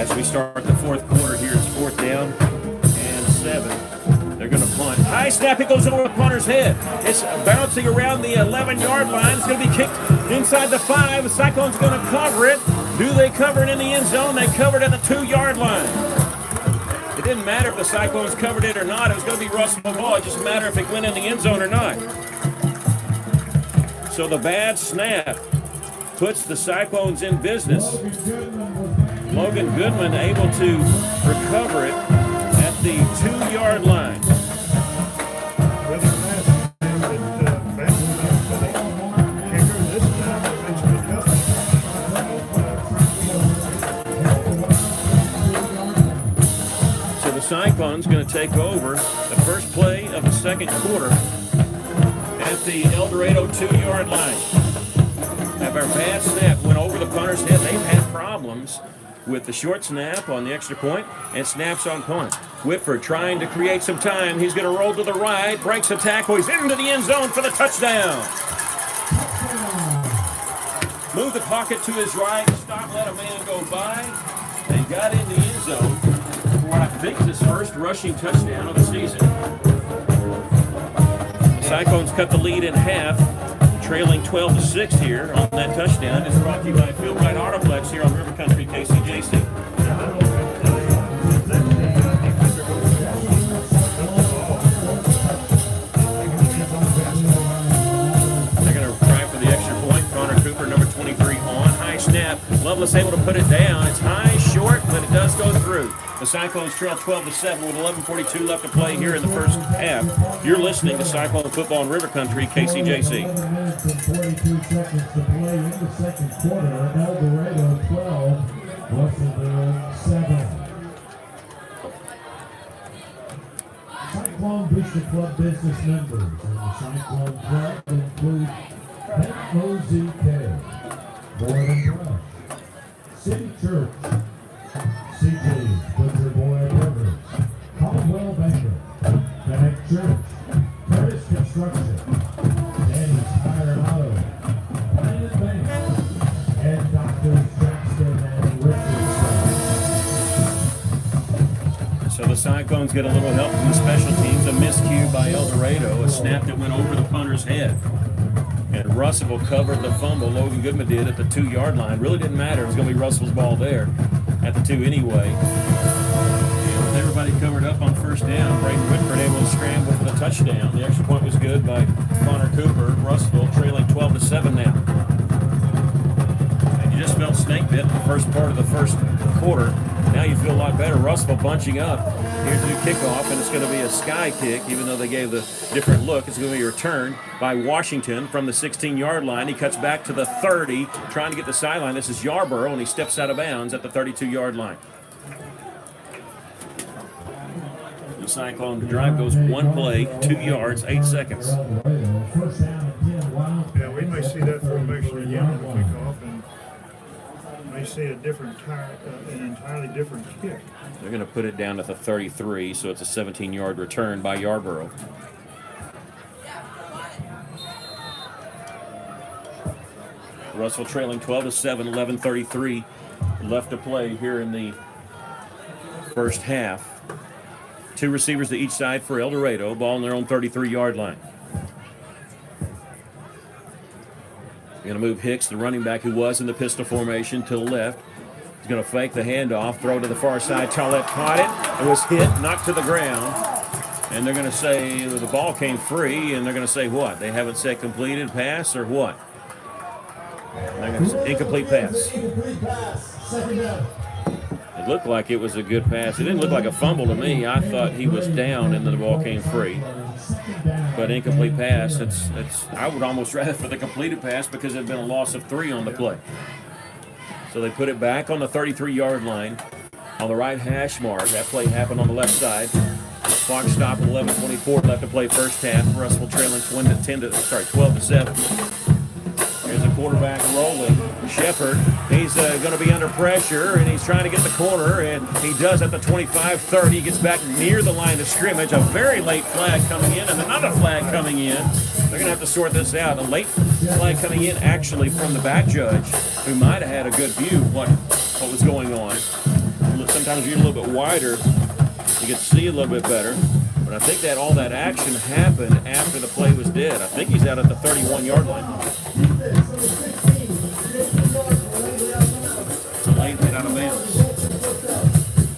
As we start the fourth quarter here, it's 4th down and 7. They're going to punt. High snap, it goes over the punter's head. It's bouncing around the 11-yard line. It's going to be kicked inside the 5. The Cyclones going to cover it. Do they cover it in the end zone? They covered at the 2-yard line. It didn't matter if the Cyclones covered it or not. It was going to be Russell ball. It just mattered if it went in the end zone or not. So the bad snap puts the Cyclones in business. Logan Goodman able to recover it at the 2-yard line. So the Cyclones going to take over the first play of the second quarter at the El Dorado 2-yard line. Have our bad snap went over the punter's head. They've had problems with the short snap on the extra point and snaps on punt. Whitford trying to create some time. He's going to roll to the right, breaks the tackle. He's into the end zone for the touchdown. Move the pocket to his right. Stop, let a man go by. They got in the end zone for what I think is his first rushing touchdown of the season. The Cyclones cut the lead in half, trailing 12-6 here on that touchdown. It's brought to you by Field Right Autoplex here on River Country KCJC. They're going to try for the extra point. Connor Cooper, number 23, on. High snap. Loveless able to put it down. It's high, short, but it does go through. The Cyclones trail 12-7 with 11:42 left to play here in the first half. You're listening to Cyclone Football in River Country, KCJC. 42 seconds to play in the second quarter. El Dorado 12, Russellville 7. Cyclone Booster Club business members and the Cyclone Club include Pet OZK, Board and Brush, City Church, CJ's Butcher Boy Burgers, Caldwell Banker, Connect Church, Curtis Construction, Danny's Fire and Auto, Planet Bank, and Dr. Jackson and Richardson. So the Cyclones get a little help from the special teams. A miscue by El Dorado, a snap that went over the punter's head. And Russell covered the fumble Logan Goodman did at the 2-yard line. Really didn't matter. It was going to be Russell's ball there at the 2 anyway. And with everybody covered up on first down, Braden Whitford able to scramble for the touchdown. The extra point was good by Connor Cooper. Russell trailing 12-7 now. And you just felt snake bit in the first part of the first quarter. Now you feel a lot better. Russell bunching up here to do kickoff, and it's going to be a sky kick, even though they gave the different look. It's going to be a return by Washington from the 16-yard line. He cuts back to the 30, trying to get the sideline. This is Yarborough, and he steps out of bounds at the 32-yard line. The Cyclone drive goes one play, 2 yards, 8 seconds. Yeah, we may see that formation again on the kickoff, and may see a different an entirely different kick. They're going to put it down at the 33, so it's a 17-yard return by Yarborough. Russell trailing 12-7, 11:33 left to play here in the first half. 2 receivers to each side for El Dorado, ball on their own 33-yard line. Going to move Hicks, the running back who was in the pistol formation, to the left. He's going to fake the handoff, throw to the far side. Tollett caught it. It was hit, knocked to the ground. And they're going to say the ball came free, and they're going to say what? They haven't said completed pass or what? They're going to say incomplete pass. It looked like it was a good pass. It didn't look like a fumble to me. I thought he was down and then the ball came free. But incomplete pass, I would almost rather for the completed pass because there had been a loss of 3 on the play. So they put it back on the 33-yard line on the right hash mark. That play happened on the left side. Clock stopped at 11:24 left to play first half. Russell trailing 12-7. Here's the quarterback rolling. Shepard, he's going to be under pressure, and he's trying to get the corner, and he does at the 25-30. He gets back near the line of scrimmage. A very late flag coming in, and another flag coming in. They're going to have to sort this out. A late flag coming in, actually, from the back judge, who might have had a good view of what was going on. Sometimes you're a little bit wider, you can see a little bit better. But I think that all that action happened after the play was dead. I think he's out at the 31-yard line. It's a late hit out of bounds.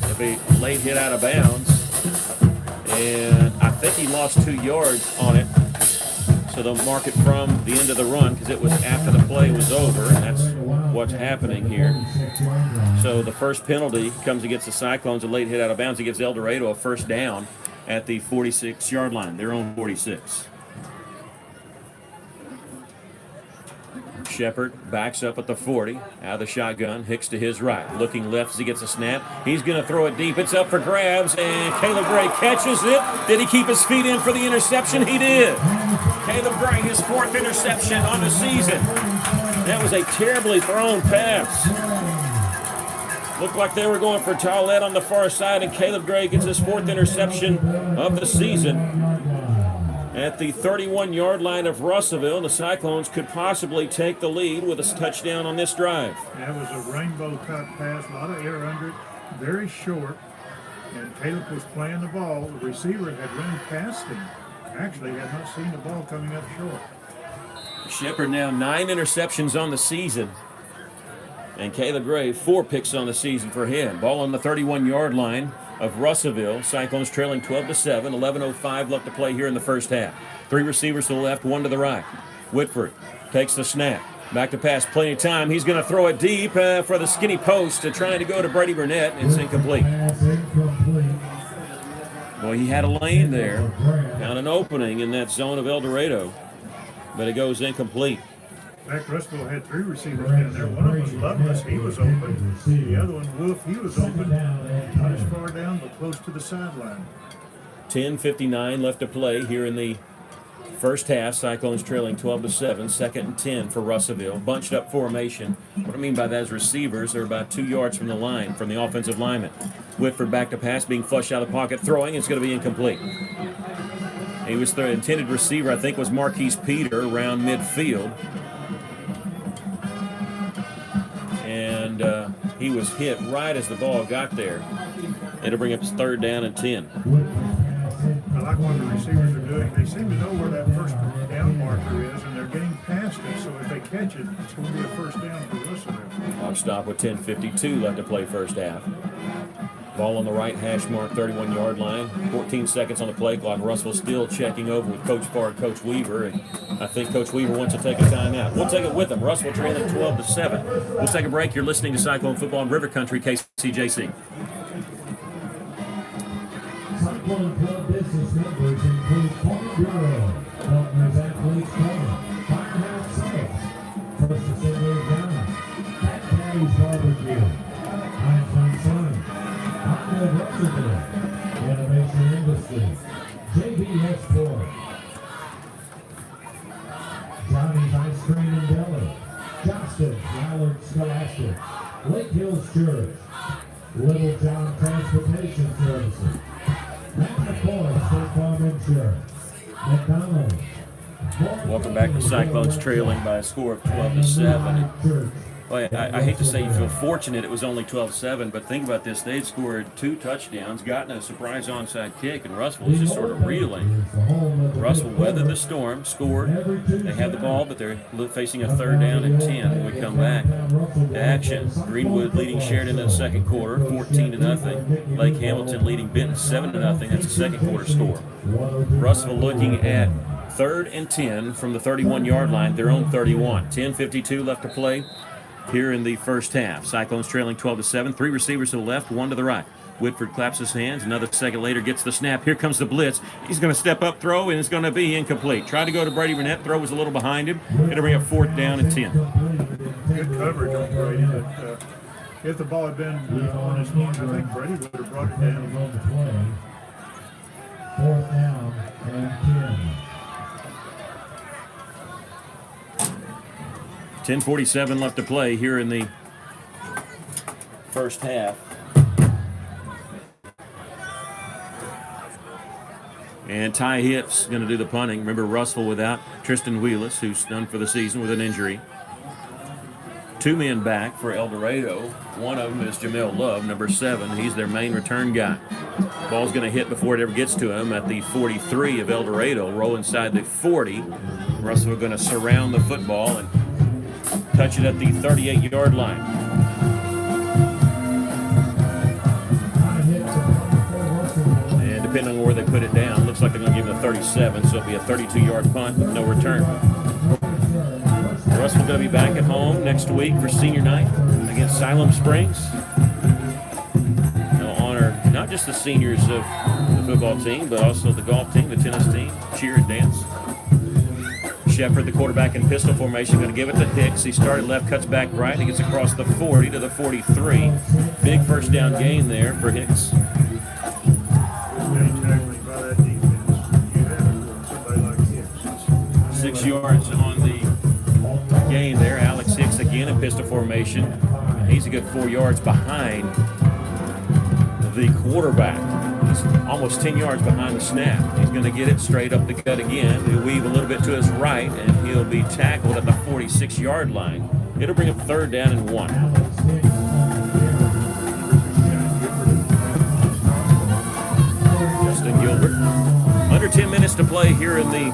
It'll be a late hit out of bounds. And I think he lost 2 yards on it. So they'll mark it from the end of the run because it was after the play was over, and that's what's happening here. So the first penalty comes against the Cyclones, a late hit out of bounds. It gives El Dorado a first down at the 46-yard line, their own 46. Shepard backs up at the 40, out of the shotgun, Hicks to his right, looking left as he gets a snap. He's going to throw it deep. It's up for grabs, and Caleb Gray catches it. Did he keep his feet in for the interception? He did. Caleb Gray, his 4th interception on the season. That was a terribly thrown pass. Looked like they were going for Tallett on the far side, and Caleb Gray gets his 4th interception of the season. At the 31-yard line of Russellville, the Cyclones could possibly take the lead with a touchdown on this drive. That was a rainbow cut pass, a lot of air under it, very short, and Caleb was playing the ball. The receiver had run past him. Actually, had not seen the ball coming up short. Shepard now 9 interceptions on the season. And Caleb Gray, 4 picks on the season for him. Ball on the 31-yard line of Russellville. Cyclones trailing 12-7. 11:05 left to play here in the first half. 3 receivers to the left, 1 to the right. Whitford takes the snap. Back to pass, plenty of time. He's going to throw it deep for the skinny post, trying to go to Brady Burnett. It's incomplete. Well, he had a lane there. Found an opening in that zone of El Dorado. But it goes incomplete. In fact, Russellville had 3 receivers down there. One of them was Loveless. He was open. The other one, Wolf, he was open. Not as far down, but close to the sideline. 10:59 left to play here in the first half. Cyclones trailing 12-7. 2nd and 10 for Russellville. Bunched up formation. What I mean by that is receivers are about 2 yards from the line, from the offensive lineman. Whitford back to pass, being flushed out of the pocket. Throwing, it's going to be incomplete. He was the intended receiver, I think, was Marquise Peter around midfield. And he was hit right as the ball got there. It'll bring up his 3rd down and 10. I like what the receivers are doing. They seem to know where that first down marker is, and they're getting past it. So if they catch it, it's going to be a first down for Russellville. Clock stop with 10:52 left to play first half. Ball on the right hash mark, 31-yard line. 14 seconds on the play clock. Russell still checking over with Coach Farr and Coach Weaver. And I think Coach Weaver wants to take a timeout. We'll take it with him. Russell trailing 12-7. We'll take a break. You're listening to Cyclone Football in River Country, KCJC. Cyclone Club business members include Point Bureau, Faulkner's Athletes Corner, Firehouse Sales, First Assembly of God, Pat Patty's Barbecue, Heinz Son, Honda Russellville, Innovation Industries, JB Export, Johnny's Ice Cream and Deli, Johnston's Mallard Scholastic, Lake Hills Church, Little John Transportation Services, McCoy State Farm Insurance, McDonald's. Welcome back to Cyclones trailing by a score of 12-7. Well, I hate to say you feel fortunate it was only 12-7, but think about this. They'd scored 2 touchdowns, gotten a surprise onside kick, and Russell was just sort of reeling. Russell weathered the storm, scored. They have the ball, but they're facing a 3rd down and 10 when we come back. Action. Greenwood leading Sheridan in the second quarter, 14-0. Lake Hamilton leading Benton 7-0. That's a second quarter score. Russell looking at 3rd and 10 from the 31-yard line, their own 31. 10:52 left to play here in the first half. Cyclones trailing 12-7. 3 receivers to the left, 1 to the right. Whitford claps his hands. Another second later gets the snap. Here comes the blitz. He's going to step up, throw, and it's going to be incomplete. Tried to go to Brady Burnett. Throw was a little behind him. It'll bring up 4th down and 10. Good coverage on Brady. But, if the ball had been on his hands, I think Brady would have brought it down. 4th down and 10. 10:47 left to play here in the first half. And Ty Hips going to do the punting. Remember, Russell without Tristan Wheelis, who's done for the season with an injury. two men back for El Dorado. One of them is Jamel Love, number 7. He's their main return guy. Ball's going to hit before it ever gets to him at the 43 of El Dorado. Roll inside the 40. Russell going to surround the football and touch it at the 38-yard line. And depending on where they put it down, looks like they're going to give him a 37, so it'll be a 32-yard punt with no return. Russell going to be back at home next week for senior night against Siloam Springs. They'll honor not just the seniors of the football team, but also the golf team, the tennis team, cheer and dance. Shepard, the quarterback in pistol formation, going to give it to Hicks. He started left, cuts back right. He gets across the 40 to the 43. Big first down gain there for Hicks. Like 6 yards on the gain there. Alex Hicks again in pistol formation. He's a good 4 yards behind the quarterback. He's almost 10 yards behind the snap. He's going to get it straight up the gut again. He'll weave a little bit to his right, and he'll be tackled at the 46-yard line. It'll bring up 3rd down and 1. Justin Gilbert. Under 10 minutes to play here in the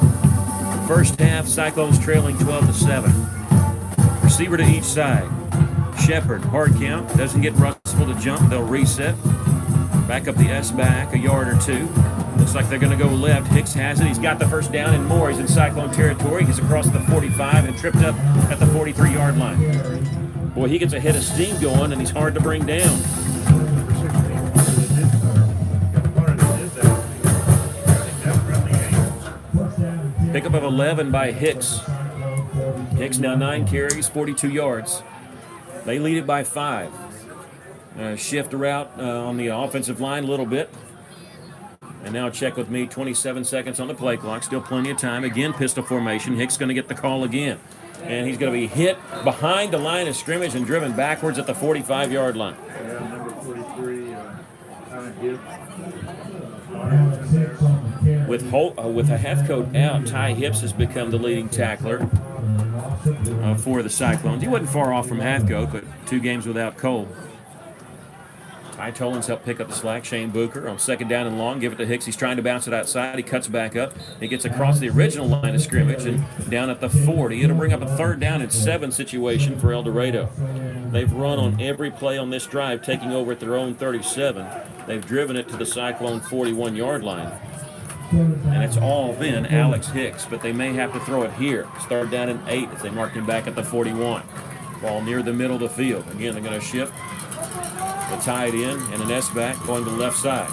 first half. Cyclones trailing 12-7. Receiver to each side. Shepard, hard count. Doesn't get Russell to jump. They'll reset. Back up the S-back a yard or two. Looks like they're going to go left. Hicks has it. He's got the first down and more. He's in Cyclone territory. He's across the 45 and tripped up at the 43-yard line. Boy, he gets a head of steam going, and he's hard to bring down. Pickup of 11 by Hicks. Hicks now 9 carries, 42 yards. They lead it by 5. Shift a route on the offensive line a little bit. And now check with me, 27 seconds on the play clock. Still plenty of time. Again, pistol formation. Hicks going to get the call again. And he's going to be hit behind the line of scrimmage and driven backwards at the 45-yard line. Yeah, number 43, With a half coat out, Ty Hips has become the leading tackler for the Cyclones. He wasn't far off from half coat, but 2 games without Cole. Ty Tolan's helped pick up the slack. Shane Booker on 2nd down and long. Give it to Hicks. He's trying to bounce it outside. He cuts back up. He gets across the original line of scrimmage and down at the 40. It'll bring up a 3rd down and 7 situation for El Dorado. They've run on every play on this drive, taking over at their own 37. They've driven it to the Cyclone 41-yard line. And it's all been Alex Hicks, but they may have to throw it here. It's 3rd down and 8 as they mark him back at the 41. Ball near the middle of the field. Again, they're going to shift. The tied in and an S-back going to the left side.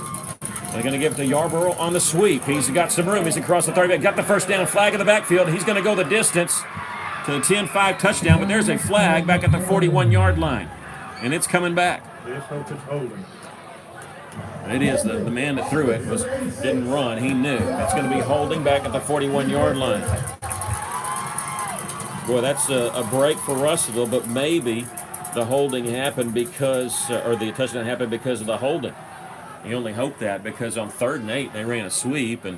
They're going to give it to Yarborough on the sweep. He's got some room. He's across the 30. Got the first down. Flag in the backfield. He's going to go the distance to the 10-5 touchdown, but there's a flag back at the 41-yard line. And it's coming back. Let's hope it's holding. It is. The man that threw it didn't run. He knew. It's going to be holding back at the 41-yard line. Boy, that's a break for Russellville, but maybe the holding happened because, or the touchdown happened because of the holding. You only hope that, because on 3rd and 8, they ran a sweep, and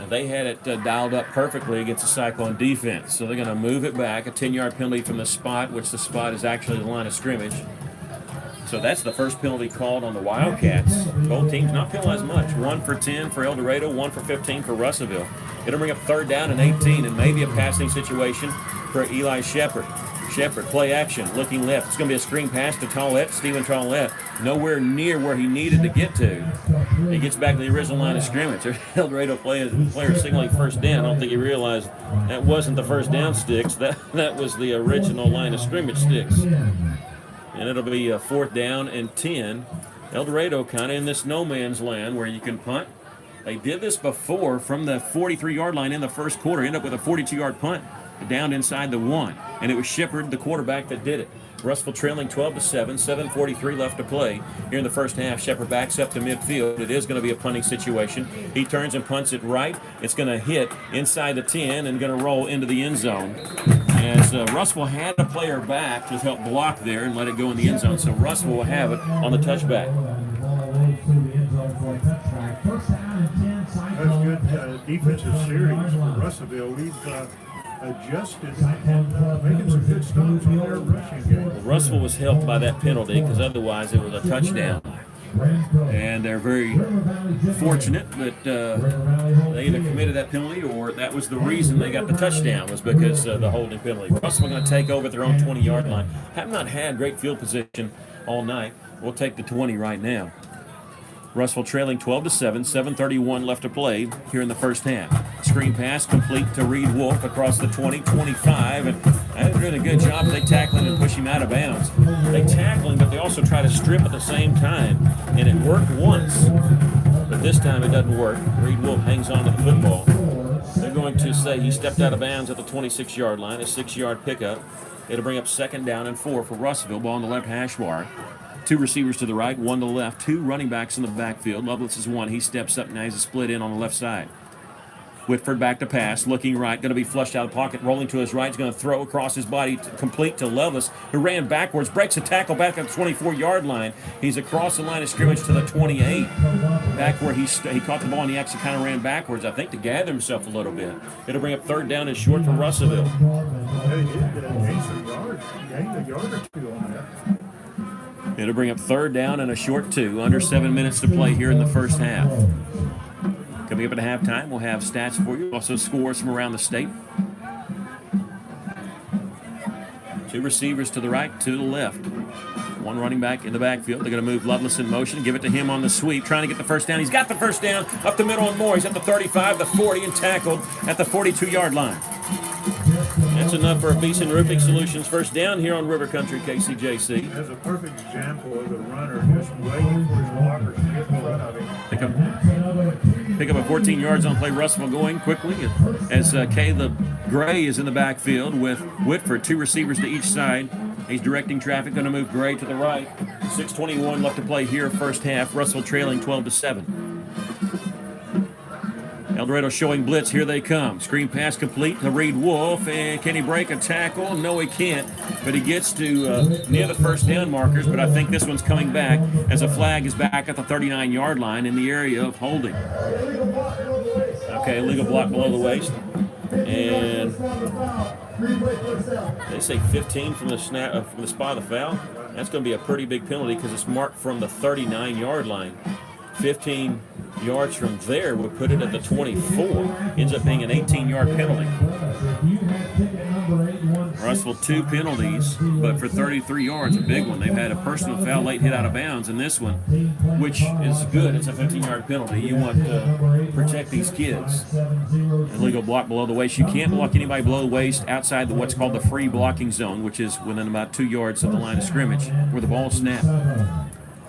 they had it dialed up perfectly against the Cyclone defense. So they're going to move it back, a 10-yard penalty from the spot, which the spot is actually the line of scrimmage. So that's the first penalty called on the Wildcats. Both teams not penalized much. 1 for 10 for El Dorado, 1 for 15 for Russellville. It'll bring up 3rd down and 18, and maybe a passing situation for Eli Shepard. Shepard, play action, looking left. It's going to be a screen pass to Tollett, Stephen Tollett. Nowhere near where he needed to get to. He gets back to the original line of scrimmage. El Dorado player signaling 1st down. I don't think he realized that wasn't the 1st down sticks. That was the original line of scrimmage sticks. And it'll be a 4th down and 10. El Dorado kind of in this no man's land where you can punt. They did this before from the 43-yard line in the first quarter. Ended up with a 42-yard punt down inside the 1. And it was Shepard, the quarterback, that did it. Russellville trailing 12-7, 7:43 left to play here in the first half. Shepard backs up to midfield. It is going to be a punting situation. He turns and punts it right. It's going to hit inside the 10 and going to roll into the end zone. As Russellville had a player back to help block there and let it go in the end zone. So Russellville will have it on the touchback. That's good defensive series for Russellville. adjusted and making some good stops on their rushing game. Well, Russell was helped by that penalty because otherwise it was a touchdown. And they're very fortunate that they either committed that penalty or that was the reason they got the touchdown, was because of the holding penalty. Russell going to take over their own 20-yard line. Have not had great field position all night. We'll take the 20 right now. Russell trailing 12-7, 7:31 left to play here in the first half. Screen pass complete to Reed Wolf across the 20, 25, and they're doing a good job. They tackle him and push him out of bounds. They tackle him, but they also try to strip at the same time, and it worked once, but this time it doesn't work. Reed Wolf hangs on to the football. They're going to say he stepped out of bounds at the 26-yard line, a 6-yard pickup. It'll bring up 2nd down and 4 for Russellville. Ball on the left hash mark. 2 receivers to the right, 1 to the left, 2 running backs in the backfield. Lovelace is 1. He steps up now. He's a split in on the left side. Whitford back to pass, looking right, going to be flushed out of the pocket, rolling to his right. He's going to throw across his body, complete to Lovelace, who ran backwards, breaks a tackle back at the 24-yard line. He's across the line of scrimmage to the 28, back where he caught the ball and he actually kind of ran backwards, I think, to gather himself a little bit. It'll bring up 3rd down and short for Russellville. They did gain some yards, gained a yard or 2 on that. It'll bring up 3rd down and a short 2. Under 7 minutes to play here in the first half. Coming up at halftime, we'll have stats for you. Also scores from around the state. 2 receivers to the right, 2 to the left. 1 running back in the backfield. They're going to move Lovelace in motion, give it to him on the sweep, trying to get the first down. He's got the first down, up the middle and more. He's at the 35, the 40, and tackled at the 42-yard line. That's enough for Beeson Roofing Solutions first down here on River Country KCJC. That's a perfect example of the runner just waiting for his blockers to get in front of him. Pick up a 14 yards on play. Russellville going quickly as Caleb Gray is in the backfield with Whitford, 2 receivers to each side. He's directing traffic, going to move Gray to the right. 6:21 left to play here, first half. Russell trailing 12-7. El Dorado showing blitz. Here they come. Screen pass complete to Reed Wolf. And can he break a tackle? No, he can't. But he gets to near the first down markers. But I think this one's coming back as a flag is back at the 39-yard line in the area of holding. Okay, illegal block below the waist. And they say 15 from the snap from the spot of the foul. That's going to be a pretty big penalty because it's marked from the 39-yard line. 15 yards from there would put it at the 24. Ends up being an 18-yard penalty. Russell 2 penalties, but for 33 yards, a big one. They've had a personal foul, late hit out of bounds, and this one, which is good. It's a 15-yard penalty. You want to protect these kids. Illegal block below the waist. You can't block anybody below the waist outside what's called the free blocking zone, which is within about 2 yards of the line of scrimmage where the ball snapped.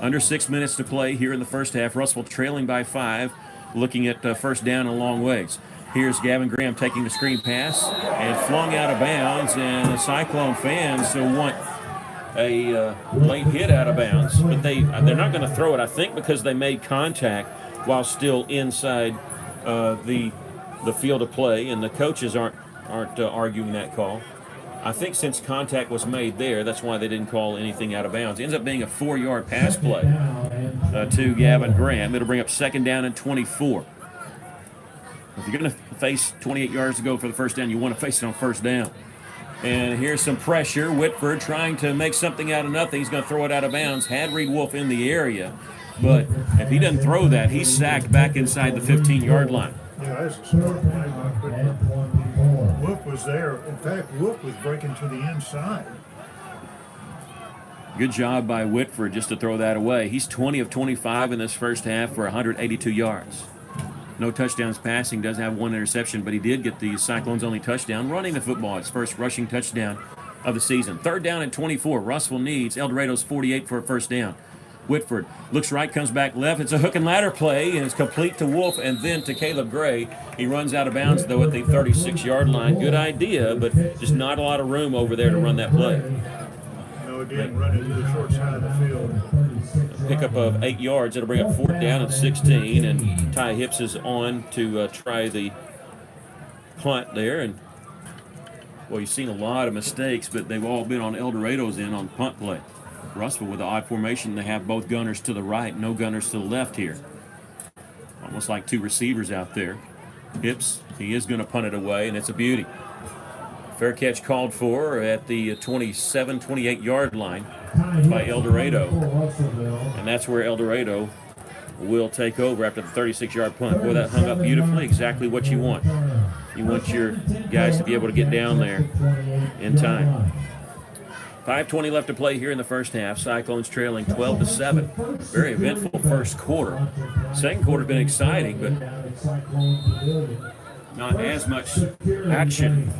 Under 6 minutes to play here in the first half. Russell trailing by 5, looking at first down a long ways. Here's Gavin Graham taking the screen pass and flung out of bounds, and the Cyclone fans want a late hit out of bounds, but they're not going to throw it, I think, because they made contact while still inside the field of play, and the coaches aren't arguing that call. I think since contact was made there, that's why they didn't call anything out of bounds. It ends up being a 4-yard pass play to Gavin Graham. It'll bring up 2nd down and 24. If you're going to face 28 yards to go for the first down, you want to face it on first down. And here's some pressure. Whitford trying to make something out of nothing. He's going to throw it out of bounds. Had Reed Wolf in the area. But if he doesn't throw that, he's sacked back inside the 15-yard line. Yeah, that's a smart play by Whitford. Wolf was there. In fact, Wolf was breaking to the inside. Good job by Whitford just to throw that away. He's 20 of 25 in this first half for 182 yards. No touchdowns passing, does have 1 interception, but he did get the Cyclones' only touchdown running the football. His first rushing touchdown of the season. 3rd down and 24. Russell needs El Dorado's 48 for a first down. Whitford looks right, comes back left. It's a hook and ladder play, and it's complete to Wolf and then to Caleb Gray. He runs out of bounds, though, at the 36-yard line. Good idea, but just not a lot of room over there to run that play. No, again, running to the short side of the field. Pickup of 8 yards. It'll bring up 4th down and 16, and Ty Hips is on to try the punt there. And, well, you've seen a lot of mistakes, but they've all been on El Dorado's end on punt play. Russell with the odd formation, they have both gunners to the right, no gunners to the left here. Almost like 2 receivers out there. Hips, he is going to punt it away, and it's a beauty. Fair catch called for at the 27, 28-yard line by El Dorado. And that's where El Dorado will take over after the 36-yard punt. Boy, that hung up beautifully, exactly what you want. You want your guys to be able to get down there in time. 5:20 left to play here in the first half. Cyclones trailing 12-7. Very eventful first quarter. Second quarter's been exciting, but not as much action.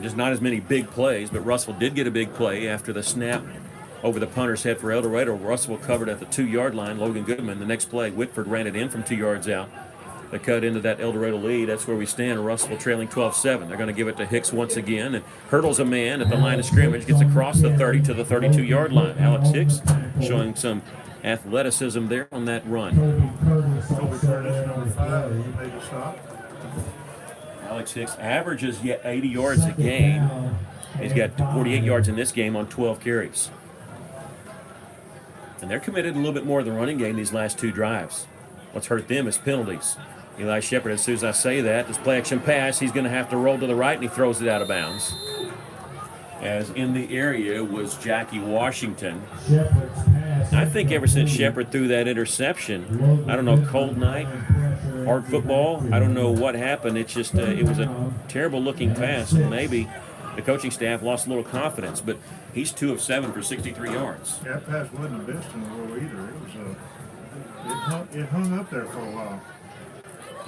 Just not as many big plays, but Russell did get a big play after the snap over the punter's head for El Dorado. Russell covered at the 2-yard line. Logan Goodman, the next play, Whitford ran it in from 2 yards out. They cut into that El Dorado lead. That's where we stand. Russell trailing 12-7. They're going to give it to Hicks once again, and hurdles a man at the line of scrimmage, gets across the 30 to the 32-yard line. Alex Hicks showing some athleticism there on that run. Alex Hicks averages yet 80 yards a game. He's got 48 yards in this game on 12 carries. And they're committed a little bit more to the running game these last 2 drives. What's hurt them is penalties. Eli Shepard, as soon as I say that, this play action pass, he's going to have to roll to the right, and he throws it out of bounds. As in the area was Jackie Washington. I think ever since Shepard threw that interception, I don't know, cold night, hard football, I don't know what happened. It's just, it was a terrible looking pass, and maybe the coaching staff lost a little confidence, but he's 2 of 7 for 63 yards. That pass wasn't the best in the world either. It hung up there for a while.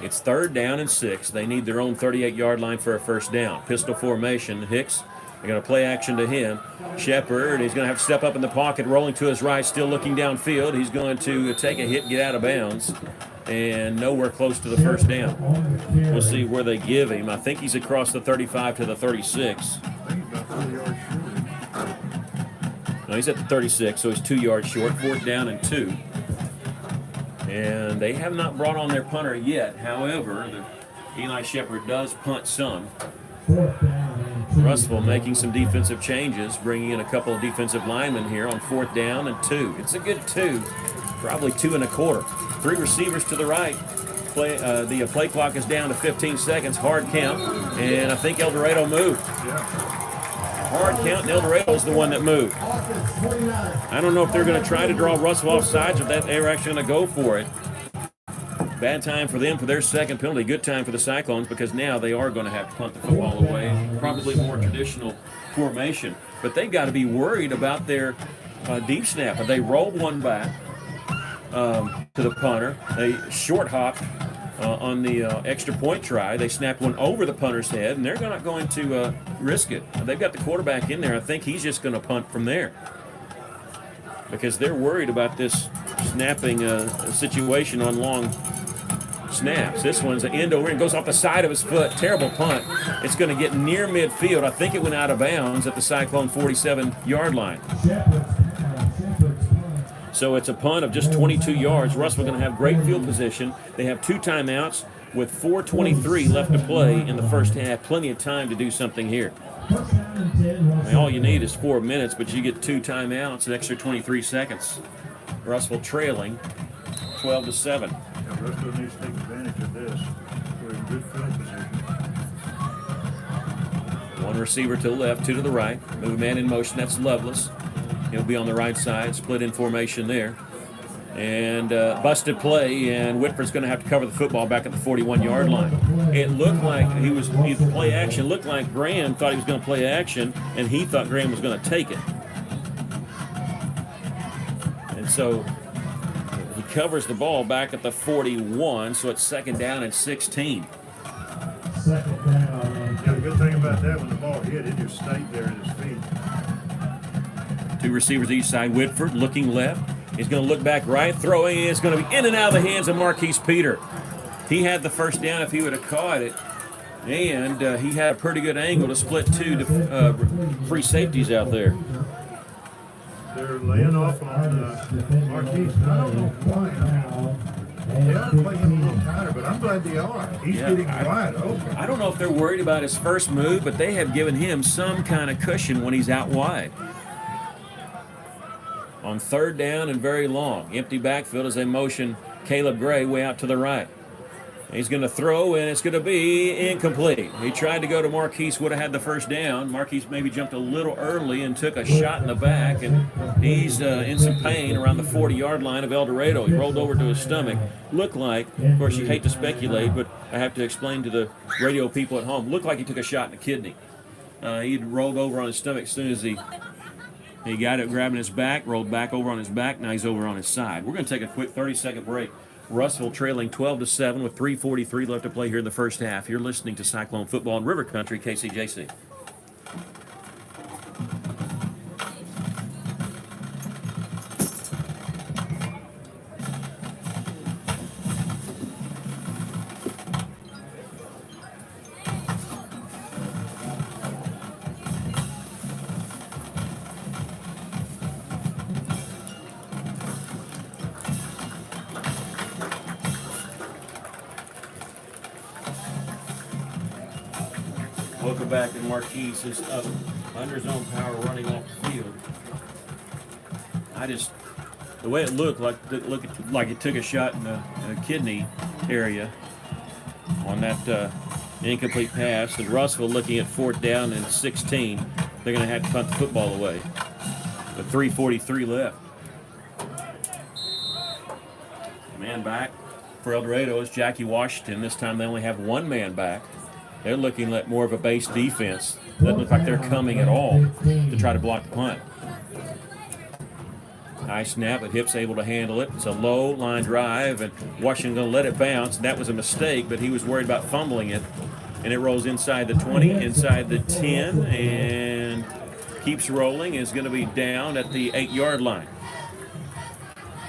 It's 3rd down and 6. They need their own 38-yard line for a first down. Pistol formation. Hicks, they're going to play action to him. Shepard, he's going to have to step up in the pocket, rolling to his right, still looking downfield. He's going to take a hit, get out of bounds, and nowhere close to the first down. We'll see where they give him. I think he's across the 35 to the 36. I think he's about 3 yards short. No, he's at the 36, so he's 2 yards short. 4th down and 2. And they have not brought on their punter yet. However, Eli Shepard does punt some. Russell making some defensive changes, bringing in a couple of defensive linemen here on 4th down and 2. It's a good 2, probably 2 1/4. 3 receivers to the right. The play clock is down to 15 seconds, hard count, and I think El Dorado moved. Hard count, and El Dorado is the one that moved. I don't know if they're going to try to draw Russell off sides or that they're actually going to go for it. Bad time for them for their second penalty. Good time for the Cyclones because now they are going to have to punt the football away. Probably more traditional formation. But they've got to be worried about their deep snap. They rolled one back to the punter. They short hopped on the extra point try. They snapped one over the punter's head, and they're not going to risk it. They've got the quarterback in there. I think he's just going to punt from there because they're worried about this snapping situation on long snaps. This one's an end over and goes off the side of his foot. Terrible punt. It's going to get near midfield. I think it went out of bounds at the Cyclone 47-yard line. So it's a punt of just 22 yards. Russell going to have great field position. They have 2 timeouts with 4:23 left to play in the first half. Plenty of time to do something here. I mean, all you need is 4 minutes, but you get 2 timeouts, an extra 23 seconds. Russell trailing 12-7. Yeah, Russell needs to take advantage of this. We're in good field position. 1 receiver to the left, 2 to the right. Move a man in motion. That's Lovelace. He'll be on the right side, split in formation there. And busted play, and Whitford's going to have to cover the football back at the 41-yard line. It looked like the play action looked like Graham thought he was going to play action, and he thought Graham was going to take it. And so he covers the ball back at the 41, so it's 2nd down and 16. Yeah, the good thing about that, when the ball hit, it just stayed there at his feet. 2 receivers each side. Whitford looking left. He's going to look back right. Throwing is going to be in and out of the hands of Marquise Peter. He had the first down if he would have caught it. And he had a pretty good angle to split 2 free safeties out there. They're laying off on Marquise. I don't know why. They are playing a little tighter, but I'm glad they are. He's getting wide open. I don't know if they're worried about his first move, but they have given him some kind of cushion when he's out wide. On 3rd down and very long. Empty backfield as they motion Caleb Gray way out to the right. He's going to throw, and it's going to be incomplete. He tried to go to Marquise, would have had the first down. Marquise maybe jumped a little early and took a shot in the back, and he's in some pain around the 40-yard line of El Dorado. He rolled over to his stomach. Looked like, of course, you hate to speculate, but I have to explain to the radio people at home, looked like he took a shot in the kidney. He'd rolled over on his stomach as soon as he got it, grabbing his back, rolled back over on his back. Now he's over on his side. We're going to take a quick 30-second break. Russell trailing 12-7 with 3:43 left to play here in the first half. You're listening to Cyclone Football in River Country, KCJC. Welcome back, and Marquise is up under his own power, running off the field. The way it looked like it took a shot in the kidney area on that incomplete pass. And Russell looking at 4th down and 16. They're going to have to punt the football away. With 3:43 left. Man back for El Dorado is Jackie Washington. This time they only have one man back. They're looking at more of a base defense. Doesn't look like they're coming at all to try to block the punt. Nice snap, but Hip's able to handle it. It's a low line drive, and Washington going to let it bounce. That was a mistake, but he was worried about fumbling it. And it rolls inside the 20, inside the 10, and keeps rolling. Is going to be down at the 8-yard line.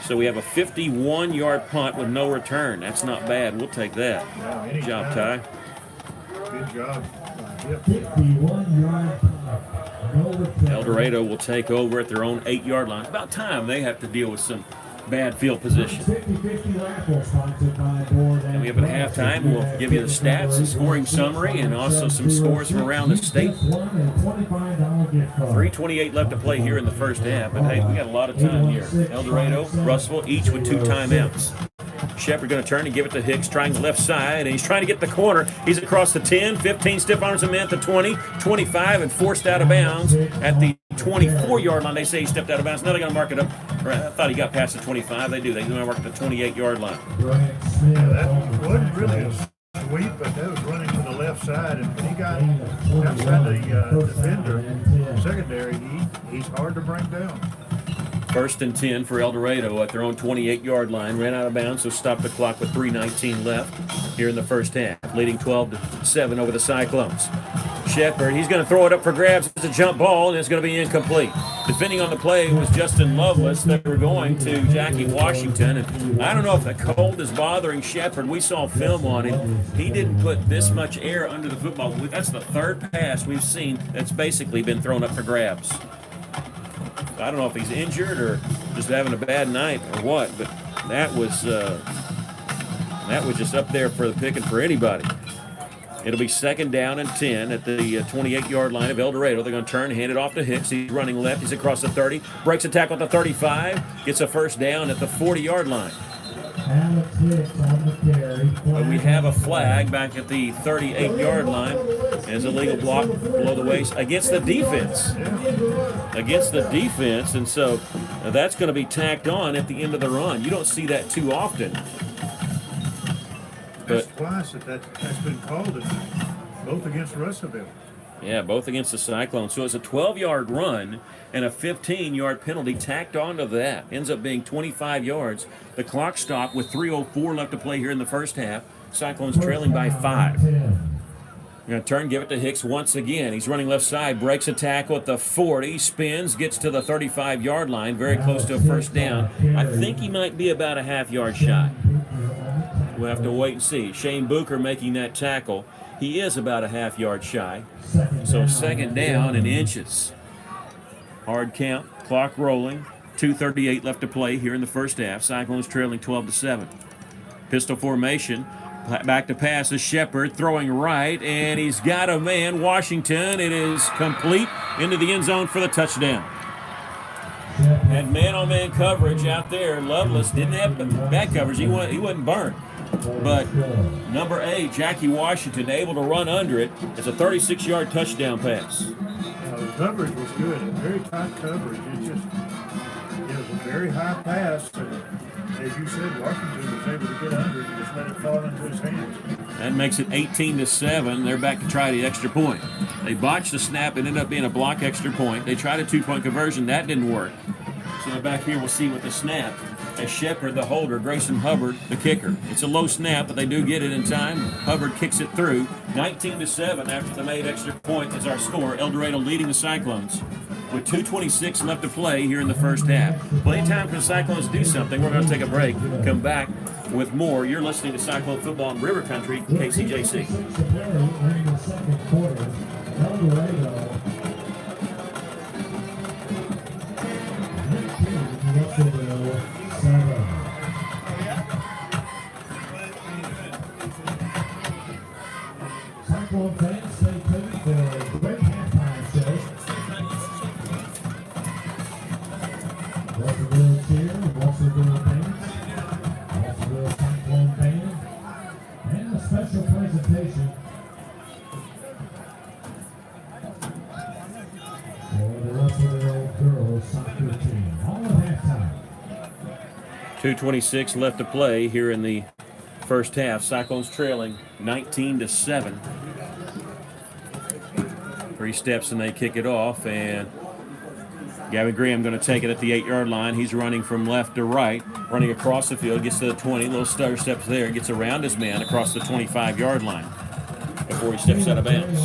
So we have a 51-yard punt with no return. That's not bad. We'll take that. Yeah, Good job, Ty. Good job. 51-yard punt. No return. El Dorado will take over at their own 8-yard line. It's about time they have to deal with some bad field position. 50-50 rifle sponsored by Board And we have at halftime, we'll give you the stats, the scoring summary, and also some scores from around the state. 3:28 left to play here in the first half, but hey, we got a lot of time here. El Dorado, Russell, each with 2 timeouts. Shepard going to turn and give it to Hicks, trying the left side, and he's trying to get the corner. He's across the 10, 15, stiff arms him at the 20, 25, and forced out of bounds at the 24-yard line. They say he stepped out of bounds. Now they're going to mark it up. I thought he got past the 25. They do. They're going to mark the 28-yard line. Yeah, that wasn't really a sweep, but that was running to the left side. And when he got outside the defender, secondary, he's hard to bring down. 1st and 10 for El Dorado at their own 28-yard line. Ran out of bounds, so stopped the clock with 3:19 left here in the first half, leading 12-7 over the Cyclones. Shepard, he's going to throw it up for grabs. It's a jump ball, and it's going to be incomplete. Defending on the play was Justin Lovelace. They were going to Jackie Washington, and I don't know if the cold is bothering Shepard. We saw film on him. He didn't put this much air under the football. That's the 3rd pass we've seen that's basically been thrown up for grabs. I don't know if he's injured or just having a bad night or what, but that was just up there for the picking for anybody. It'll be 2nd down and 10 at the 28-yard line of El Dorado. They're going to turn, hand it off to Hicks. He's running left. He's across the 30, breaks a tackle at the 35, gets a first down at the 40-yard line. But we have a flag back at the 38-yard line as a legal block below the waist against the defense. Against the defense, and so that's going to be tacked on at the end of the run. You don't see that too often. That's twice that's been called tonight, both against Russellville. Yeah, both against the Cyclones. So it's a 12-yard run and a 15-yard penalty tacked onto that. Ends up being 25 yards. The clock stopped with 3:04 left to play here in the first half. Cyclones trailing by 5. We're going to turn, give it to Hicks once again. He's running left side, breaks a tackle at the 40, spins, gets to the 35-yard line, very close to a first down. I think he might be about a half-yard shy. We'll have to wait and see. Shane Booker making that tackle. He is about a half-yard shy. So 2nd down and inches. Hard count, clock rolling. 2:38 left to play here in the first half. Cyclones trailing 12-7. Pistol formation. Back to pass is Shepard, throwing right, and he's got a man, Washington. It is complete into the end zone for the touchdown. And man-on-man coverage out there. Lovelace didn't have bad coverage. He wasn't burned. but number 8, Jackie Washington, able to run under it. It's a 36-yard touchdown pass. The coverage was good, very tight coverage. It was a very high pass. And as you said, Washington was able to get under it and just let it fall into his hands. That makes it 18-7. They're back to try the extra point. They botched the snap. It ended up being a block extra point. They tried a 2-point conversion. That didn't work. So back here we'll see with the snap. As Shepard, the holder, Grayson Hubbard, the kicker. It's a low snap, but they do get it in time. Hubbard kicks it through. 19-7 after the made extra point is our score. El Dorado leading the Cyclones with 2:26 left to play here in the first half. Plenty of time for the Cyclones to do something. We're going to take a break. Come back with more. You're listening to Cyclone Football in River Country, KCJC. In the second quarter, El Dorado 19, Russellville 7. Cyclone fans, stay tuned for a great halftime show. Russellville cheer, Russellville fans, Russellville Cyclone band, and a special presentation for the Russellville girls soccer team. All at halftime. 2:26 left to play here in the first half. Cyclones trailing 19-7. 3 steps and they kick it off, and Gavin Graham going to take it at the 8-yard line. He's running from left to right, running across the field, gets to the 20, little stutter steps there, gets around his man across the 25-yard line before he steps out of bounds.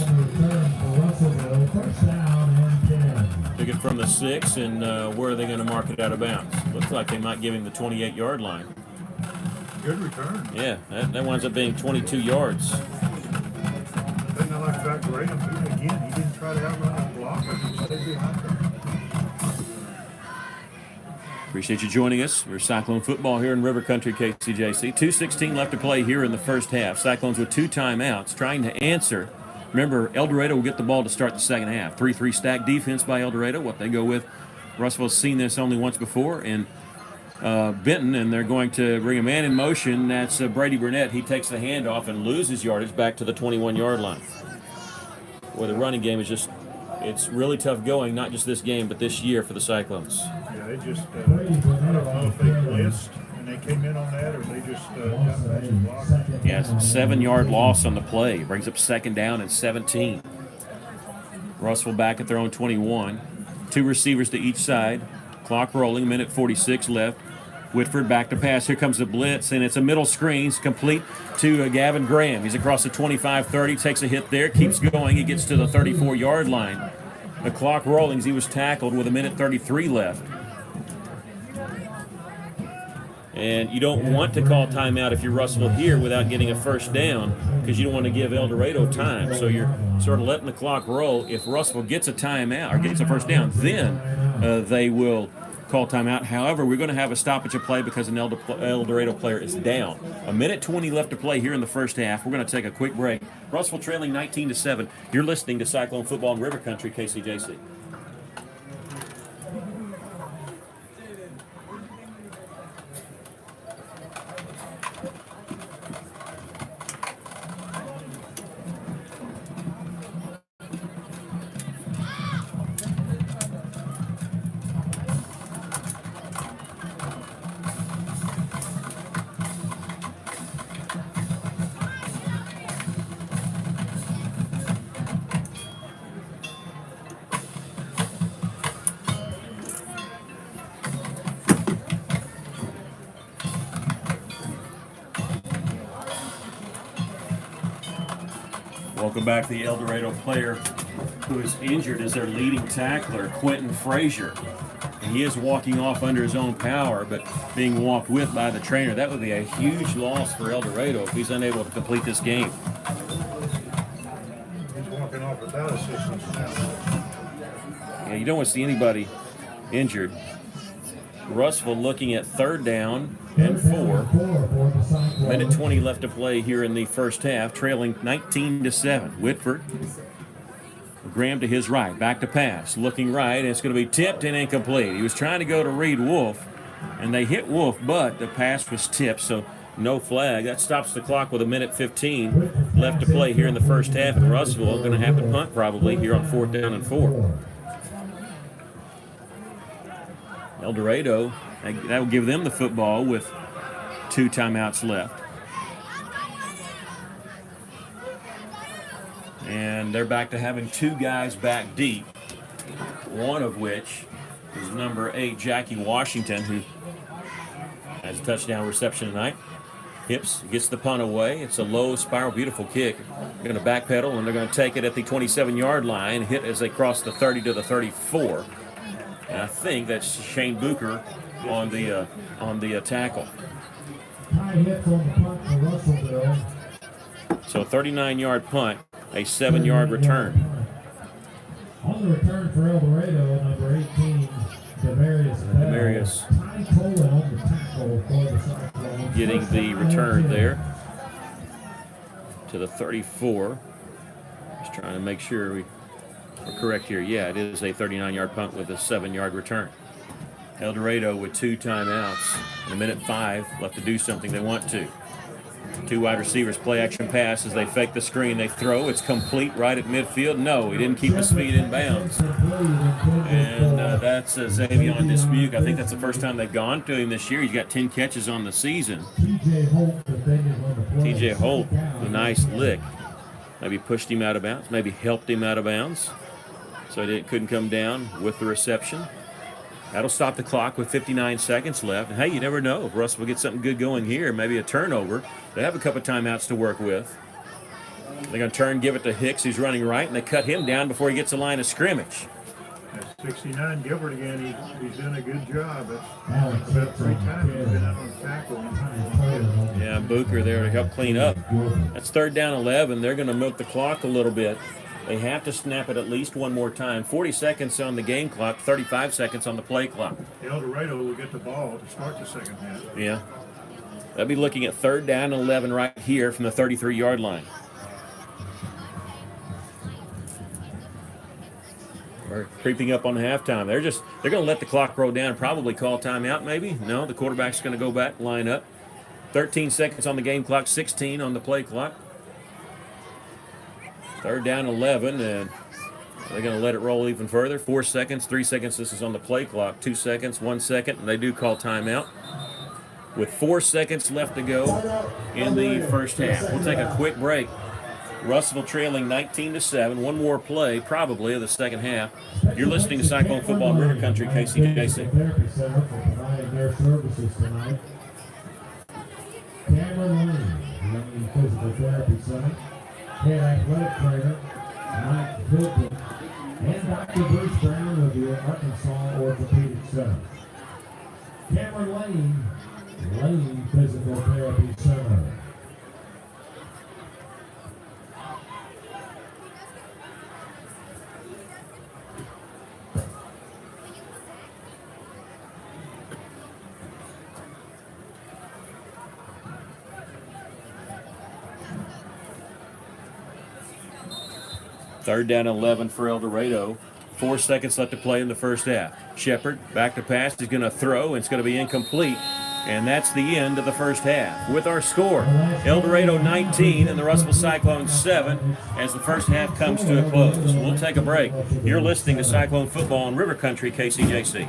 First down and 10. Took it from the 6, and where are they going to mark it out of bounds? Looks like they might give him the 28-yard line. Good return. Yeah, that winds up being 22 yards. The thing I like about Graham, again, he didn't try to outrun the blocker. He stayed behind him. Appreciate you joining us. We're Cyclone Football here in River Country, KCJC. 2:16 left to play here in the first half. Cyclones with 2 timeouts trying to answer. Remember, El Dorado will get the ball to start the second half. 3-3 stack defense by El Dorado, what they go with. Russellville's seen this only once before in Benton, and they're going to bring a man in motion. That's Brady Burnett. He takes the handoff and loses yardage back to the 21-yard line. Boy, the running game is just, it's really tough going, not just this game, but this year for the Cyclones. Yeah, they just, I don't know if they blitzed and they came in on that or they just got past the blocker. Yeah, it's a 7-yard loss on the play. Brings up second down and 17. Russell back at their own 21. 2 receivers to each side. Clock rolling, minute 46 left. Whitford back to pass. Here comes the blitz, and it's a middle screen. It's complete to Gavin Graham. He's across the 25-30, takes a hit there, keeps going. He gets to the 34-yard line. The clock rolling as he was tackled with a minute 33 left. And you don't want to call timeout if you're Russellville here without getting a first down because you don't want to give El Dorado time. So you're sort of letting the clock roll. If Russellville gets a timeout or gets a first down, then they will call timeout. However, we're going to have a stoppage of play because an El Dorado player is down. A minute 20 left to play here in the first half. We're going to take a quick break. Russellville trailing 19-7. You're listening to Cyclone Football in River Country, KCJC. Welcome back. The El Dorado player who is injured is their leading tackler, Quentin Frazier. And he is walking off under his own power, but being walked with by the trainer. That would be a huge loss for El Dorado if he's unable to complete this game. He's walking off without assistance now. Yeah, you don't want to see anybody injured. Russellville looking at 3rd down and 4. Minute 20 left to play here in the first half, trailing 19-7. Whitford, Graham to his right, back to pass, looking right, and it's going to be tipped and incomplete. He was trying to go to Reed Wolf, and they hit Wolf, but the pass was tipped, so No flag. That stops the clock with 1:15 left to play here in the first half. And Russellville going to have to punt probably here on 4th down and 4. El Dorado, that will give them the football with 2 timeouts left. And they're back to having 2 guys back deep, one of which is number 8, Jackie Washington, who has a touchdown reception tonight. Hips gets the punt away. It's a low spiral, beautiful kick. They're going to backpedal, and they're going to take it at the 27-yard line, hit as they cross the 30 to the 34. And I think that's Shane Booker on the tackle. High hits on the punt for Russellville. So a 39-yard punt, a 7-yard return. On the return for El Dorado, number 18, Demarius. Ty Tolan on the tackle for the Cyclones. Getting the return there to the 34. Just trying to make sure we're correct here. Yeah, it is a 39-yard punt with a 7-yard return. El Dorado with 2 timeouts and 1:05 left to do something they want to. 2 wide receivers play action pass as they fake the screen. They throw. It's complete right at midfield. No, he didn't keep his feet in bounds. And that's Xavion Dismuke. I think that's the first time they've gone to him this year. He's got 10 catches on the season. TJ Holt, a nice lick. Maybe pushed him out of bounds. Maybe helped him out of bounds. So he couldn't come down with the reception. That'll stop the clock with 59 seconds left. And hey, you never know if Russ will get something good going here, maybe a turnover. They have a couple timeouts to work with. They're going to turn, give it to Hicks, who's running right, and they cut him down before he gets the line of scrimmage. That's 69 Gilbert again. He's doing a good job. That's about 3 times he's been out on tackle. Yeah, Booker there to help clean up. That's 3rd down 11. They're going to milk the clock a little bit. They have to snap it at least one more time. 40 seconds on the game clock, 35 seconds on the play clock. El Dorado will get the ball to start the second half. Yeah. They'll be looking at 3rd down and 11 right here from the 33-yard line. We're creeping up on halftime. They're going to let the clock roll down, probably call timeout maybe. No, the quarterback's going to go back, line up. 13 seconds on the game clock, 16 on the play clock. 3rd down 11, and they're going to let it roll even further. 4 seconds, 3 seconds. This is on the play clock. 2 seconds, 1 second, and they do call timeout. With 4 seconds left to go in the first half. We'll take a quick break. Russellville trailing 19-7. One more play, probably, of the second half. You're listening to Cyclone Football in River Country, KCJC. Therapy Center for providing their services tonight. Cameron Lane Physical Therapy Center. Head athletic trainer Mike Hilton, and Dr. Bruce Brown of the Arkansas Orthopedic Center. Cameron Lane Physical Therapy Center. Third down 11 for El Dorado. 4 seconds left to play in the first half. Shepard back to pass. He's going to throw, and it's going to be incomplete. And that's the end of the first half. With our score, El Dorado 19 and the Russellville Cyclones 7 as the first half comes to a close. We'll take a break. You're listening to Cyclone Football in River Country, KCJC.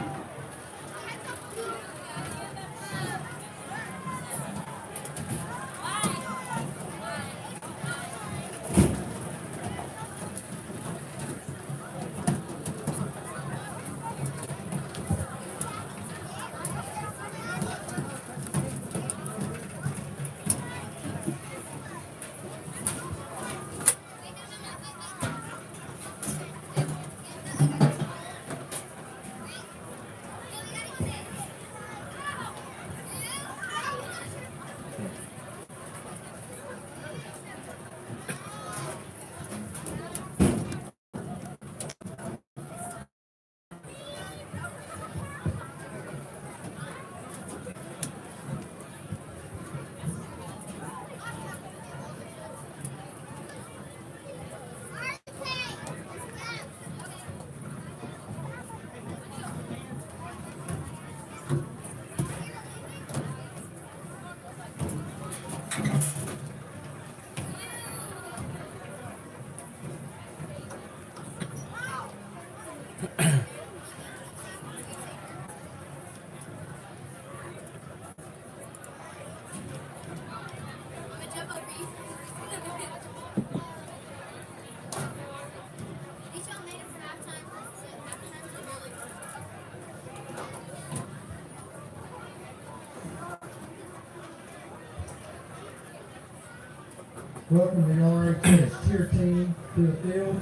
Welcome the RHS cheer team to the field.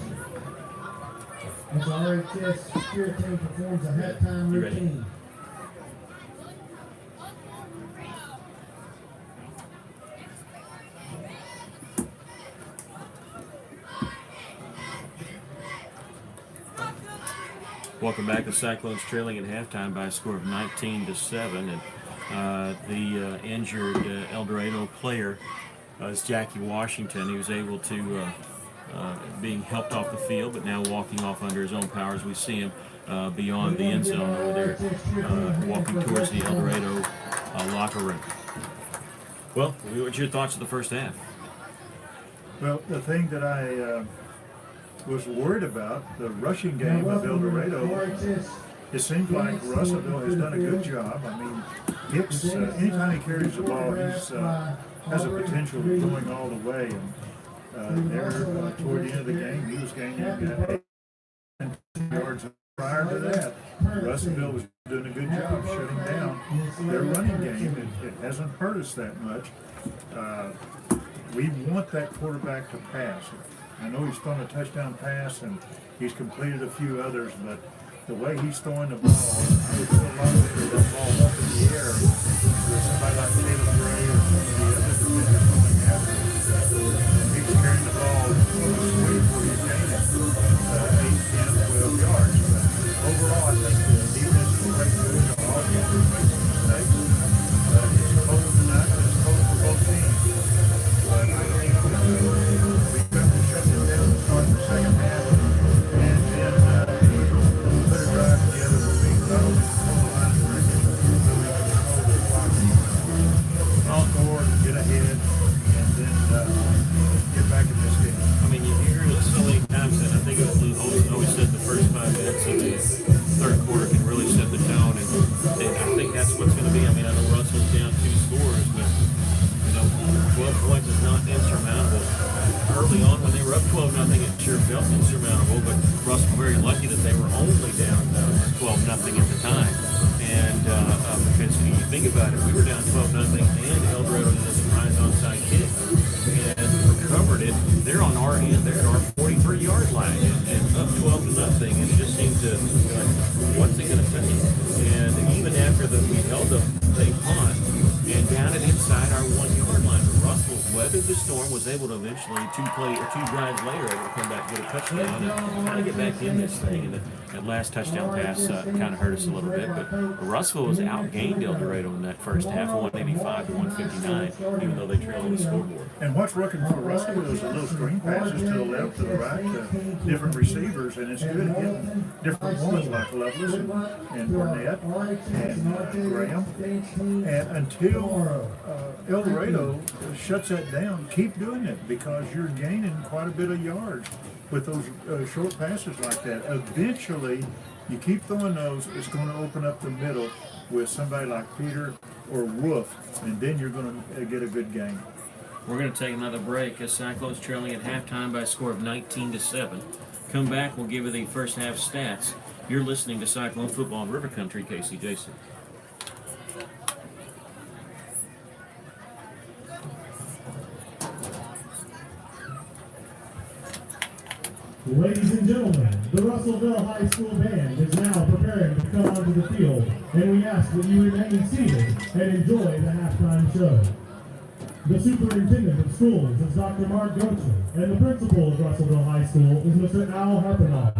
As the RHS cheer team performs a halftime You ready? routine. Welcome back. The Cyclones trailing at halftime by a score of 19-7, and the injured El Dorado player is Jackie Washington. He was able to being helped off the field, but now walking off under his own power as we see him beyond the end zone over there, walking towards the El Dorado locker room. Well, what's your thoughts of the first half? Well, the thing that I was worried about, the rushing game of El Dorado, it seems like Russellville has done a good job. I mean, Hicks, anytime he carries the ball, he's has a potential of going all the way. And there, toward the end of the game, he was gaining 8 yards. Prior to that, Russellville was doing a good job shutting down their running game. It hasn't hurt us that much. We want that quarterback to pass. I know he's thrown a touchdown pass and he's completed a few others, but the way he's throwing the ball, I would put a lot of that ball up in the air with somebody like Caleb Gray or some of the other defenders going after him. He's carrying the ball sweep where he's gaining 8, 10, 12 yards. But overall, I think the defense is quite good. The offense is making some mistakes. It's cold tonight and it's cold for both teams. But I think we've got to shut them down and start the second half and then put a drive together where we not only control the line of scrimmage, but we can control the clock. Score, get ahead, and then get back in this game. I mean, you hear it so many times, and I think it always said the first 5 minutes of the third quarter can really set the tone, and I think that's what's going to be. I mean, I know Russell's down 2 scores, but 12 points is not insurmountable. Early on, when they were up 12-0, it sure felt insurmountable, but Russell very lucky that they were only down 12-0 at the time. And because when you think about it, we were down 12-0, and El Dorado did a surprise onside kick and recovered it. They're on our end, they're at our 43-yard line, and up 12-0, and it just seemed to, what's it going to take? And even after we held them, they punt, and down it inside our 1-yard line, Russell weathered the storm, was able to eventually 2 drives later, able to come back and get a touchdown and kind of get back in this thing. And that last touchdown pass kind of hurt us a little bit, but Russell was outgained El Dorado in that first half, 185 to 159, even though they trailed on the scoreboard. And what's working for Russell is a little screen passes to the left, to the right, to different receivers, and it's good hitting different ones like Lovelace and Burnett and Graham. And until El Dorado shuts that down, keep doing it, because you're gaining quite a bit of yards with those short passes like that. Eventually, you keep throwing those, it's going to open up the middle with somebody like Peter or Wolf, and then you're going to get a good game. We're going to take another break as Cyclones trailing at halftime by a score of 19-7. Come back, we'll give you the first half stats. You're listening to Cyclone Football in River Country, Casey Jason. Ladies and gentlemen, the Russellville High School Band is now preparing to come onto the field, and we ask that you remain seated and enjoy the halftime show. The superintendent of schools is Dr. Mark Goetcher, and the principal of Russellville High School is Mr. Al Harpenau.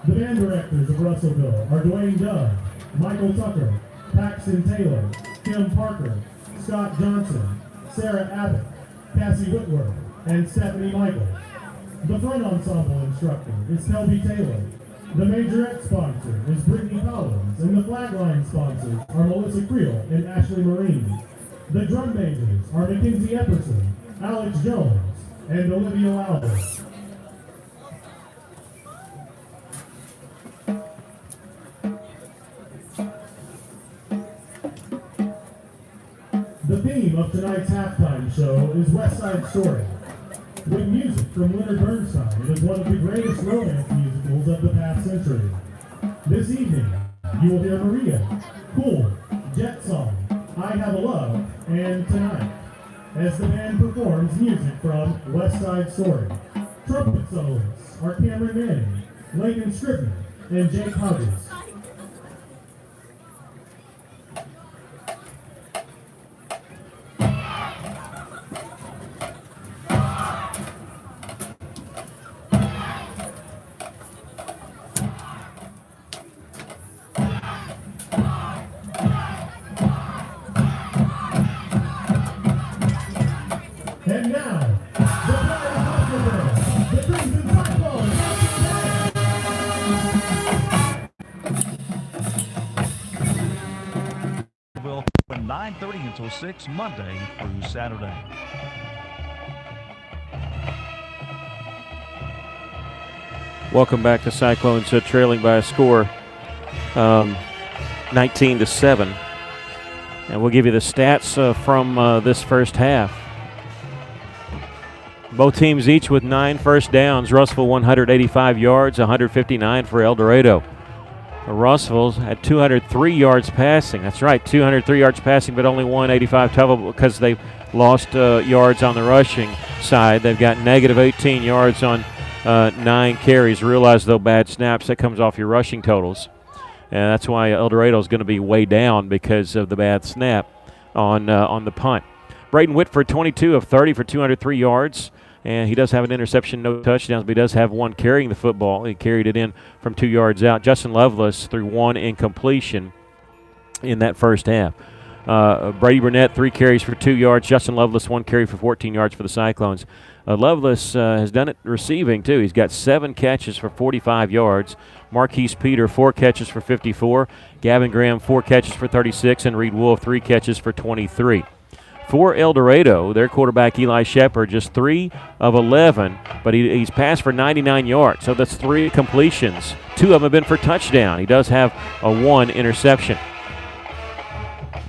The band directors of Russellville are Dwayne Dove, Michael Tucker, Paxton Taylor, Kim Parker, Scott Johnson, Sarah Abbott, Cassie Whitworth, and Stephanie Michael. The front ensemble instructor is Kelby Taylor. The majorette sponsor is Brittany Collins, and the flagline sponsors are Melissa Creel and Ashley Marine. The drum majors are Mackenzie Epperson, Alex Jones, and Olivia Lauber. The theme of tonight's halftime show is West Side Story. With music from Leonard Bernstein, it is one of the greatest romance musicals of the past century. This evening, you will hear Maria, Cool, Jet Song, I Have a Love, and Tonight. as the band performs music from West Side Story. Trumpet soloists are Cameron Manning, Lakin Scribner, and Jake Hodges. And now, the Pride of Russellville, the Crimson Cyclones. Will from 9:30 until 6 Monday through Saturday. Welcome back to Cyclones, trailing by a score 19-7. And we'll give you the stats from this first half. Both teams each with 9 first downs. Russellville 185 yards, 159 for El Dorado. Russellville's had 203 yards passing. That's right, 203 yards passing, but only 185 total because they've lost yards on the rushing side. They've got negative 18 yards on 9 carries. Realize, though, bad snaps, that comes off your rushing totals. And that's why El Dorado is going to be way down because of the bad snap on the punt. Braden Whitford, 22 of 30 for 203 yards. And he does have an interception, no touchdowns, but he does have one carrying the football. He carried it in from 2 yards out. Justin Lovelace threw one incompletion in that first half. Brady Burnett, 3 carries for 2 yards. Justin Lovelace, 1 carry for 14 yards for the Cyclones. Lovelace has done it receiving, too. He's got 7 catches for 45 yards. Marquise Peter, 4 catches for 54. Gavin Graham, 4 catches for 36. And Reed Wolf, 3 catches for 23. For El Dorado, their quarterback Eli Shepard, just 3 of 11, but he's passed for 99 yards, so that's 3 completions. 2 of them have been for touchdown. He does have a 1 interception.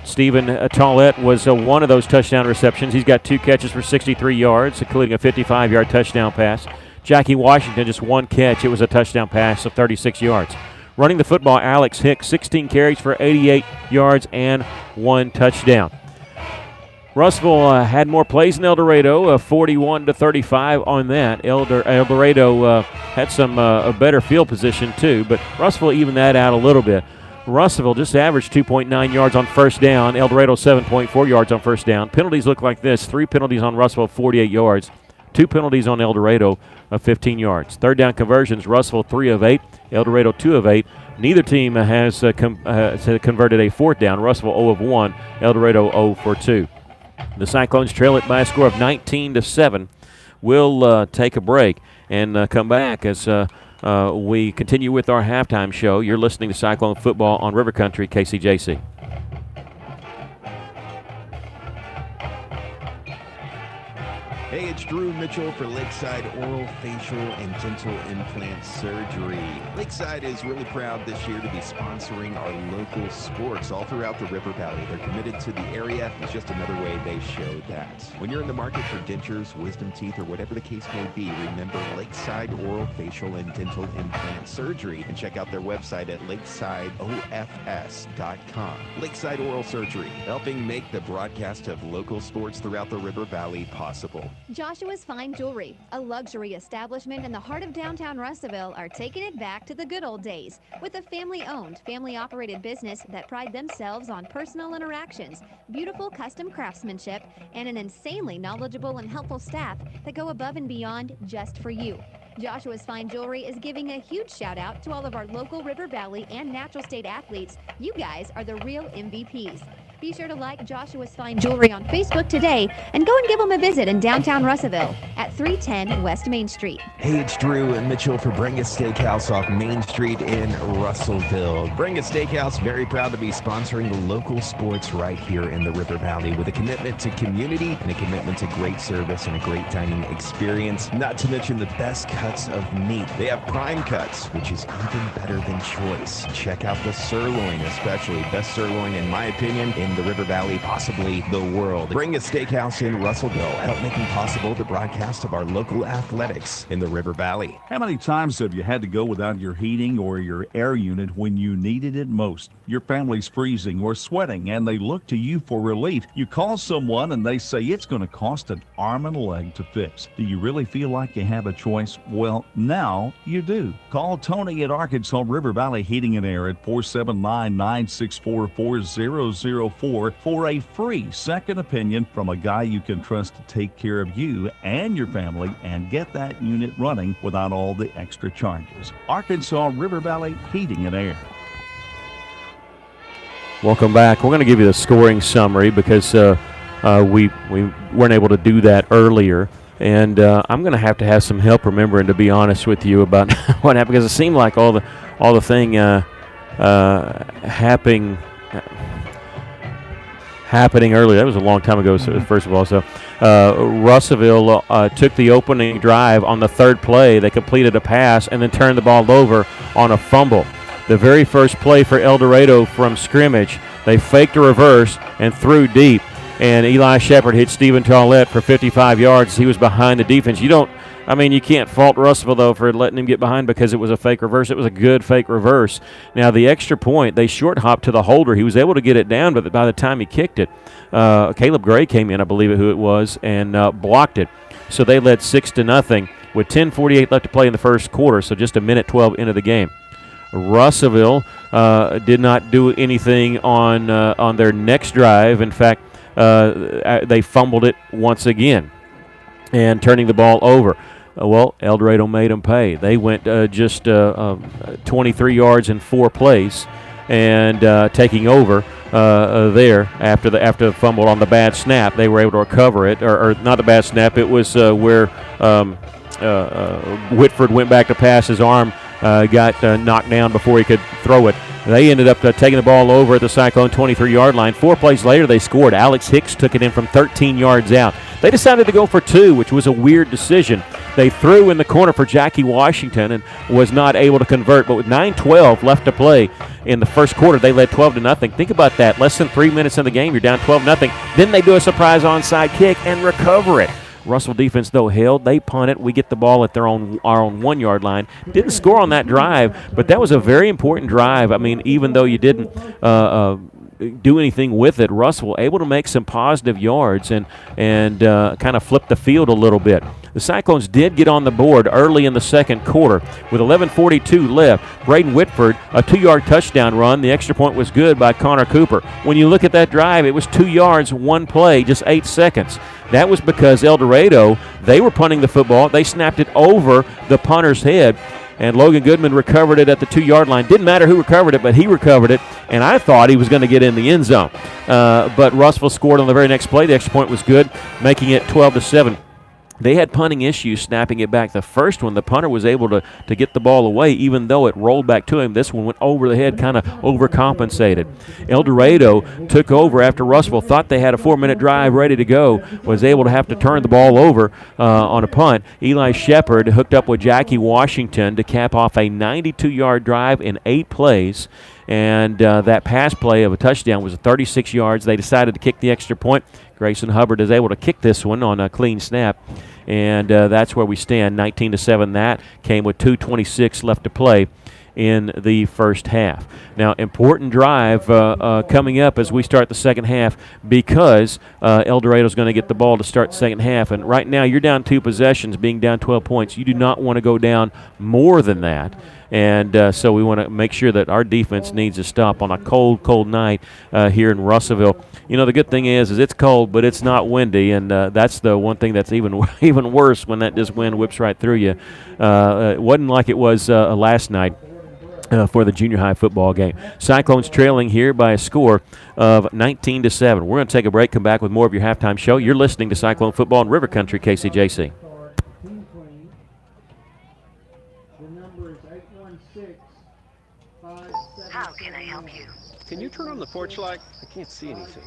Stephen Tollett was one of those touchdown receptions. He's got 2 catches for 63 yards, including a 55-yard touchdown pass. Jackie Washington, just 1 catch. It was a touchdown pass of 36 yards. Running the football, Alex Hicks, 16 carries for 88 yards and 1 touchdown. Russellville had more plays than El Dorado, 41-35 on that. El Dorado had some a better field position too, but Russellville evened that out a little bit. Russellville just averaged 2.9 yards on first down. El Dorado 7.4 yards on first down. Penalties look like this: 3 penalties on Russellville, 48 yards. 2 penalties on El Dorado of 15 yards. Third down conversions: Russellville 3 of 8, El Dorado 2 of 8. Neither team has converted a fourth down. Russellville 0 of 1, El Dorado 0 for 2. The Cyclones trail it by a score of 19-7. We'll take a break and come back as we continue with our halftime show. You're listening to Cyclone Football on River Country, KCJC. Hey, it's Drew Mitchell for Lakeside Oral, Facial, and Dental Implant Surgery. Lakeside is really proud this year to be sponsoring our local sports all throughout the River Valley. They're committed to the area. It's just another way they show that. When you're in the market for dentures, wisdom teeth, or whatever the case may be, remember Lakeside Oral, Facial, and Dental Implant Surgery, and check out their website at lakesideofs.com. Lakeside Oral Surgery, helping make the broadcast of local sports throughout the River Valley possible. Joshua's Fine Jewelry, a luxury establishment in the heart of downtown Russellville, are taking it back to the good old days with a family-owned, family-operated business that pride themselves on personal interactions, beautiful custom craftsmanship, and an insanely knowledgeable and helpful staff that go above and beyond just for you. Joshua's Fine Jewelry is giving a huge shout out to all of our local River Valley and Natural State athletes. You guys are the real MVPs. Be sure to like Joshua's Fine Jewelry on Facebook today and go and give them a visit in downtown Russellville at 310 West Main Street. Hey, it's Drew and Mitchell for Bringus Steakhouse off Main Street in Russellville. Bringus Steakhouse, very proud to be sponsoring the local sports right here in the River Valley with a commitment to community and a commitment to great service and a great dining experience, not to mention the best cuts of meat. They have prime cuts, which is even better than choice. Check out the sirloin, especially. Best sirloin, in my opinion, in the River Valley, possibly the world. Bringus Steakhouse in Russellville, help making possible the broadcast of our local athletics in the River Valley. How many times have you had to go without your heating or your air unit when you needed it most? Your family's freezing or sweating and they look to you for relief. You call someone and they say it's going to cost an arm and a leg to fix. Do you really feel like you have a choice? Well, now you do. Call Tony at Arkansas River Valley Heating and Air at 479-964-4004 for a free second opinion from a guy you can trust to take care of you and your family and get that unit running without all the extra charges. Arkansas River Valley Heating and Air. Welcome back. We're going to give you the scoring summary because we weren't able to do that earlier. And I'm going to have some help remembering, to be honest with you, about what happened, because it seemed like all the thing happening earlier. That was a long time ago, so first of all. So Russellville took the opening drive on the third play. They completed a pass and then turned the ball over on a fumble. The very first play for El Dorado from scrimmage, they faked a reverse and threw deep. And Eli Shepard hit Stephen Tollett for 55 yards. He was behind the defense. You can't fault Russellville, though, for letting him get behind because it was a fake reverse. It was a good fake reverse. Now, the extra point, they short hopped to the holder. He was able to get it down, but by the time he kicked it, Caleb Gray came in, I believe who it was, and blocked it. So they led 6-0 with 10:48 left to play in the first quarter, so just a minute 12 into the game. Russellville did not do anything on their next drive. In fact, they fumbled it once again and turning the ball over. El Dorado made them pay. They went just 23 yards in 4 plays and taking over there after the fumble on the bad snap. They were able to recover it, or not the bad snap. It was where Whitford went back to pass. His arm got knocked down before he could throw it. They ended up taking the ball over at the Cyclone 23-yard line. 4 plays later, they scored. Alex Hicks took it in from 13 yards out. They decided to go for 2, which was a weird decision. They threw in the corner for Jackie Washington and was not able to convert. But with 9:12 left to play in the first quarter, they led 12-0. Think about that. Less than 3 minutes in the game, you're down 12-0. Then they do a surprise onside kick and recover it. Russell defense, though, held. They punt it. We get the ball at our own 1-yard line. Didn't score on that drive, but that was a very important drive. I mean, even though you didn't do anything with it, Russell able to make some positive yards and kind of flip the field a little bit. The Cyclones did get on the board early in the second quarter with 11:42 left. Braden Whitford, a 2-yard touchdown run. The extra point was good by Connor Cooper. When you look at that drive, it was 2 yards, 1 play, just 8 seconds. That was because El Dorado, they were punting the football. They snapped it over the punter's head, and Logan Goodman recovered it at the 2-yard line. Didn't matter who recovered it, but he recovered it, and I thought he was going to get in the end zone. But Russellville scored on the very next play. The extra point was good, making it 12-7. They had punting issues snapping it back. The first one, the punter was able to get the ball away, even though it rolled back to him. This one went over the head, kind of overcompensated. El Dorado took over after Russellville thought they had a 4-minute drive ready to go, was able to have to turn the ball over on a punt. Eli Shepard hooked up with Jackie Washington to cap off a 92-yard drive in 8 plays. And that pass play of a touchdown was 36 yards. They decided to kick the extra point. Grayson Hubbard is able to kick this one on a clean snap. And that's where we stand, 19-7. That came with 2:26 left to play in the first half. Now, important drive coming up as we start the second half because El Dorado is going to get the ball to start the second half. And right now you're down 2 possessions, being down 12 points. You do not want to go down more than that. And so we want to make sure that our defense needs to stop on a cold, cold night here in Russellville. You know, the good thing is it's cold, but it's not windy, and that's the one thing that's even worse when that just wind whips right through you. It wasn't like it was last night for the junior high football game. Cyclones trailing here by a score of 19-7. We're going to take a break, come back with more of your halftime show. You're listening to Cyclone Football in River Country, KCJC. How can I help you? Can you turn on the porch light? I can't see anything.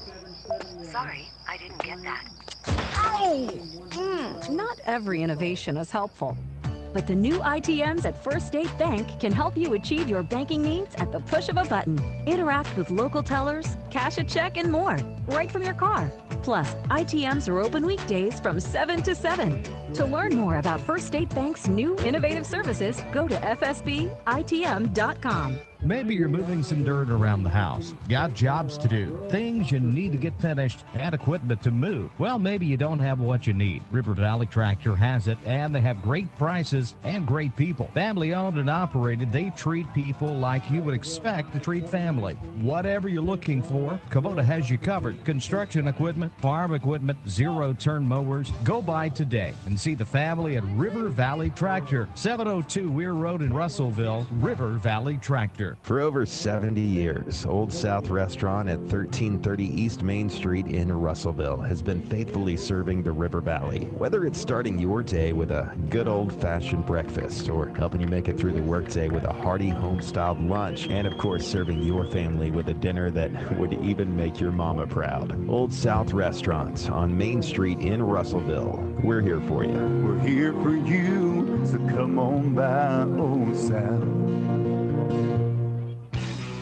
Sorry, I didn't get that. Not every innovation is helpful, but the new ITMs at First State Bank can help you achieve your banking needs at the push of a button. Interact with local tellers, cash a check, and more, right from your car. Plus, ITMs are open weekdays from 7 to 7. To learn more about First State Bank's new innovative services, go to fsbitm.com. Maybe you're moving some dirt around the house, got jobs to do, things you need to get finished, and equipment to move. Well, maybe you don't have what you need. River Valley Tractor has it, and they have great prices and great people. Family owned and operated, they treat people like you would expect to treat family. Whatever you're looking for, Kubota has you covered. Construction equipment, farm equipment, zero-turn mowers. Go by today and see the family at River Valley Tractor, 702 Weir Road in Russellville. River Valley Tractor. For over 70 years, Old South Restaurant at 1330 East Main Street in Russellville has been faithfully serving the River Valley. Whether it's starting your day with a good old-fashioned breakfast or helping you make it through the workday with a hearty home-styled lunch, and of course serving your family with a dinner that would even make your mama proud. Old South Restaurant on Main Street in Russellville. We're here for you. We're here for you, so come on by Old South.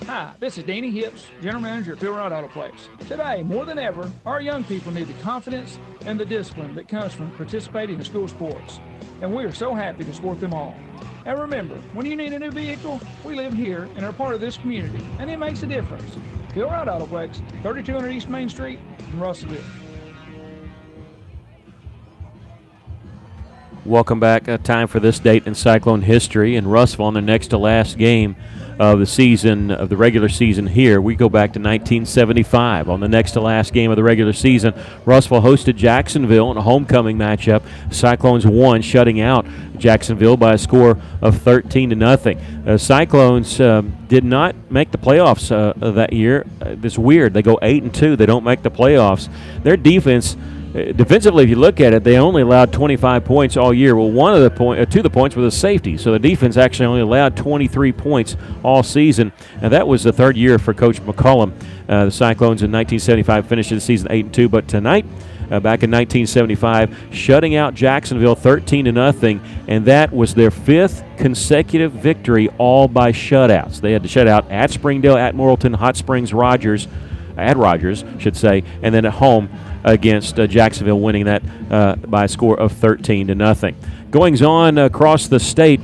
Hi, this is Danny Hips, General Manager at Phil Wright Autoplex. Today, more than ever, our young people need the confidence and the discipline that comes from participating in school sports. And we are so happy to support them all. And remember, when you need a new vehicle, we live here and are part of this community, and it makes a difference. Phil Wright Autoplex, 3200 East Main Street in Russellville. Welcome back. Time for this date in Cyclone history. In Russellville, on their next to last game of the season, of the regular season here, we go back to 1975. On the next to last game of the regular season, Russellville hosted Jacksonville in a homecoming matchup. Cyclones won, shutting out Jacksonville by a score of 13-0. Cyclones did not make the playoffs that year. It's weird. They go 8-2. They don't make the playoffs. Their defense. Defensively, if you look at it, they only allowed 25 points all year. Well, two of the points was a safety, so the defense actually only allowed 23 points all season, and that was the third year for Coach McCollum. The Cyclones in 1975 finished the season 8-2, but tonight, back in 1975, shutting out Jacksonville 13-0, and that was their fifth consecutive victory, all by shutouts. They had to shut out at Springdale, at Morrilton, Hot Springs, at Rogers, should say, and then at home against Jacksonville, winning that by a score of 13-0. Goings on across the state,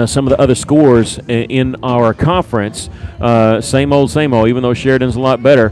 some of the other scores in our conference, same old, even though Sheridan's a lot better.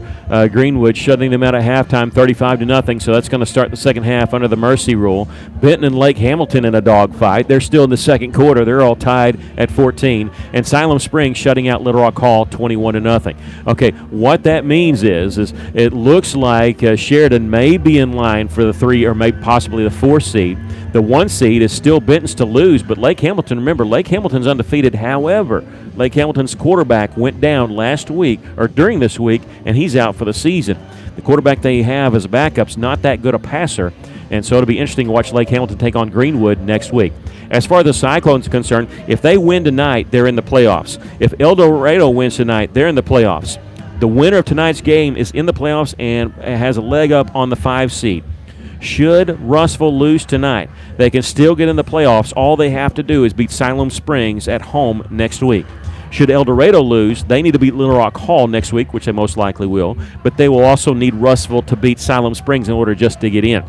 Greenwood shutting them out at halftime 35-0, so that's going to start the second half under the mercy rule. Benton and Lake Hamilton in a dogfight. They're still in the second quarter. They're all tied at 14. And Siloam Springs shutting out Little Rock Hall 21-0. Okay, what that means is it looks like Sheridan may be in line for the 3 or maybe possibly the 4 seed. The 1 seed is still Benton's to lose, but Lake Hamilton, remember, Lake Hamilton's undefeated. However, Lake Hamilton's quarterback went down last week, or during this week, and he's out for the season. The quarterback they have as a backup's not that good a passer, and so it'll be interesting to watch Lake Hamilton take on Greenwood next week. As far as the Cyclones are concerned, if they win tonight, they're in the playoffs. If El Dorado wins tonight, they're in the playoffs. The winner of tonight's game is in the playoffs and has a leg up on the 5 seed. Should Russellville lose tonight, they can still get in the playoffs. All they have to do is beat Siloam Springs at home next week. Should El Dorado lose, they need to beat Little Rock Hall next week, which they most likely will, but they will also need Russellville to beat Siloam Springs in order just to get in.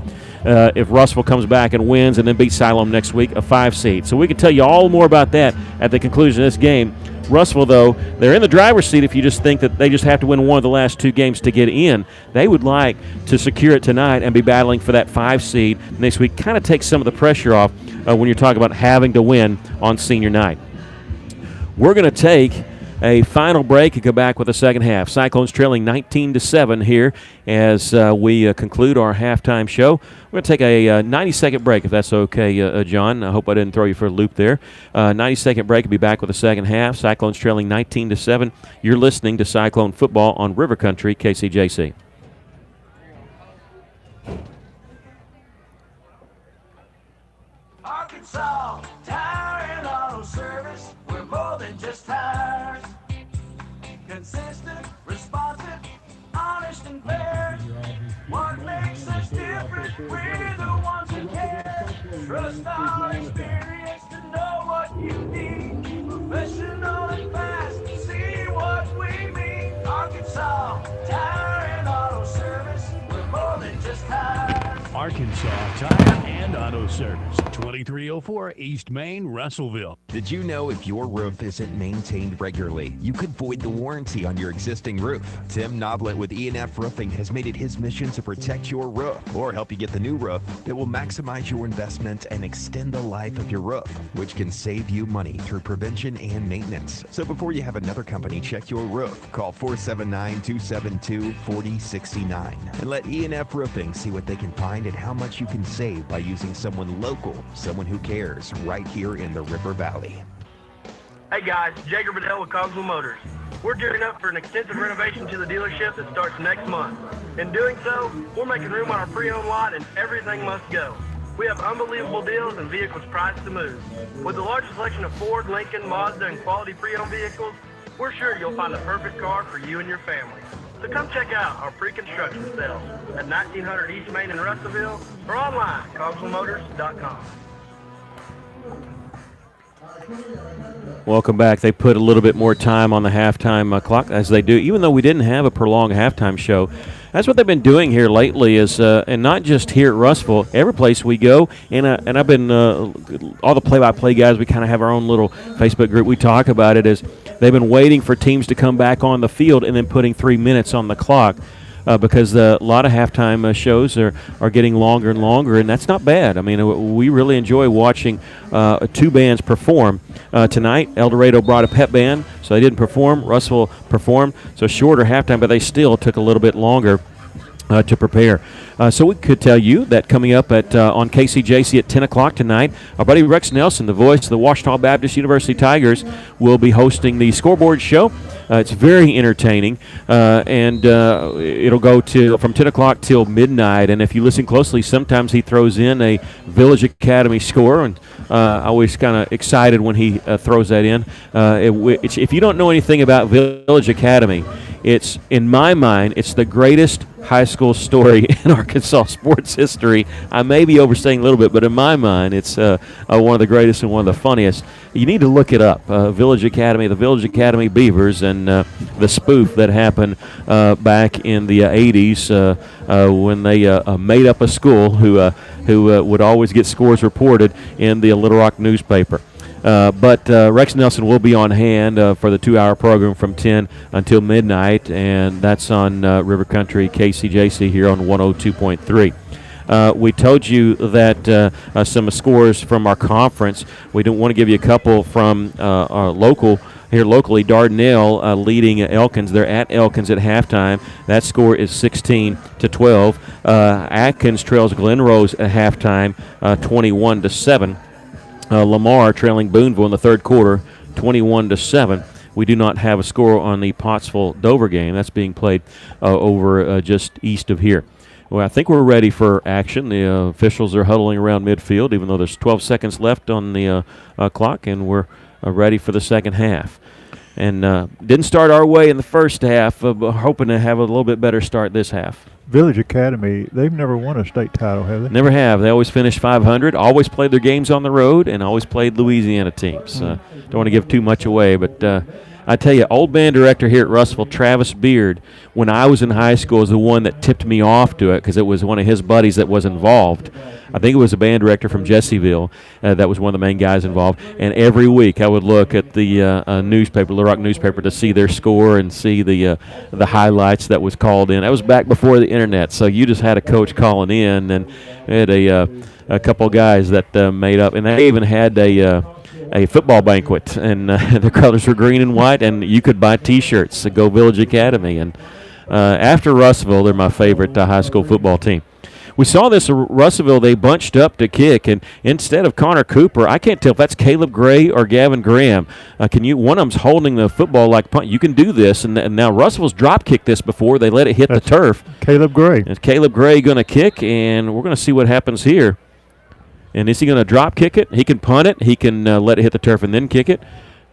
If Russellville comes back and wins and then beats Siloam next week, a 5 seed. So we can tell you all more about that at the conclusion of this game. Russellville, though, they're in the driver's seat if you just think that they just have to win one of the last 2 games to get in. They would like to secure it tonight and be battling for that 5 seed next week. Kind of takes some of the pressure off when you're talking about having to win on senior night. We're going to take a final break and go back with the second half. Cyclones trailing 19-7 here as we conclude our halftime show. We're going to take a 90-second break, if that's okay, John. I hope I didn't throw you for a loop there. 90-second break. We'll be back with the second half. Cyclones trailing 19-7. You're listening to Cyclone Football on River Country, KCJC. Arkansas Tire and Auto Service. We're more than just tires. Consistent, responsive, honest and fair. What makes us different? We're the ones who care. Trust our experience to know what you need. Professional and fast, see what we mean. Arkansas Tire and Auto Service. We're more than just tires. Arkansas Tire and Auto Service, 2304 East Main, Russellville. Did you know if your roof isn't maintained regularly, you could void the warranty on your existing roof? Tim Noblet with E&F Roofing has made it his mission to protect your roof or help you get the new roof that will maximize your investment and extend the life of your roof, which can save you money through prevention and maintenance. So before you have another company check your roof, call 479-272-4069 and let E&F Roofing see what they can find and how much you can save by using someone local, someone who cares, right here in the River Valley. Hey guys, Jacob Bedell with Cogswell Motors. We're gearing up for an extensive renovation to the dealership that starts next month. In doing so, we're making room on our pre-owned lot and everything must go. We have unbelievable deals and vehicles priced to move. With the largest selection of Ford, Lincoln, Mazda, and quality pre-owned vehicles, we're sure you'll find the perfect car for you and your family. So come check out our pre-construction sales at 1900 East Main in Russellville or online at cogswellmotors.com. Welcome back. They put a little bit more time on the halftime clock, as they do, even though we didn't have a prolonged halftime show. That's what they've been doing here lately, is and not just here at Russellville, every place we go. And I've been all the play-by-play guys. We kind of have our own little Facebook group. We talk about it as they've been waiting for teams to come back on the field and then putting 3 minutes on the clock. Because a lot of halftime shows are getting longer and longer, and that's not bad. I mean, we really enjoy watching two bands perform. Tonight, El Dorado brought a pep band, so they didn't perform. Russellville performed, so shorter halftime, but they still took a little bit longer to prepare. So we could tell you that coming up at on KCJC at 10 o'clock tonight, our buddy Rex Nelson, the voice of the Ouachita Baptist University Tigers, will be hosting the scoreboard show. It's very entertaining, and it'll go from 10 o'clock till midnight. And if you listen closely, sometimes he throws in a Village Academy score, and I always kind of excited when he throws that in. If you don't know anything about Village Academy, it's, in my mind, it's the greatest high school story in Arkansas sports history. I may be overstaying a little bit, but in my mind, it's one of the greatest and one of the funniest. You need to look it up, Village Academy, the Village Academy Beavers, and the spoof that happened back in the 80s when they made up a school who would always get scores reported in the Little Rock newspaper. But Rex Nelson will be on hand for the 2-hour program from 10 until midnight, and that's on River Country KCJC here on 102.3. We told you that some scores from our conference. We don't want to give you a couple from our locally. Dardanelle leading Elkins. They're at Elkins at halftime. That score is 16-12. Atkins trails Glen Rose at halftime, 21-7. Lamar trailing Booneville in the third quarter, 21-7. We do not have a score on the Pottsville-Dover game. That's being played over just east of here. Well, I think we're ready for action. The officials are huddling around midfield, even though there's 12 seconds left on the clock, and we're ready for the second half. And didn't start our way in the first half, hoping to have a little bit better start this half. Village Academy, they've never won a state title, have they? Never have. They always finish 500, always played their games on the road, and always played Louisiana teams. Don't want to give too much away, but I tell you, old band director here at Russellville, Travis Beard, when I was in high school, was the one that tipped me off to it because it was one of his buddies that was involved. I think it was a band director from Jessieville that was one of the main guys involved. And every week I would look at the newspaper, Little Rock newspaper, to see their score and see the highlights that was called in. That was back before the internet, so you just had a coach calling in, and we had a couple of guys that made up, and they even had a football banquet, and the colors were green and white, and you could buy T-shirts to go Village Academy. And after Russellville, they're my favorite high school football team. We saw this at Russellville. They bunched up to kick, and instead of Connor Cooper, I can't tell if that's Caleb Gray or Gavin Graham. One of them's holding the football like punt. You can do this, and now Russellville's drop kicked this before. They let it hit the turf. Caleb Gray. Is Caleb Gray going to kick, and we're going to see what happens here. And is he going to drop kick it? He can punt it. He can let it hit the turf and then kick it.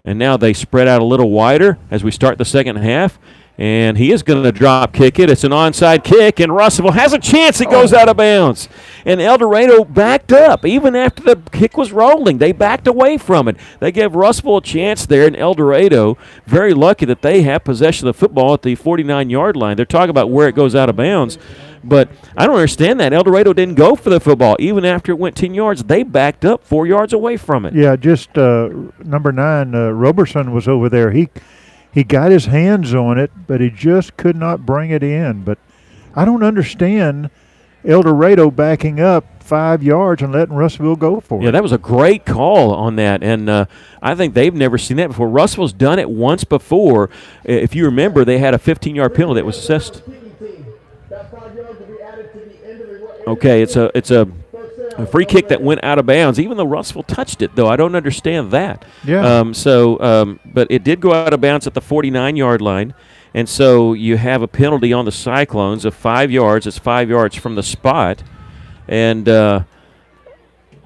And now they spread out a little wider as we start the second half. And he is going to drop kick it. It's an onside kick, and Russellville has a chance. It goes out of bounds. And El Dorado backed up. Even after the kick was rolling, they backed away from it. They gave Russellville a chance there, and El Dorado, very lucky that they have possession of the football at the 49-yard line. They're talking about where it goes out of bounds. But I don't understand that. El Dorado didn't go for the football. Even after it went 10 yards, they backed up 4 yards away from it. Yeah, just number 9, Roberson was over there. He got his hands on it, but he just could not bring it in. But I don't understand El Dorado backing up 5 yards and letting Russellville go for it. Yeah, that was a great call on that, and I think they've never seen that before. Russellville's done it once before. If you remember, they had a 15-yard penalty that was assessed. Okay, it's a free kick that went out of bounds, even though Russellville touched it, though. I don't understand that. Yeah. But it did go out of bounds at the 49-yard line, and so you have a penalty on the Cyclones of 5 yards. It's 5 yards from the spot, and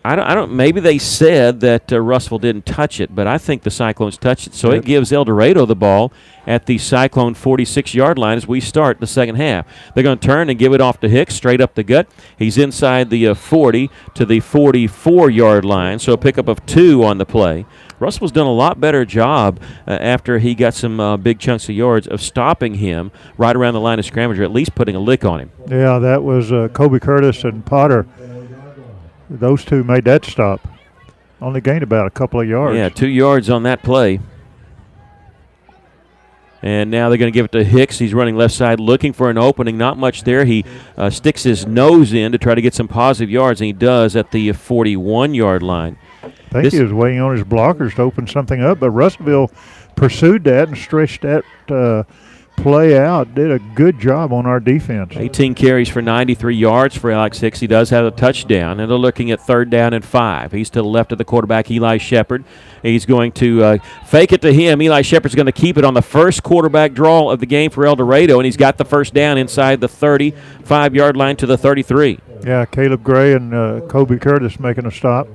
I don't. Maybe they said that Russellville didn't touch it, but I think the Cyclones touched it. So it gives El Dorado the ball at the Cyclone 46-yard line as we start the second half. They're going to turn and give it off to Hicks, straight up the gut. He's inside the 40 to the 44-yard line, so a pickup of 2 on the play. Russell's done a lot better job after he got some big chunks of yards of stopping him right around the line of scrimmage, or at least putting a lick on him. Yeah, that was Kobe Curtis and Potter. Those two made that stop. Only gained about a couple of yards. Yeah, 2 yards on that play. And now they're going to give it to Hicks. He's running left side looking for an opening. Not much there. He sticks his nose in to try to get some positive yards, and he does at the 41-yard line. I think he was waiting on his blockers to open something up, but Russellville pursued that and stretched that play out. Did a good job on our defense. 18 carries for 93 yards for Alex Hicks. He does have a touchdown, and they're looking at 3rd down and 5. He's to the left of the quarterback, Eli Shepard. He's going to fake it to him. Eli Shepard's going to keep it on the first quarterback draw of the game for El Dorado, and he's got the first down inside the 35-yard line to the 33. Yeah, Caleb Gray and Kobe Curtis making a stop.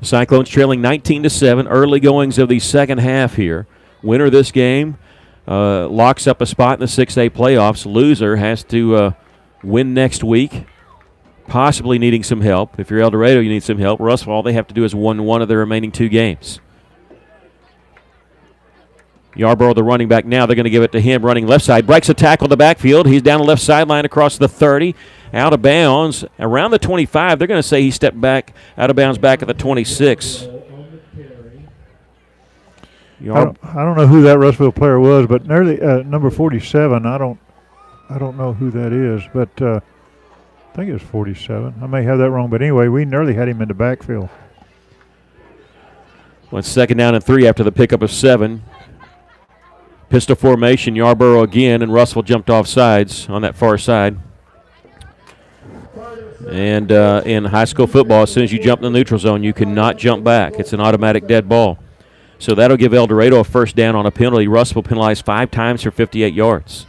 Cyclones trailing 19-7. Early goings of the second half here. Winner of this game locks up a spot in the 6A playoffs. Loser has to win next week, possibly needing some help. If you're El Dorado, you need some help. Russellville, all they have to do is win one of their remaining 2 games. Yarborough, the running back now. They're going to give it to him running left side. Breaks a tackle in the backfield. He's down the left sideline across the 30. Out of bounds. Around the 25. They're going to say he stepped back out of bounds back at the 26. I don't know who that Russellville player was, but nearly number 47. I don't know who that is, but I think it was 47. I may have that wrong, but anyway, we nearly had him in the backfield. Well, it's 2nd down and 3 after the pickup of 7. Pistol formation, Yarborough again, and Russell jumped off sides on that far side. And in high school football, as soon as you jump in the neutral zone, you cannot jump back. It's an automatic dead ball. So that'll give El Dorado a first down on a penalty. Russell penalized 5 times for 58 yards.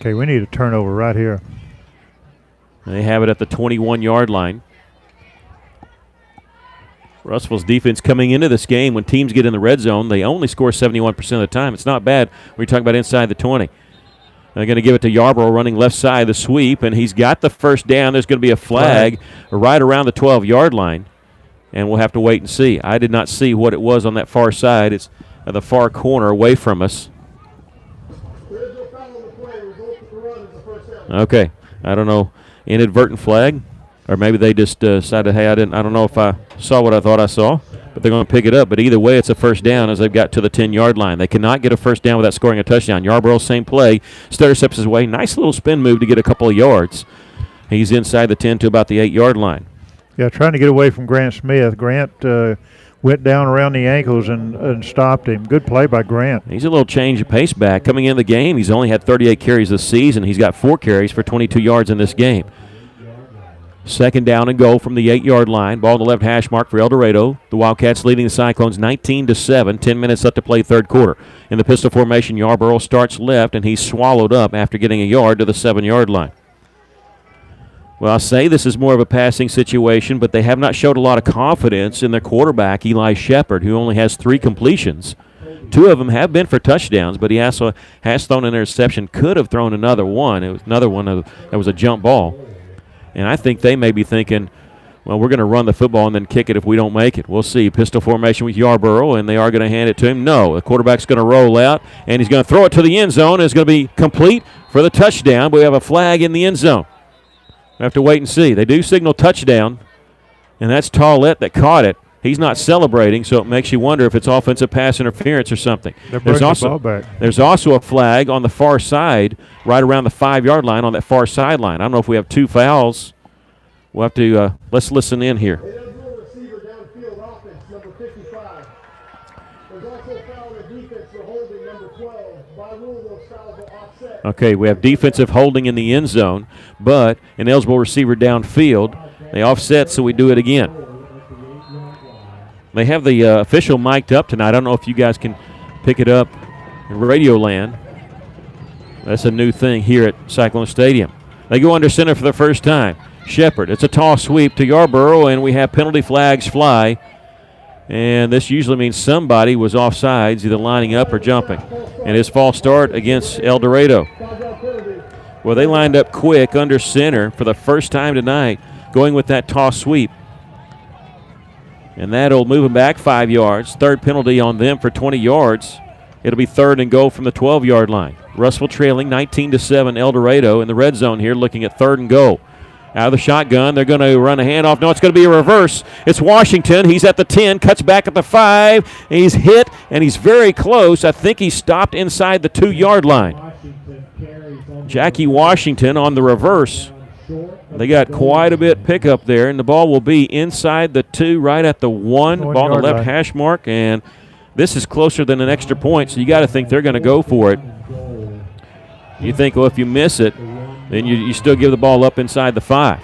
Okay, we need a turnover right here. They have it at the 21-yard line. Russellville's defense coming into this game, when teams get in the red zone, they only score 71% of the time. It's not bad when you're talking about inside the 20. They're going to give it to Yarborough running left side, the sweep, and he's got the first down. There's going to be a flag right around the 12-yard line, and we'll have to wait and see. I did not see what it was on that far side. It's at the far corner away from us. Okay. I don't know. Inadvertent flag? Or maybe they just decided, hey, I don't know if I saw what I thought I saw, but they're going to pick it up. But either way, it's a first down as they've got to the 10-yard line. They cannot get a first down without scoring a touchdown. Yarborough, same play. Stutter steps his way. Nice little spin move to get a couple of yards. He's inside the 10 to about the 8-yard line. Yeah, trying to get away from Grant Smith. Grant went down around the ankles and stopped him. Good play by Grant. He's a little change of pace back. Coming in the game, he's only had 38 carries this season. He's got 4 carries for 22 yards in this game. 2nd down and goal from the 8-yard line. Ball to the left hash mark for El Dorado. The Wildcats leading the Cyclones 19-7. 10 minutes left to play third quarter. In the pistol formation, Yarborough starts left, and he's swallowed up after getting a yard to the 7-yard line. Well, I'll say this is more of a passing situation, but they have not showed a lot of confidence in their quarterback, Eli Shepard, who only has 3 completions. 2 of them have been for touchdowns, but he also has thrown an interception, could have thrown another one. It was another one that was a jump ball. And I think they may be thinking, well, we're going to run the football and then kick it if we don't make it. We'll see. Pistol formation with Yarborough, and they are going to hand it to him. No, the quarterback's going to roll out, and he's going to throw it to the end zone. It's going to be complete for the touchdown, but we have a flag in the end zone. We have to wait and see. They do signal touchdown, and that's Tollett that caught it. He's not celebrating, so it makes you wonder if it's offensive pass interference or something. There's also the ball back. There's also a flag on the far side, right around the 5-yard line on that far sideline. I don't know if we have 2 fouls. We'll have to let's listen in here. Okay, we have defensive holding in the end zone, but an eligible receiver downfield. They offset, so we do it again. They have the official mic'd up tonight. I don't know if you guys can pick it up in Radio Land. That's a new thing here at Cyclone Stadium. They go under center for the first time. Shepard, it's a toss sweep to Yarborough, and we have penalty flags fly. And this usually means somebody was offsides, either lining up or jumping. And his false start against El Dorado. Well, they lined up quick under center for the first time tonight, going with that toss sweep. And that'll move them back 5 yards. Third penalty on them for 20 yards. It'll be 3rd and goal from the 12-yard line. Russell trailing 19-7 El Dorado in the red zone here, looking at 3rd and goal. Out of the shotgun, they're going to run a handoff. No, it's going to be a reverse. It's Washington. He's at the 10, cuts back at the 5. And he's hit, and he's very close. I think he stopped inside the 2-yard line. Jackie Washington on the reverse. They got quite a bit pickup there, and the ball will be inside the 2, right at the 1. Ball on the left line. hash mark, and this is closer than an extra point, so you got to think they're going to go for it. You think, well, if you miss it, then you still give the ball up inside the 5.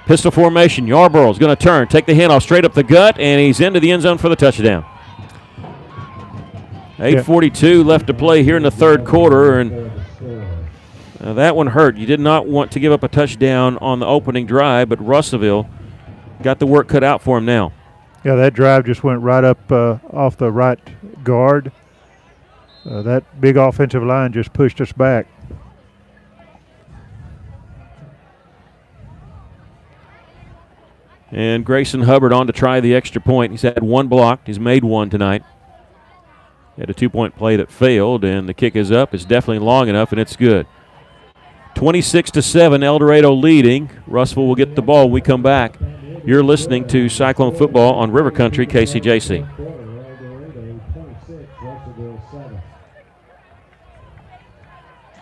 Pistol formation. Yarborough's going to turn, take the handoff straight up the gut, and he's into the end zone for the touchdown. 8:42 left to play here in the 3rd quarter, and that one hurt. You did not want to give up a touchdown on the opening drive, but Russellville got the work cut out for him now. Yeah, that drive just went right up off the right guard. That big offensive line just pushed us back. And Grayson Hubbard on to try the extra point. He's had 1 blocked. He's made 1 tonight. He had a 2-point play that failed, and the kick is up. It's definitely long enough, and it's good. 26-7, El Dorado leading. Russellville will get the ball when we come back. You're listening to Cyclone Football on River Country, KCJC.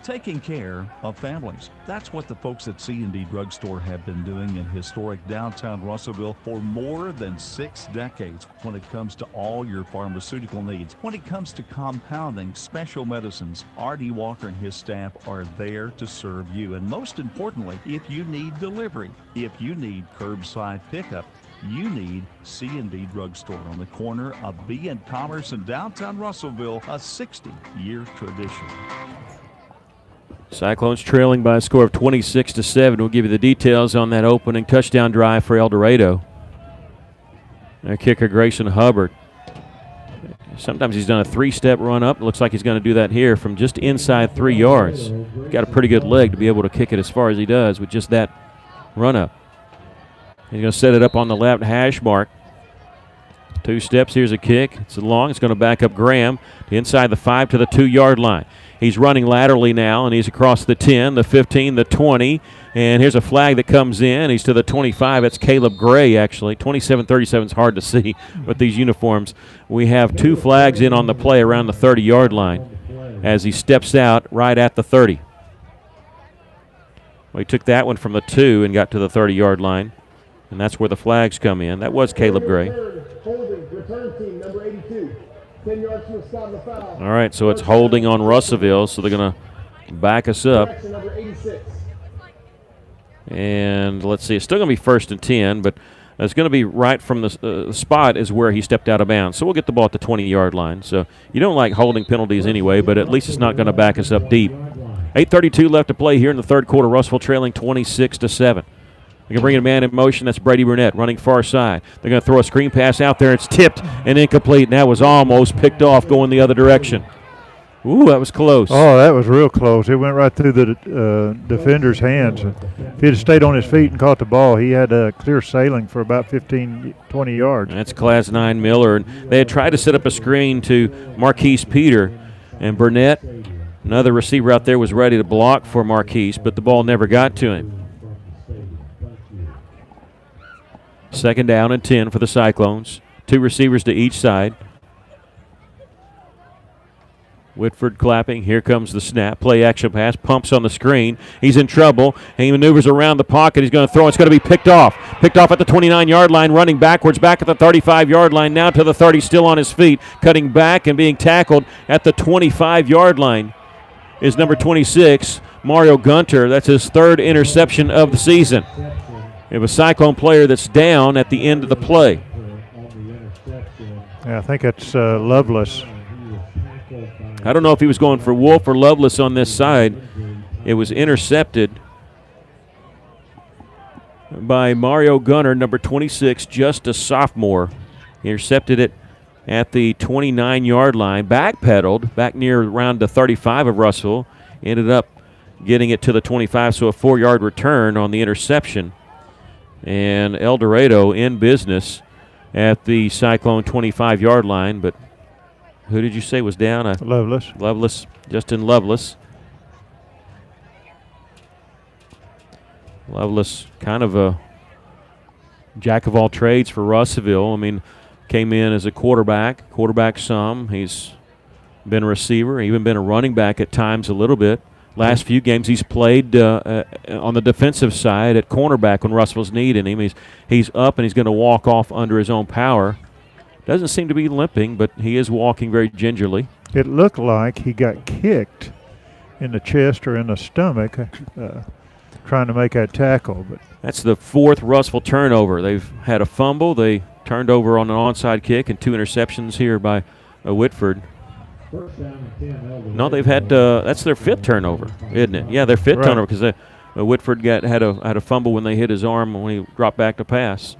Taking care of families. That's what the folks at C&D Drugstore have been doing in historic downtown Russellville for more than 6 decades when it comes to all your pharmaceutical needs. When it comes to compounding special medicines, R.D. Walker and his staff are there to serve you. And most importantly, if you need delivery, if you need curbside pickup, you need C&D Drugstore on the corner of B and Commerce in downtown Russellville, a 60-year tradition. Cyclones trailing by a score of 26-7. We'll give you the details on that opening touchdown drive for El Dorado. Their kicker, Grayson Hubbard. Sometimes he's done a 3-step run up. It looks like he's going to do that here from just inside 3 yards. Got a pretty good leg to be able to kick it as far as he does with just that run up. He's going to set it up on the left hash mark. 2 steps. Here's a kick. It's long. It's going to back up Graham to inside the 5 to the 2-yard line. He's running laterally now, and he's across the 10, the 15, the 20. And here's a flag that comes in. He's to the 25. That's Caleb Gray, actually. 27-37 is hard to see with these uniforms. We have 2 flags in on the play around the 30-yard line as he steps out right at the 30. Well, he took that one from the 2 and got to the 30-yard line, and that's where the flags come in. That was Caleb Gray. Return team, number 82. 10 yards from the stop of the foul. All right, so it's holding on Russellville, so they're going to back us up. And let's see, it's still going to be 1st and 10, but it's going to be right from the spot is where he stepped out of bounds. So we'll get the ball at the 20-yard line. So you don't like holding penalties anyway, but at least it's not going to back us up deep. 8:32 left to play here in the 3rd quarter. Russellville trailing 26-7. They're going to bring a man in motion. That's Brady Burnett running far side. They're going to throw a screen pass out there. It's tipped and incomplete, and that was almost picked off going the other direction. Ooh, that was close. Oh, that was real close. It went right through the defender's hands. If he'd have stayed on his feet and caught the ball, he had clear sailing for about 15, 20 yards. That's Class 9 Miller. And they had tried to set up a screen to Marquise Peter, and Burnett, another receiver out there, was ready to block for Marquise, but the ball never got to him. 2nd down and 10 for the Cyclones. 2 receivers to each side. Whitford clapping. Here comes the snap. Play action pass. Pumps on the screen. He's in trouble. He maneuvers around the pocket. He's going to throw. It's going to be picked off. Picked off at the 29-yard line, running backwards, back at the 35-yard line, now to the 30, still on his feet, cutting back and being tackled at the 25-yard line is number 26, Mario Gunter. That's his 3rd interception of the season. We have a Cyclone player that's down at the end of the play. Yeah, I think it's Lovelace. I don't know if he was going for Wolf or Lovelace on this side. It was intercepted by Mario Gunter, number 26, just a sophomore. He intercepted it at the 29-yard line, backpedaled back near around the 35 of Russell, ended up getting it to the 25, so a 4-yard return on the interception. And El Dorado in business at the Cyclone 25-yard line, but who did you say was down? Lovelace. Lovelace, Justin Lovelace. Lovelace, kind of a jack of all trades for Russellville. I mean, came in as a quarterback some. He's been a receiver, even been a running back at times a little bit. Last few games he's played on the defensive side at cornerback when Russell's needing him. He's up and he's going to walk off under his own power. Doesn't seem to be limping, but he is walking very gingerly. It looked like he got kicked in the chest or in the stomach trying to make that tackle. But that's the 4th Russellville turnover. They've had a fumble. They turned over on an onside kick and 2 interceptions here by Whitford. No, they've had that's their 5th turnover, isn't it? Yeah, their 5th turnover because Whitford had a fumble when they hit his arm when he dropped back to pass.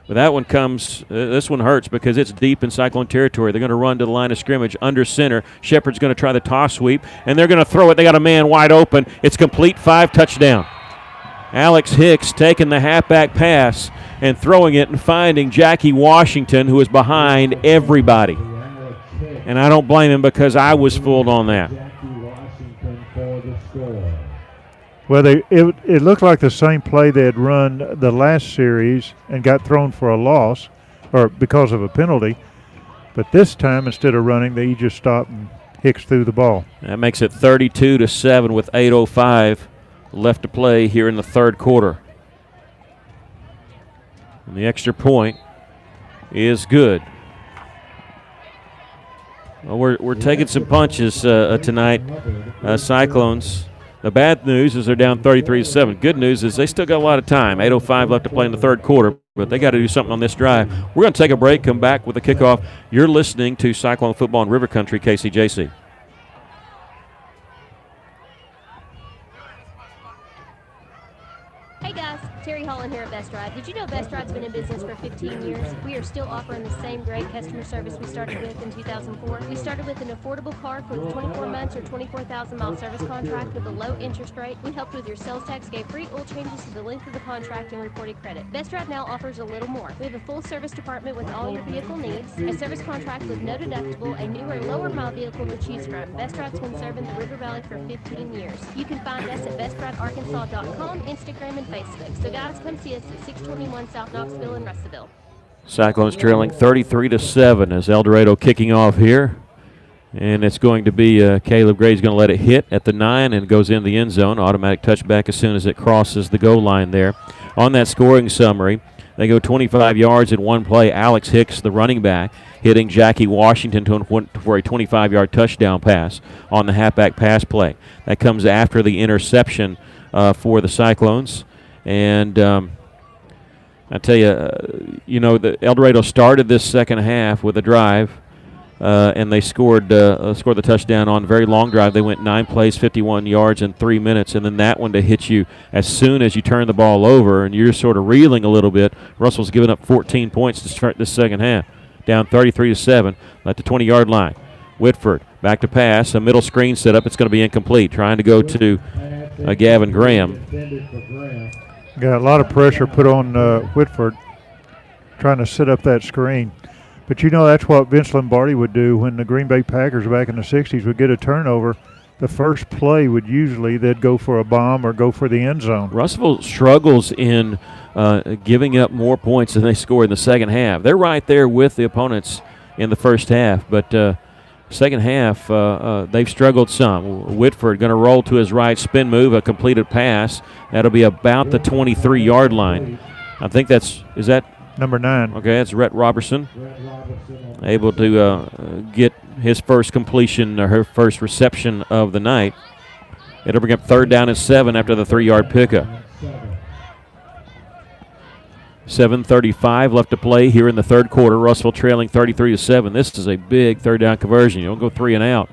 But that one comes, this one hurts because it's deep in Cyclone territory. They're going to run to the line of scrimmage under center. Shepard's going to try the toss sweep, and they're going to throw it. They got a man wide open. It's complete, 5 touchdown. Alex Hicks taking the halfback pass and throwing it and finding Jackie Washington, who is behind everybody. And I don't blame him because I was fooled on that. Well, it looked like the same play they had run the last series and got thrown for a loss or because of a penalty. But this time, instead of running, they just stopped and Hicks threw the ball. That makes it 32-7 with 8:05 left to play here in the 3rd quarter. And the extra point is good. Well, we're taking some punches tonight, Cyclones. The bad news is they're down 33-7. Good news is they still got a lot of time. 8:05 left to play in the 3rd quarter, but they got to do something on this drive. We're going to take a break, come back with the kickoff. You're listening to Cyclone Football in River Country, KCJC. Hey guys, Terry Holland here at Best Ride. Did you know Best Ride's been in business for 15 years? We are still offering the same great customer service we started with in 2004. We started with an affordable car for the 24 months or 24,000-mile service contract with a low interest rate. We helped with your sales tax, gave free oil changes to the length of the contract, and reported credit. Best Ride now offers a little more. We have a full service department with all your vehicle needs, a service contract with no deductible, a newer, lower-mile vehicle to choose from. Best Ride's been serving the River Valley for 15 years. You can find us at BestRideArkansas.com, Instagram, and Facebook. So guys, come see us at 621 South Knoxville in Russellville. Cyclones trailing 33-7 as El Dorado kicking off here. And it's going to be Caleb Gray's going to let it hit at the 9 and goes in the end zone. Automatic touchback as soon as it crosses the goal line there. On that scoring summary, they go 25 yards in one play. Alex Hicks, the running back, hitting Jackie Washington for a 25-yard touchdown pass on the halfback pass play. That comes after the interception for the Cyclones. And I tell you, the El Dorado started this second half with a drive and they scored the touchdown on a very long drive. They went 9 plays, 51 yards in 3 minutes, and then that one to hit you as soon as you turn the ball over, and you're sort of reeling a little bit. Russell's given up 14 points to start this second half, down 33-7 at the 20-yard line. Whitford back to pass, a middle screen set up. It's going to be incomplete. Trying to go to Gavin Graham. Got a lot of pressure put on Whitford trying to set up that screen. But you know that's what Vince Lombardi would do when the Green Bay Packers back in the 60s would get a turnover. The first play would usually they'd go for a bomb or go for the end zone. Russellville struggles in giving up more points than they score in the second half. They're right there with the opponents in the first half, but second half they've struggled some. Whitford going to roll to his right, spin move, a completed pass. That'll be about the 23-yard line. I think is that number 9. Okay, that's Rhett Robertson. Able to get his first completion or her first reception of the night. It'll bring up 3rd down and 7 after the 3-yard pickup. 7:35 left to play here in the third quarter. Russellville trailing 33-7. This is a big 3rd down conversion. You don't go 3 and out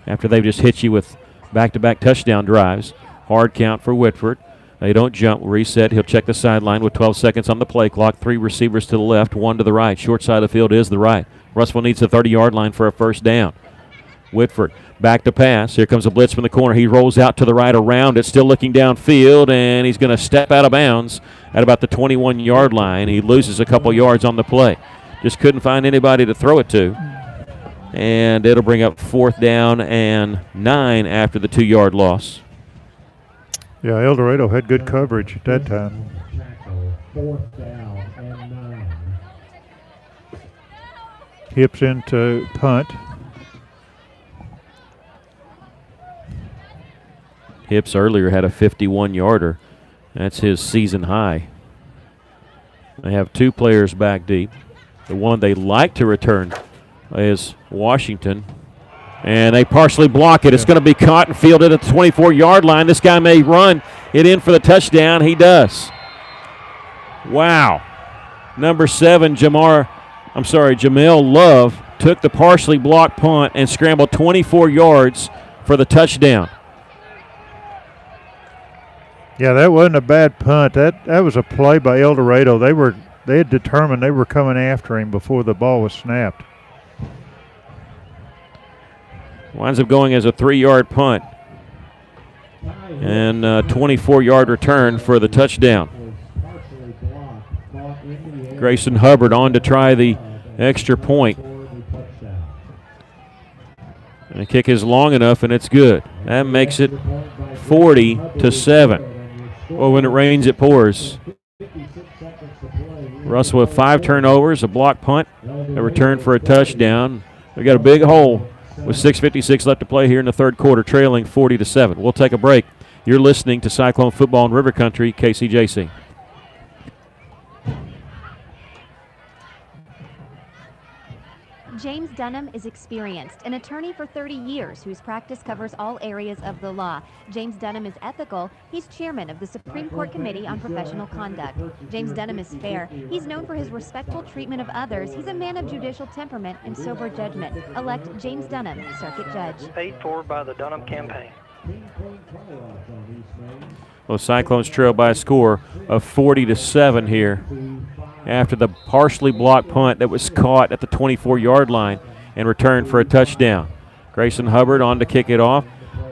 after they've just hit you with back-to-back touchdown drives. Hard count for Whitford. They don't jump, reset. He'll check the sideline with 12 seconds on the play clock. 3 receivers to the left, 1 to the right. Short side of the field is the right. Russellville needs the 30-yard line for a first down. Whitford back to pass. Here comes a blitz from the corner. He rolls out to the right around it, still looking downfield, and he's going to step out of bounds at about the 21-yard line. He loses a couple yards on the play. Just couldn't find anybody to throw it to. And it'll bring up 4th down and 9 after the 2-yard loss. Yeah, El Dorado had good coverage at that time. 4th down and 9. Hips into punt. Hips earlier had a 51-yarder. That's his season high. They have 2 players back deep. The one they like to return is Washington. And they partially block it. It's going to be caught and fielded at the 24-yard line. This guy may run it in for the touchdown. He does. Wow. Number 7, Jamel Love took the partially blocked punt and scrambled 24 yards for the touchdown. Yeah, that wasn't a bad punt. That was a play by El Dorado. They had determined they were coming after him before the ball was snapped. Winds up going as a 3-yard punt and a 24-yard return for the touchdown. Grayson Hubbard on to try the extra point. And the kick is long enough, and it's good. That makes it 40-7. Well, when it rains, it pours. Russell with 5 turnovers, a block punt, a return for a touchdown. They got a big hole with 6:56 left to play here in the third quarter, trailing 40-7. We'll take a break. You're listening to Cyclone Football in River Country, KCJC. James Dunham is experienced, an attorney for 30 years whose practice covers all areas of the law. James Dunham is ethical. He's chairman of the Supreme Court Committee on Professional Conduct. James Dunham is fair. He's known for his respectful treatment of others. He's a man of judicial temperament and sober judgment. Elect James Dunham, Circuit Judge. Paid for by the Dunham campaign. Well, Cyclones trail by a score of 40-7 here after the partially blocked punt that was caught at the 24-yard line and returned for a touchdown. Grayson Hubbard on to kick it off,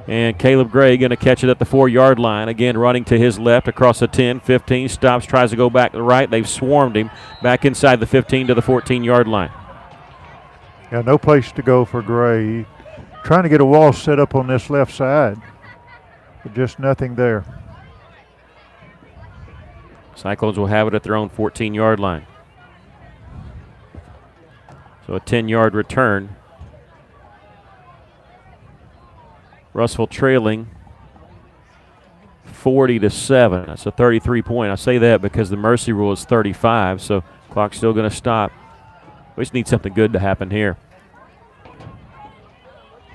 and Caleb Gray going to catch it at the 4-yard line. Again, running to his left across the 10, 15, stops, tries to go back to the right. They've swarmed him back inside the 15 to the 14-yard line. Yeah, no place to go for Gray. Trying to get a wall set up on this left side, but just nothing there. Cyclones will have it at their own 14-yard line. So a 10-yard return. Russellville trailing 40-7. That's a 33-point. I say that because the mercy rule is 35, so clock's still going to stop. We just need something good to happen here.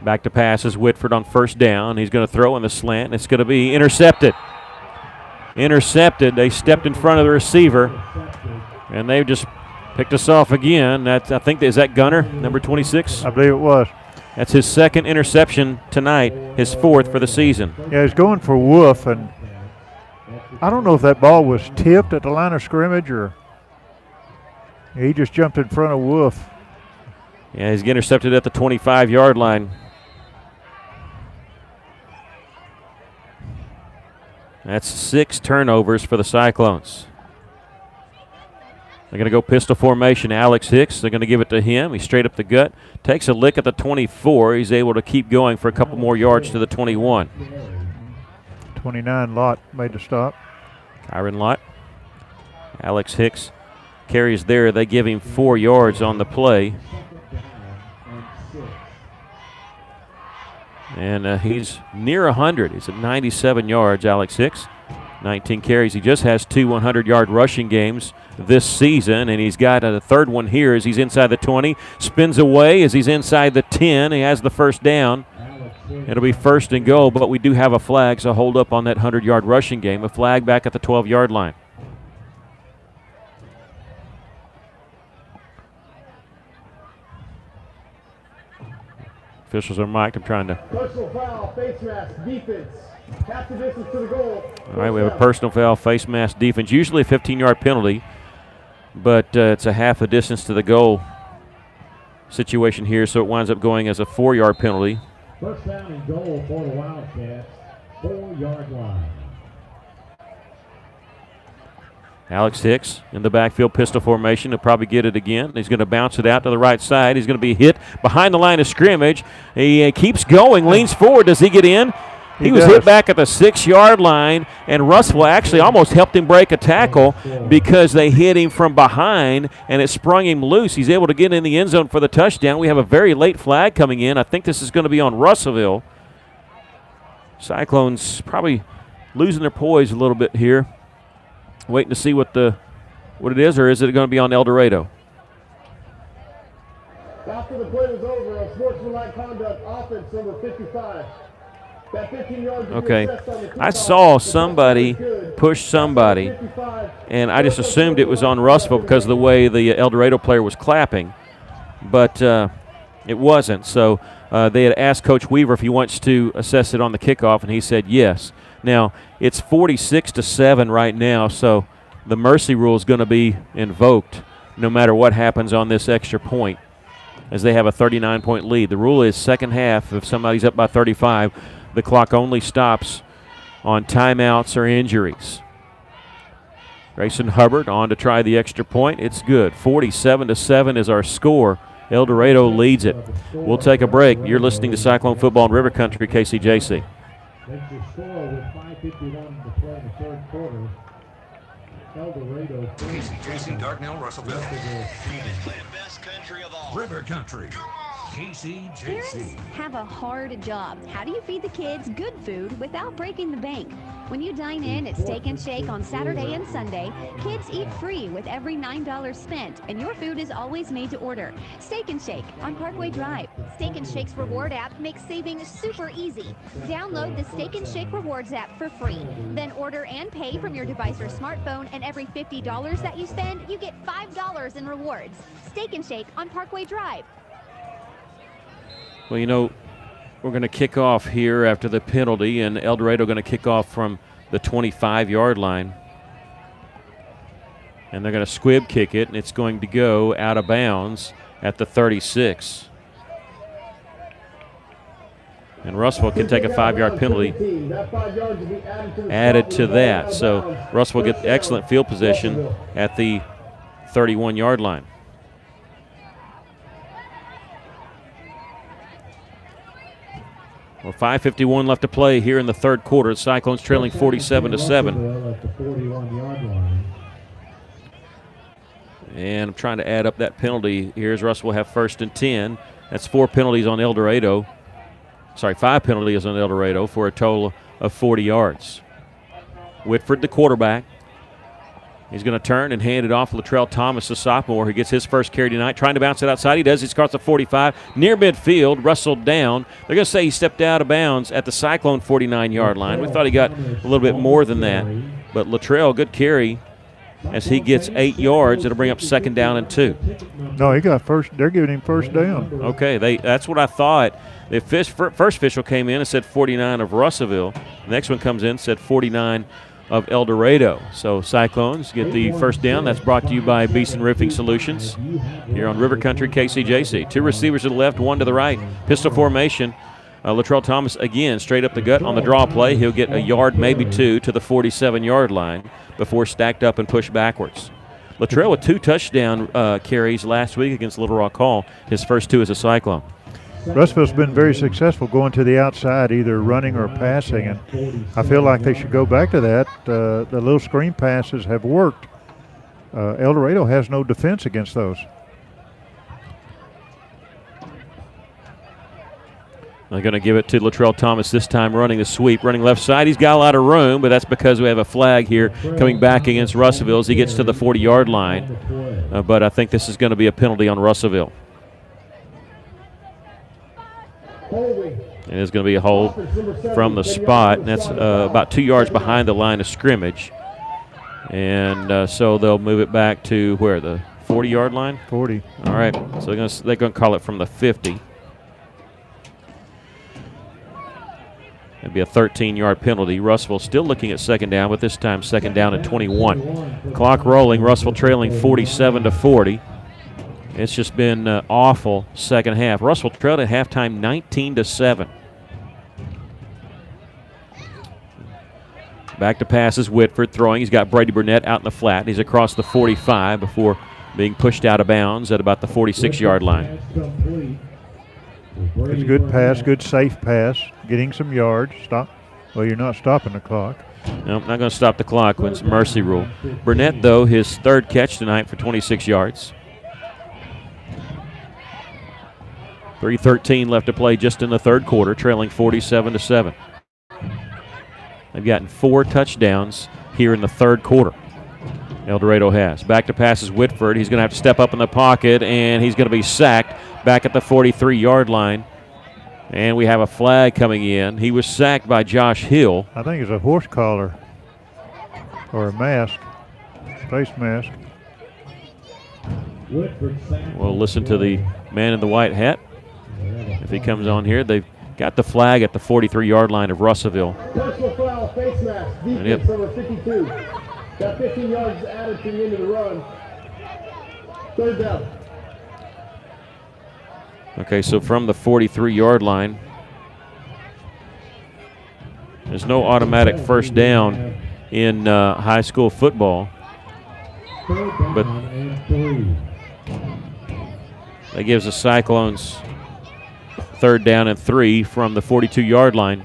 Back to pass is Whitford on first down. He's going to throw in the slant, and it's going to be intercepted. Intercepted. They stepped in front of the receiver, and they've just Picked us off again. I think, is that Gunner, number 26? I believe it was. That's his second interception tonight, his fourth for the season. Yeah, he's going for Wolf, and I don't know if that ball was tipped at the line of scrimmage or he just jumped in front of Wolf. Yeah, he's intercepted at the 25-yard line. That's 6 turnovers for the Cyclones. They're going to go pistol formation. Alex Hicks, they're going to give it to him. He's straight up the gut. Takes a lick at the 24. He's able to keep going for a couple more yards to the 21. 29, Lott made the stop. Kyron Lott. Alex Hicks carries there. They give him 4 yards on the play. And he's near 100. He's at 97 yards, Alex Hicks. 19 carries. He just has 2 100-yard rushing games this season, and he's got a third one here as he's inside the 20. Spins away as he's inside the 10. He has the first down. It'll be first and goal, but we do have a flag, so hold up on that 100-yard rushing game. A flag back at the 12-yard line. Officials are mic'd. I'm trying to. Personal foul, face mask, defense. Half the distance to the goal. All right, we have a personal foul, face mask defense. Usually a 15-yard penalty, but it's a half a distance to the goal situation here, so it winds up going as a 4-yard penalty. First down and goal for the Wildcats, 4-yard line. Alex Hicks in the backfield, pistol formation. He'll probably get it again. He's going to bounce it out to the right side. He's going to be hit behind the line of scrimmage. He keeps going, leans forward. Does he get in? He was hit back at the 6-yard line, and Russell actually almost helped him break a tackle because they hit him from behind, and it sprung him loose. He's able to get in the end zone for the touchdown. We have a very late flag coming in. I think this is going to be on Russellville. Cyclones probably losing their poise a little bit here. Waiting to see what it is, or is it going to be on El Dorado? After the play was over, a sportsmanlike conduct offense number 55. That 15 yards Okay. I saw somebody push somebody, and I just assumed it was on Russellville because of the way the El Dorado player was clapping, but it wasn't. So they had asked Coach Weaver if he wants to assess it on the kickoff, and he said yes. Now, it's 46-7 right now, so the mercy rule is going to be invoked no matter what happens on this extra point as they have a 39-point lead. The rule is second half, if somebody's up by 35, the clock only stops on timeouts or injuries. Grayson Hubbard on to try the extra point. It's good. 47-7 is our score. El Dorado leads it. We'll take a break. You're listening to Cyclone Football in River Country, KCJC. Makes your score with 5:51 to play in the third quarter. El Dorado. KCJC, Darknell, Russellville. Best country of all. River Country. KCJC. Parents have a hard job. How do you feed the kids good food without breaking the bank? When you dine in at Steak and Shake on Saturday and Sunday, kids eat free with every $9 spent, and your food is always made to order. Steak and Shake on Parkway Drive. Steak and Shake's reward app makes saving super easy. Download the Steak and Shake Rewards app for free. Then order and pay from your device or smartphone, and every $50 that you spend, you get $5 in rewards. Steak and Shake on Parkway Drive. Well, you know, we're going to kick off here after the penalty, and El Dorado going to kick off from the 25-yard line. And they're going to squib kick it, and it's going to go out of bounds at the 36. And Russell can take a 5-yard penalty added to that. So Russell will get excellent field position at the 31-yard line. Well, 5:51 left to play here in the third quarter. The Cyclones trailing 47-7. And I'm trying to add up that penalty. Here's Russell will have first and 10. That's 4 penalties on El Dorado. Sorry, 5 penalties on El Dorado for a total of 40 yards. Whitford, the quarterback. He's going to turn and hand it off to Latrell Thomas, the sophomore, who gets his first carry tonight. Trying to bounce it outside. He does. He starts at 45. Near midfield, wrestled down. They're going to say he stepped out of bounds at the Cyclone 49-yard line. We thought he got a little bit more than that. But Latrell, good carry. As he gets 8 yards, it'll bring up 2nd down and 2. No, he got first. They're giving him first down. Okay, that's what I thought. The first official came in and said 49 of Russellville. The next one comes in and said 49 of El Dorado. So Cyclones get the first down. That's brought to you by Beeson Roofing Solutions here on River Country KCJC. 2 receivers to the left, 1 to the right. Pistol formation. Latrell Thomas again straight up the gut on the draw play. He'll get a yard, maybe 2, to the 47-yard line before stacked up and pushed backwards. Latrell with 2 touchdown carries last week against Little Rock Hall. His first 2 as a Cyclone. Russellville's been very successful going to the outside, either running or passing, and I feel like they should go back to that. The little screen passes have worked. El Dorado has no defense against those. They're going to give it to Latrell Thomas this time, running the sweep, running left side. He's got a lot of room, but that's because we have a flag here coming back against Russellville as he gets to the 40-yard line. But I think this is going to be a penalty on Russellville. And it's going to be a hold from the spot, and that's about 2 yards behind the line of scrimmage. And so they'll move it back to where, the 40-yard line? 40. All right, so they're going to call it from the 50. It'd be a 13-yard penalty. Russellville still looking at 2nd down, but this time 2nd down at 21. Clock rolling. Russellville trailing 47-40. It's just been awful second half. Russellville trailed at halftime 19-7. Back to pass is Whitford throwing. He's got Brady Burnett out in the flat. He's across the 45 before being pushed out of bounds at about the 46-yard line. It's a good pass, good safe pass, getting some yards. Stop. Well, you're not stopping the clock. No, not going to stop the clock when it's mercy rule. Burnett, though, his 3rd catch tonight for 26 yards. 3:13 left to play just in the 3rd quarter, trailing 47-7. They've gotten 4 touchdowns here in the 3rd quarter. El Dorado has. Back to passes Whitford. He's going to have to step up in the pocket, and he's going to be sacked back at the 43-yard line. And we have a flag coming in. He was sacked by Josh Hill. I think it's a horse collar or a mask, face mask. We'll listen to the man in the white hat. If he comes on here, they've got the flag at the 43-yard line of Russellville. Personal foul, face mask, defense number 52. Got 15 yards added to the end of the run. 3rd down. Okay, so from the 43-yard line, there's no automatic first down in high school football. But that gives the Cyclones 3rd down and 3 from the 42-yard line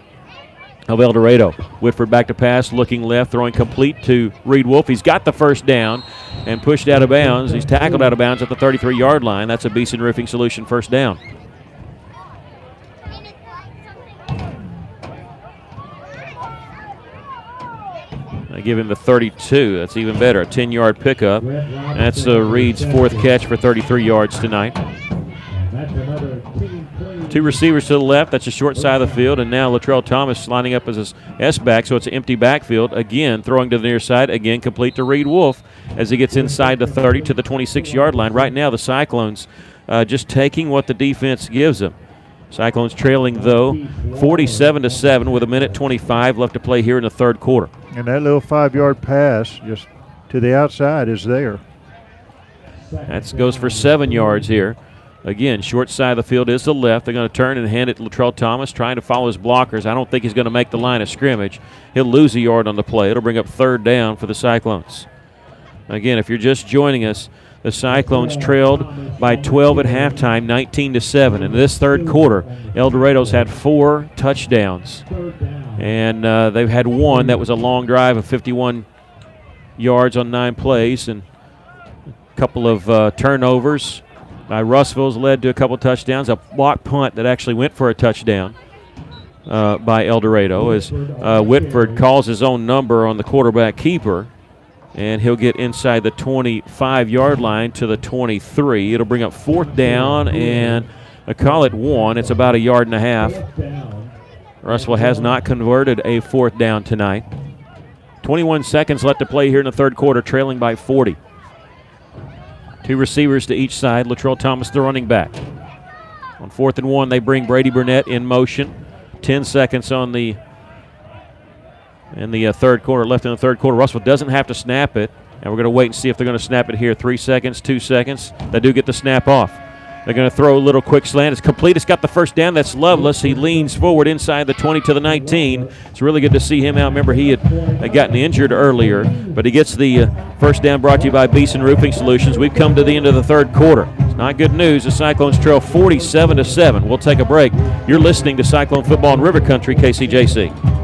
of El Dorado. Whitford back to pass, looking left, throwing complete to Reed Wolf. He's got the first down and pushed out of bounds. He's tackled out of bounds at the 33-yard line. That's a Beeson Roofing Solution first down. I give him the 32. That's even better. A 10-yard pickup. That's Reed's 4th catch for 33 yards tonight. 2 receivers to the left. That's the short side of the field. And now Latrell Thomas lining up as his S-back, so it's an empty backfield. Again, throwing to the near side. Again, complete to Reed Wolf as he gets inside the 30 to the 26-yard line. Right now, the Cyclones just taking what the defense gives them. Cyclones trailing, though, 47-7 with 1:25 left to play here in the 3rd quarter. And that little 5-yard pass just to the outside is there. That goes for 7 yards here. Again, short side of the field is the left. They're going to turn and hand it to Latrell Thomas, trying to follow his blockers. I don't think he's going to make the line of scrimmage. He'll lose a yard on the play. It'll bring up 3rd down for the Cyclones. Again, if you're just joining us, the Cyclones trailed by 12 at halftime, 19-7. In this 3rd quarter, El Dorado's had 4 touchdowns. And they've had 1 that was a long drive of 51 yards on 9 plays. And a couple of turnovers by Russellville's led to a couple touchdowns. A block punt that actually went for a touchdown by El Dorado as Whitford calls his own number on the quarterback keeper. And he'll get inside the 25-yard line to the 23. It'll bring up 4th down, and I call it 1. It's about 1.5 yards. Russellville has not converted a 4th down tonight. 21 seconds left to play here in the third quarter, trailing by 40. 2 receivers to each side. Latrell Thomas, the running back. On 4th and 1, they bring Brady Burnett in motion. 10 seconds on the third quarter, left in the third quarter. Russell doesn't have to snap it, and we're going to wait and see if they're going to snap it here. 3 seconds, 2 seconds. They do get the snap off. They're going to throw a little quick slant. It's complete. It's got the first down. That's Lovelace. He leans forward inside the 20 to the 19. It's really good to see him out. Remember, he had gotten injured earlier, but he gets the first down, brought to you by Beeson Roofing Solutions. We've come to the end of the third quarter. It's not good news. The Cyclones trail 47-7. We'll take a break. You're listening to Cyclone Football in River Country, KCJC.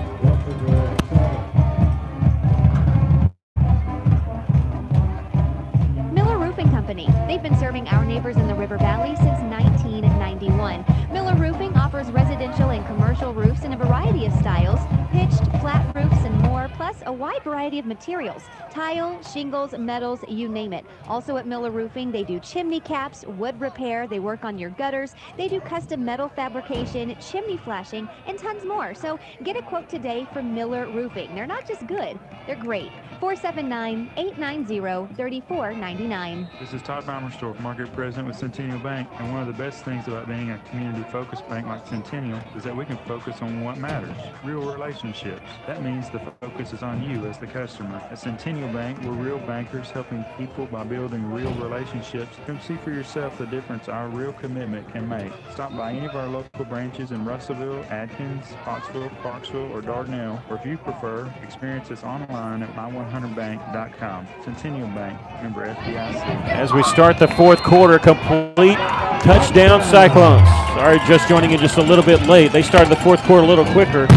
They've been serving our neighbors in the River Valley since 1991. Miller Roofing offers residential and commercial roofs in a variety of styles, pitched, flat roofs, and more, plus a wide variety of materials, tile, shingles, metals, you name it. Also at Miller Roofing, they do chimney caps, wood repair, they work on your gutters, they do custom metal fabrication, chimney flashing, and tons more. So get a quote today from Miller Roofing. They're not just good, they're great. 479-890-3499. This is Todd Bommerstorff, Market President with Centennial Bank, and one of the best things about being a community-focused bank like Centennial is that we can focus on what matters, real relationships. That means the focus is on you as the customer. At Centennial Bank, we're real bankers helping people by building real relationships. Come see for yourself the difference our real commitment can make. Stop by any of our local branches in Russellville, Adkins, Pottsville, Clarksville, or Dardanelle, or if you prefer, experience us online at my100bank.com. Centennial Bank, member FDIC. As we start the fourth quarter, complete touchdown Cyclones. Sorry, just joining in just a little bit late. They started the fourth quarter a little quicker.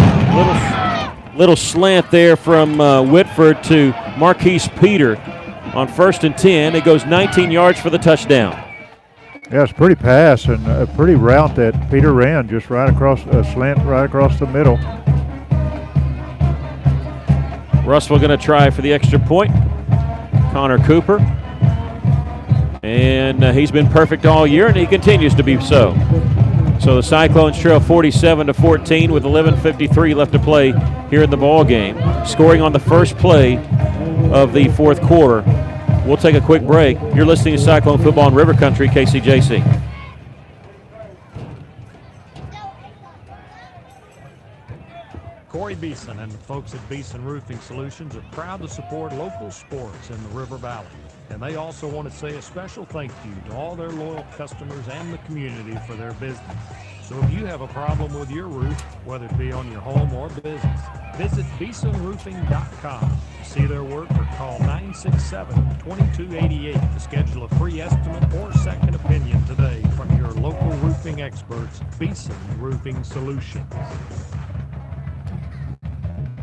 Little slant there from Whitford to Marquise Peter on 1st and 10. It goes 19 yards for the touchdown. Yeah, it's a pretty pass and a pretty route that Peter ran, just right across a slant right across the middle. Russell going to try for the extra point. Connor Cooper. And he's been perfect all year, and he continues to be so. So the Cyclones trail 47-14 with 11:53 left to play here in the ball game. Scoring on the first play of the fourth quarter. We'll take a quick break. You're listening to Cyclone Football in River Country, KCJC. Corey Beeson and the folks at Beeson Roofing Solutions are proud to support local sports in the River Valley. And they also want to say a special thank you to all their loyal customers and the community for their business. So if you have a problem with your roof, whether it be on your home or business, visit BeesonRoofing.com to see their work or call 967-2288 to schedule a free estimate or second opinion today from your local roofing experts, Beeson Roofing Solutions.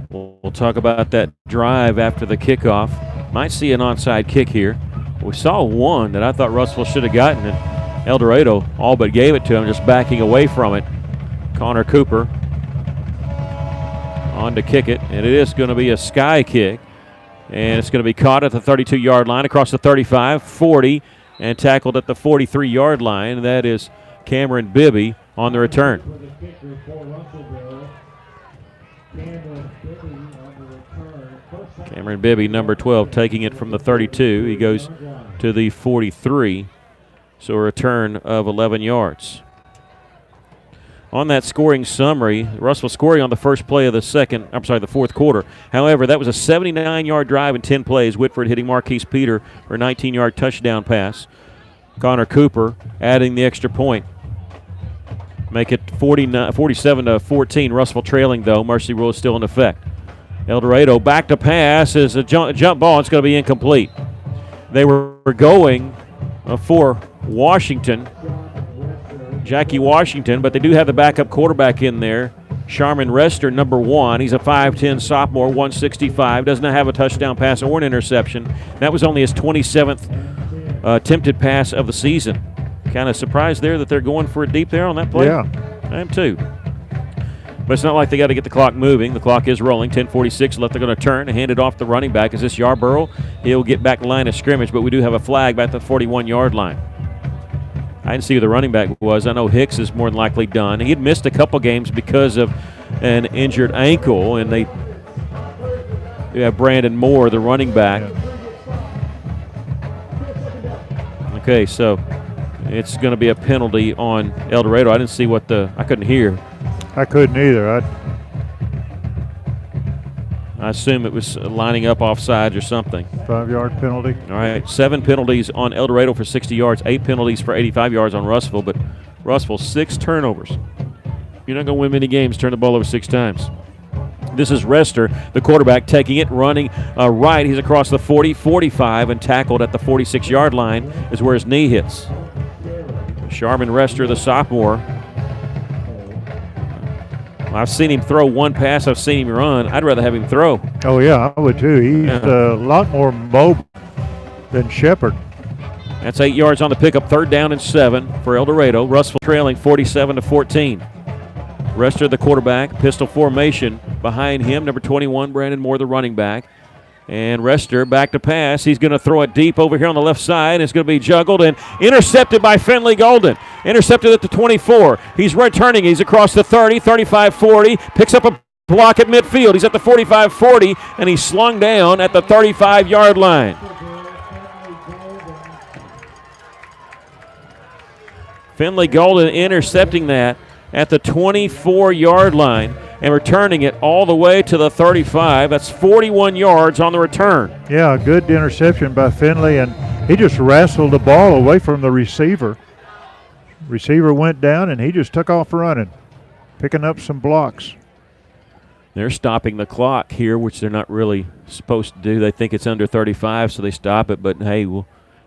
We'll talk about that drive after the kickoff. Might see an onside kick here. We saw one that I thought Russell should have gotten, and El Dorado all but gave it to him, just backing away from it. Connor Cooper on to kick it, and it is going to be a sky kick. And it's going to be caught at the 32-yard line, across the 35, 40, and tackled at the 43-yard line. That is Cameron Bibby on the return. Cameron Bibby, number 12, taking it from the 32. He goes to the 43. So a return of 11 yards. On that scoring summary, Russell scoring on the first play of the fourth quarter. However, that was a 79-yard drive in 10 plays. Whitford hitting Marquise Peter for a 19-yard touchdown pass. Connor Cooper adding the extra point. Make it 47-14. Russell trailing, though. Mercy rule is still in effect. El Dorado back to pass is a jump ball. It's going to be incomplete. They were going for Washington, Jackie Washington, but they do have the backup quarterback in there, Sharman Rester, number 1. He's a 5'10 sophomore, 165. Does not have a touchdown pass or an interception. That was only his 27th attempted pass of the season. Kind of surprised there that they're going for it deep there on that play. Yeah. I am too. But it's not like they got to get the clock moving. The clock is rolling. 10:46 left. They're going to turn and hand it off the running back. Is this Yarborough? He'll get back line of scrimmage, but we do have a flag back at the 41-yard line. I didn't see who the running back was. I know Hicks is more than likely done. He had missed a couple games because of an injured ankle, and You have Brandon Moore, the running back. Okay, so it's going to be a penalty on El Dorado. I didn't see what I couldn't hear. I couldn't either. I assume it was lining up offsides or something. 5-yard penalty. All right, 7 penalties on El Dorado for 60 yards, 8 penalties for 85 yards on Russellville, but Russellville 6 turnovers. You're not going to win many games, turn the ball over 6 times. This is Rester, the quarterback, taking it, running right. He's across the 40, 45, and tackled at the 46-yard line is where his knee hits. Sharman Rester, the sophomore. I've seen him throw one pass. I've seen him run. I'd rather have him throw. Oh, yeah, I would too. He's a lot more mobile than Shepard. That's 8 yards on the pickup. 3rd down and 7 for El Dorado. Russellville trailing 47-14. Rester, the quarterback. Pistol formation behind him. Number 21, Brandon Moore, the running back. And Rester back to pass. He's going to throw it deep over here on the left side. It's going to be juggled and intercepted by Finley Golden. Intercepted at the 24. He's returning. He's across the 30, 35, 40. Picks up a block at midfield. He's at the 45, 40, and he's slung down at the 35-yard line. Finley Golden intercepting that at the 24-yard line and returning it all the way to the 35. That's 41 yards on the return. Yeah, a good interception by Finley, and he just wrestled the ball away from the receiver. Receiver went down, and he just took off running, picking up some blocks. They're stopping the clock here, which they're not really supposed to do. They think it's under 35, so they stop it. But, hey,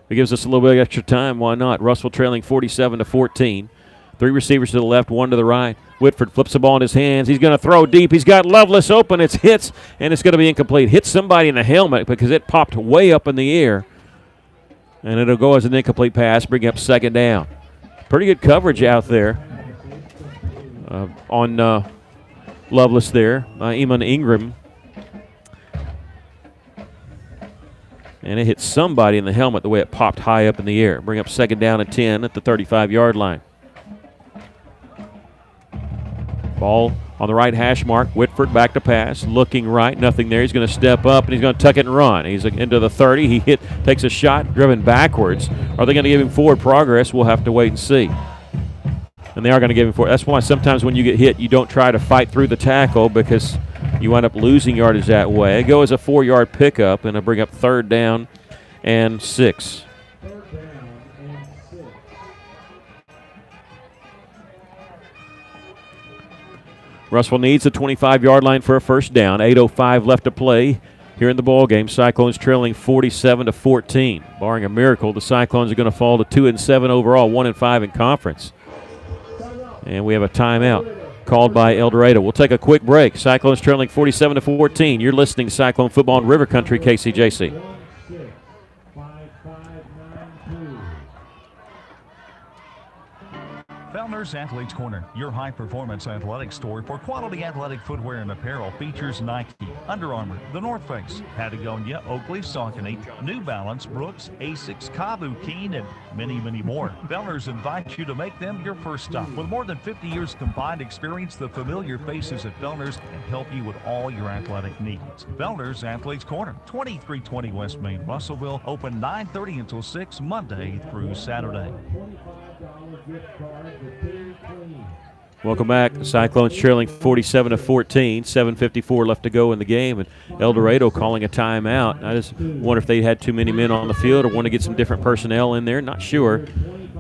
it gives us a little bit of extra time. Why not? Russellville trailing 47-14. 3 receivers to the left, 1 to the right. Whitford flips the ball in his hands. He's going to throw deep. He's got Lovelace open. It's hits, and it's going to be incomplete. Hits somebody in the helmet because it popped way up in the air. And it'll go as an incomplete pass, bring up 2nd down. Pretty good coverage out there on Lovelace there, Eamon Ingram. And it hit somebody in the helmet the way it popped high up in the air. Bring up 2nd down and 10 at the 35-yard line. Ball on the right hash mark. Whitford back to pass. Looking right. Nothing there. He's going to step up, and he's going to tuck it and run. He's into the 30. He takes a shot, driven backwards. Are they going to give him forward progress? We'll have to wait and see. And they are going to give him forward. That's why sometimes when you get hit, you don't try to fight through the tackle because you wind up losing yardage that way. It goes a 4-yard pickup, and it'll bring up 3rd down and 6. Russellville needs the 25-yard line for a 1st down. 8:05 left to play here in the ball game. Cyclones trailing 47-14. Barring a miracle, the Cyclones are going to fall to 2-7 overall, 1-5 in conference. And we have a timeout called by El Dorado. We'll take a quick break. Cyclones trailing 47-14. You're listening to Cyclone Football on River Country, KCJC. Fellner's Athletes Corner, your high-performance athletic store for quality athletic footwear and apparel, features Nike, Under Armour, The North Face, Patagonia, Oakley, Saucony, New Balance, Brooks, Asics, Kabu, Keen, and many, many more. Fellner's invites you to make them your first stop. With more than 50 years combined experience, the familiar faces at Fellner's can help you with all your athletic needs. Fellner's Athletes Corner, 2320 West Main, Russellville, open 9:30 until 6 Monday through Saturday. Welcome back. The Cyclones trailing 47-14. 7:54 left to go in the game, and El Dorado calling a timeout. I just wonder if they had too many men on the field or want to get some different personnel in there. Not sure.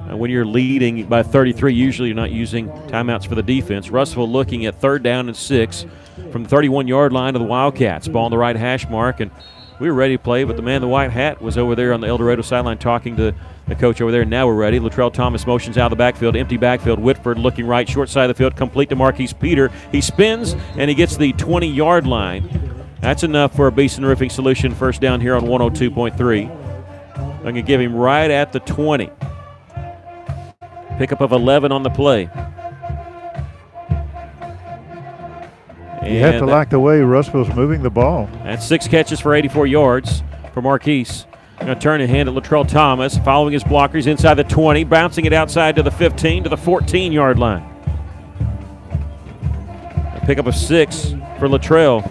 When you're leading by 33, usually you're not using timeouts for the defense. Russellville looking at 3rd down and 6 from the 31-yard line of the Wildcats. Ball on the right hash mark, and we were ready to play, but the man in the white hat was over there on the El Dorado sideline talking to the coach over there. Now we're ready. Latrell Thomas motions out of the backfield. Empty backfield. Whitford looking right, short side of the field, complete to Marquise Peter. He spins, and he gets the 20-yard line. That's enough for a Beeson Roofing Solution 1st down here on 102.3. I'm going to give him right at the 20. Pickup of 11 on the play. You have to like the way Russellville's moving the ball. That's 6 catches for 84 yards for Marquise. Going to turn and hand it Latrell Thomas, following his blockers inside the 20, bouncing it outside to the 15, to the 14-yard line. A pickup of 6 for Latrell.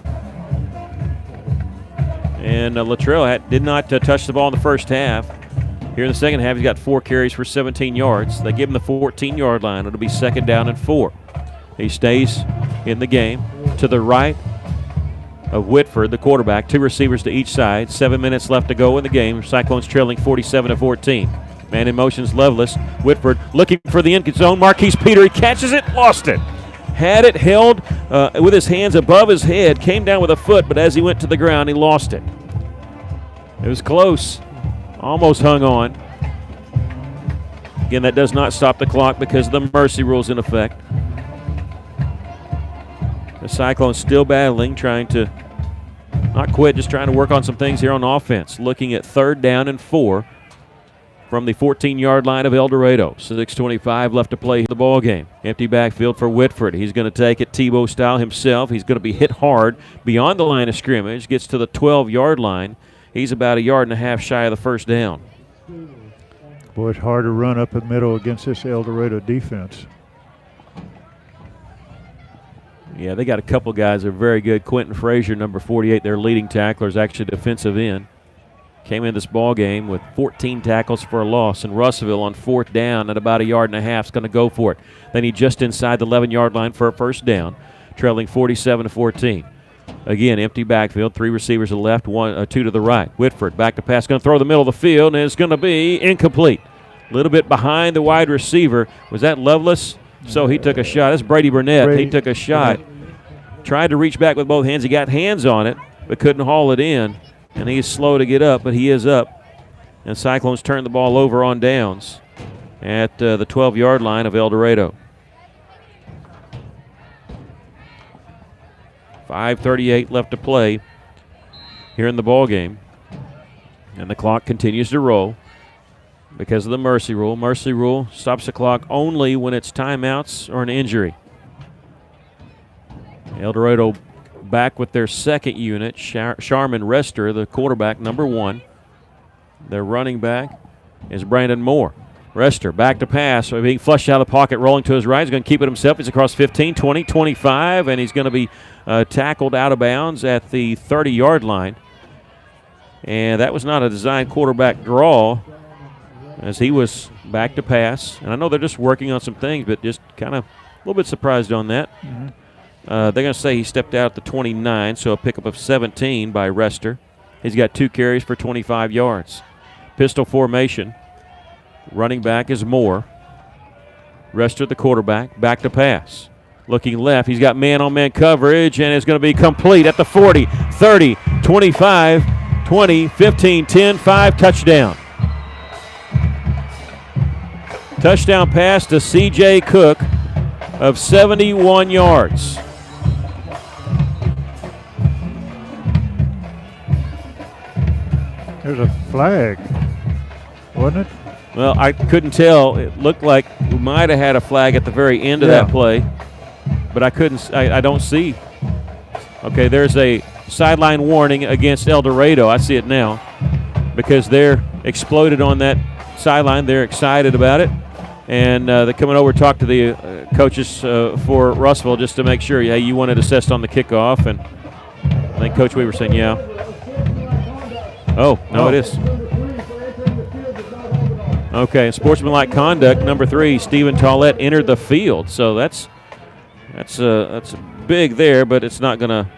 And Luttrell did not touch the ball in the first half. Here in the second half, he's got 4 carries for 17 yards. They give him the 14-yard line. It'll be 2nd down and 4. He stays in the game to the right of Whitford, the quarterback. 2 receivers to each side. 7 minutes left to go in the game. Cyclones trailing 47-14. Man in motion's Lovelace. Whitford looking for the end zone. Marquise Peter, he catches it, lost it. Had it held with his hands above his head, came down with a foot, but as he went to the ground, he lost it. It was close. Almost hung on. Again, that does not stop the clock because of the mercy rule's in effect. The Cyclones still battling, trying to not quit, just trying to work on some things here on offense. Looking at 3rd down and 4 from the 14-yard line of El Dorado. 6:25 left to play the ball game. Empty backfield for Whitford. He's going to take it Tebow style himself. He's going to be hit hard beyond the line of scrimmage. Gets to the 12-yard line. He's about 1.5 yards shy of the first down. Boy, it's hard to run up the middle against this El Dorado defense. Yeah, they got a couple guys that are very good. Quentin Frazier, number 48, their leading tackler, is actually defensive end. Came in this ball game with 14 tackles for a loss. And Russellville on 4th down at about 1.5 yards is going to go for it. They need just inside the 11-yard line for a first down, trailing 47-14. Again, empty backfield. 3 receivers to the left, 2 to the right. Whitford back to pass, going to throw the middle of the field, and it's going to be incomplete. A little bit behind the wide receiver. Was that Lovelace? So he took a shot. That's Brady Burnett. He took a shot. Tried to reach back with both hands. He got hands on it, but couldn't haul it in. And he's slow to get up, but he is up. And Cyclones turn the ball over on downs at the 12-yard line of El Dorado. 5:38 left to play here in the ball game. And the clock continues to roll because of the mercy rule. Mercy rule stops the clock only when it's timeouts or an injury. El Dorado back with their second unit, Sharman Rester, the quarterback, number 1. Their running back is Brandon Moore. Rester back to pass, being flushed out of the pocket, rolling to his right. He's going to keep it himself. He's across 15, 20, 25, and he's going to be tackled out of bounds at the 30-yard line. And that was not a designed quarterback draw as he was back to pass. And I know they're just working on some things, but just kind of a little bit surprised on that. Mm-hmm. They're going to say he stepped out at the 29, so a pickup of 17 by Rester. He's got 2 carries for 25 yards. Pistol formation. Running back is Moore. Rester, the quarterback, back to pass. Looking left, he's got man-on-man coverage, and it's going to be complete at the 40, 30, 25, 20, 15, 10, 5, touchdown. Touchdown pass to C.J. Cook of 71 yards. There's a flag, wasn't it? Well, I couldn't tell. It looked like we might have had a flag at the very end of that play, but I couldn't. I don't see. Okay, there's a sideline warning against El Dorado. I see it now because they're exploded on that sideline. They're excited about it, and they're coming over to talk to the coaches for Russellville just to make sure. Yeah, you wanted assessed on the kickoff, and I think Coach Weaver saying, yeah. Oh, no, it is. Okay, sportsmanlike conduct, number 3, Stephen Tollett entered the field. So that's big there, but it's not going to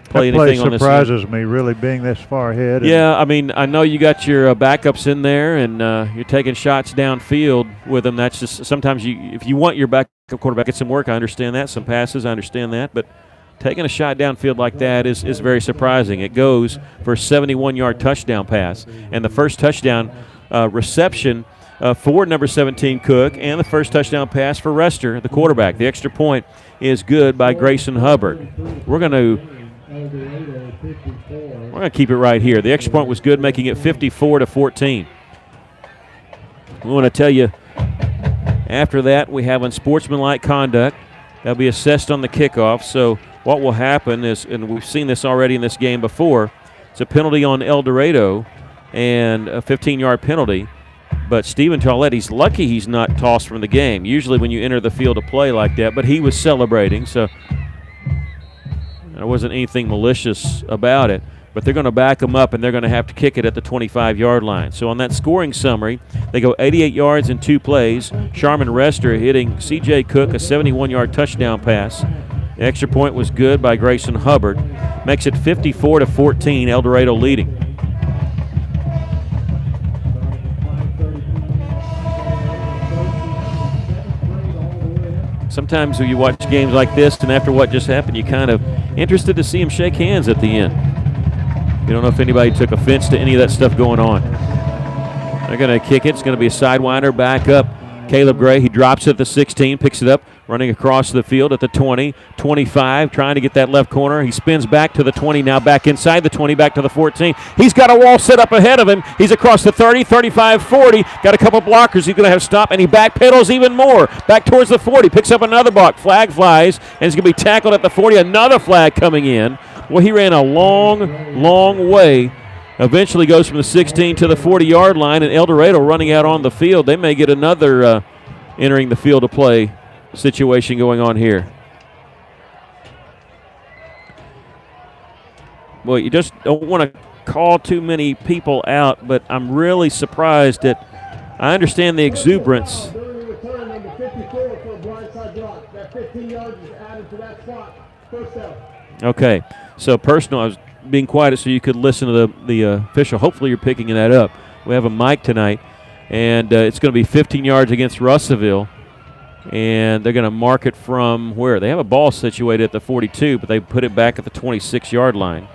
play anything on this. That play surprises me, really, being this far ahead. Yeah, I mean, I know you got your backups in there, and you're taking shots downfield with them. That's just sometimes if you want your backup quarterback to get some work, I understand that. Some passes, I understand that, but taking a shot downfield like that is very surprising. It goes for a 71-yard touchdown pass. And the first touchdown reception for number 17, Cook, and the first touchdown pass for Rester, the quarterback. The extra point is good by Grayson Hubbard. We're going to keep it right here. The extra point was good, making it 54-14. We want to tell you, after that, we have unsportsmanlike conduct. That'll be assessed on the kickoff. So what will happen is, and we've seen this already in this game before, it's a penalty on El Dorado and a 15-yard penalty. But Stephen Tollett, he's lucky he's not tossed from the game. Usually when you enter the field to play like that, but he was celebrating. So There wasn't anything malicious about it, but they're going to back them up, and they're going to have to kick it at the 25-yard line. So on that scoring summary, they go 88 yards in 2 plays. Sharman Rester hitting C.J. Cook, a 71-yard touchdown pass. The extra point was good by Grayson Hubbard. Makes it 54-14, El Dorado leading. Sometimes when you watch games like this, and after what just happened, you're kind of interested to see them shake hands at the end. You don't know if anybody took offense to any of that stuff going on. They're going to kick it. It's going to be a sidewinder back up. Caleb Gray, he drops it at the 16, picks it up, running across the field at the 20, 25, trying to get that left corner. He spins back to the 20, now back inside the 20, back to the 14. He's got a wall set up ahead of him. He's across the 30, 35, 40. Got a couple blockers he's going to have stop, and he backpedals even more. Back towards the 40, picks up another block. Flag flies, and he's going to be tackled at the 40. Another flag coming in. Well, he ran a long, long way. Eventually goes from the 16 to the 40-yard line, and El Dorado running out on the field. They may get another entering the field of play situation going on here. Well, you just don't want to call too many people out, but I'm really surprised that I understand the exuberance. Okay, so personal, I was being quiet so you could listen to the official. Hopefully you're picking that up. We have a mic tonight, and it's going to be 15 yards against Russellville, and they're going to mark it from where? They have a ball situated at the 42, but they put it back at the 26-yard line.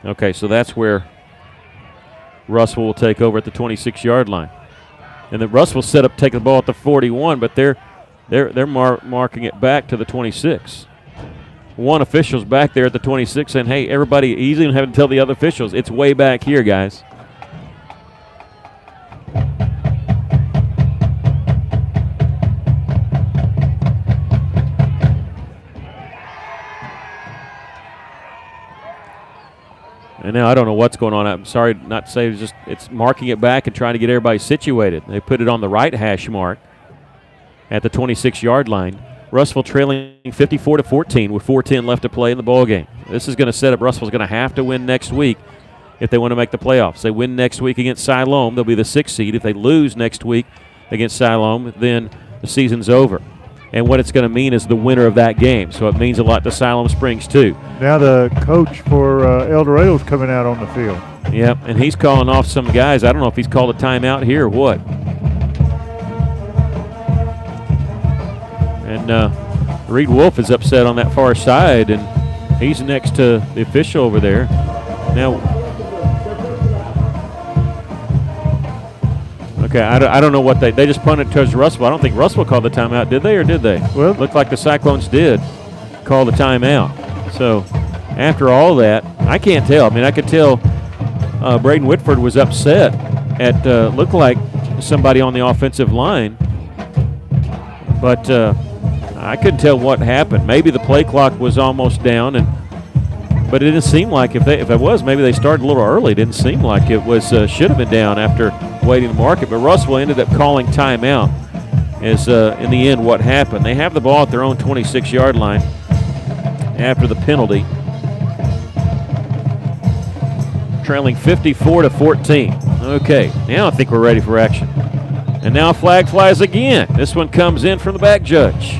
Okay, so that's where Russell will take over at the 26-yard line. And then Russell set up taking the ball at the 41, but they're marking it back to the 26. One official's back there at the 26 saying, hey, everybody, he's even having to tell the other officials, it's way back here, guys. And now I don't know what's going on. I'm sorry not to say it's marking it back and trying to get everybody situated. They put it on the right hash mark at the 26-yard line. Russellville trailing 54-14 with 4:10 left to play in the ball game. This is going to set up Russellville's going to have to win next week if they want to make the playoffs. They win next week against Siloam, they'll be the 6th seed. If they lose next week against Siloam, then the season's over. And what it's going to mean is the winner of that game. So it means a lot to Siloam Springs, too. Now the coach for El Dorado's coming out on the field. Yep, and he's calling off some guys. I don't know if he's called a timeout here or what. And Reed Wolf is upset on that far side, and he's next to the official over there. Now, okay, I don't know what they just punted towards Russellville. I don't think Russellville called the timeout, did they, or did they? Well, looked like the Cyclones did call the timeout. So after all that, I can't tell. I mean, I could tell Braden Whitford was upset at looked like somebody on the offensive line, but I couldn't tell what happened. Maybe the play clock was almost down, but it didn't seem like if it was, maybe they started a little early. It didn't seem like it was should have been down after waiting to mark it. But Russellville ended up calling timeout is in the end what happened. They have the ball at their own 26-yard line after the penalty, trailing 54-14. Okay, now I think we're ready for action. And now a flag flies again. This one comes in from the back judge.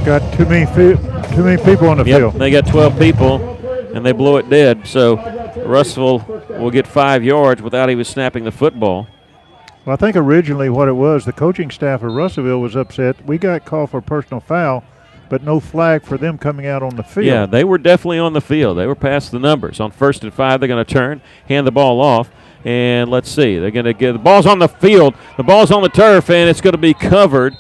Got too many people on the field. They got 12 people, and they blow it dead. So Russellville will get 5 yards without even snapping the football. Well, I think originally what it was, the coaching staff of Russellville was upset. We got called for a personal foul, but no flag for them coming out on the field. Yeah, they were definitely on the field. They were past the numbers. On 1st and 5, they're going to turn, hand the ball off, and let's see. They're going to get the ball's on the field. The ball's on the turf, and it's going to be covered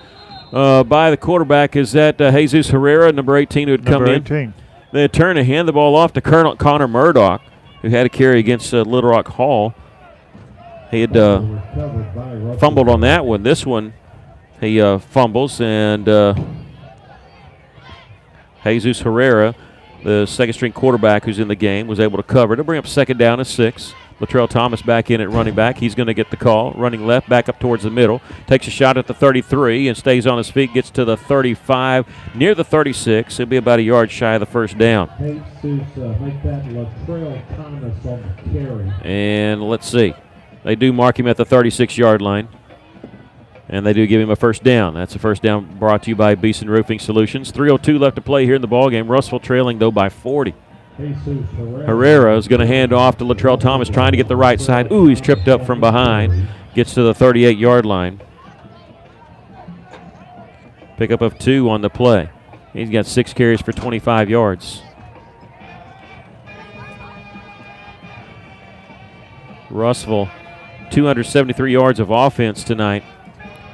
by the quarterback. Is that Jesus Herrera, number 18, who had come in? They turn and hand the ball off to Colonel Connor Murdoch, who had a carry against Little Rock Hall. He had fumbled on that one. This one, he fumbles, and Jesus Herrera, the second-string quarterback who's in the game, was able to cover. They'll bring up 2nd down and 6. Latrell Thomas back in at running back. He's going to get the call. Running left, back up towards the middle. Takes a shot at the 33 and stays on his feet. Gets to the 35, near the 36. He'll be about a yard shy of the first down. Make that Latrell Thomas on the carry. And let's see. They do mark him at the 36-yard line. And they do give him a first down. That's a first down brought to you by Beeson Roofing Solutions. 3:02 left to play here in the ballgame. Russell trailing, though, by 40. Herrera is going to hand off to Latrell Thomas, trying to get the right side. Ooh, he's tripped up from behind. Gets to the 38-yard line. Pickup of 2 on the play. He's got 6 carries for 25 yards. Russell, 273 yards of offense tonight.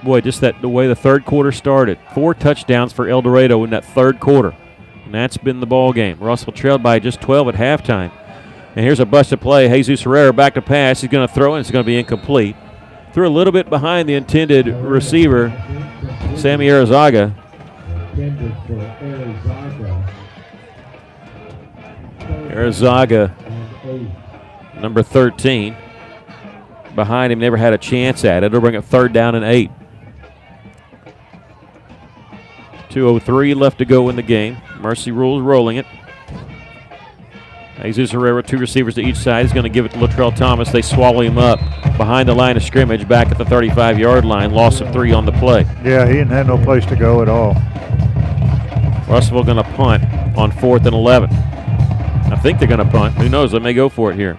Boy, just the way the third quarter started. 4 touchdowns for El Dorado in that third quarter. And that's been the ball game. Russell trailed by just 12 at halftime. And here's a busted play. Jesus Herrera back to pass. He's going to throw, and it's going to be incomplete. Threw a little bit behind the intended receiver, Sammy Arizaga. Arizaga, number 13. Behind him, never had a chance at it. It'll bring it 3rd down and 8. 2:03 left to go in the game. Mercy Rule's rolling it. Jesus Herrera, 2 receivers to each side. He's going to give it to Latrell Thomas. They swallow him up behind the line of scrimmage, back at the 35-yard line. Loss of 3 on the play. Yeah, he didn't have no place to go at all. Russellville going to punt on 4th and 11. I think they're going to punt. Who knows? They may go for it here.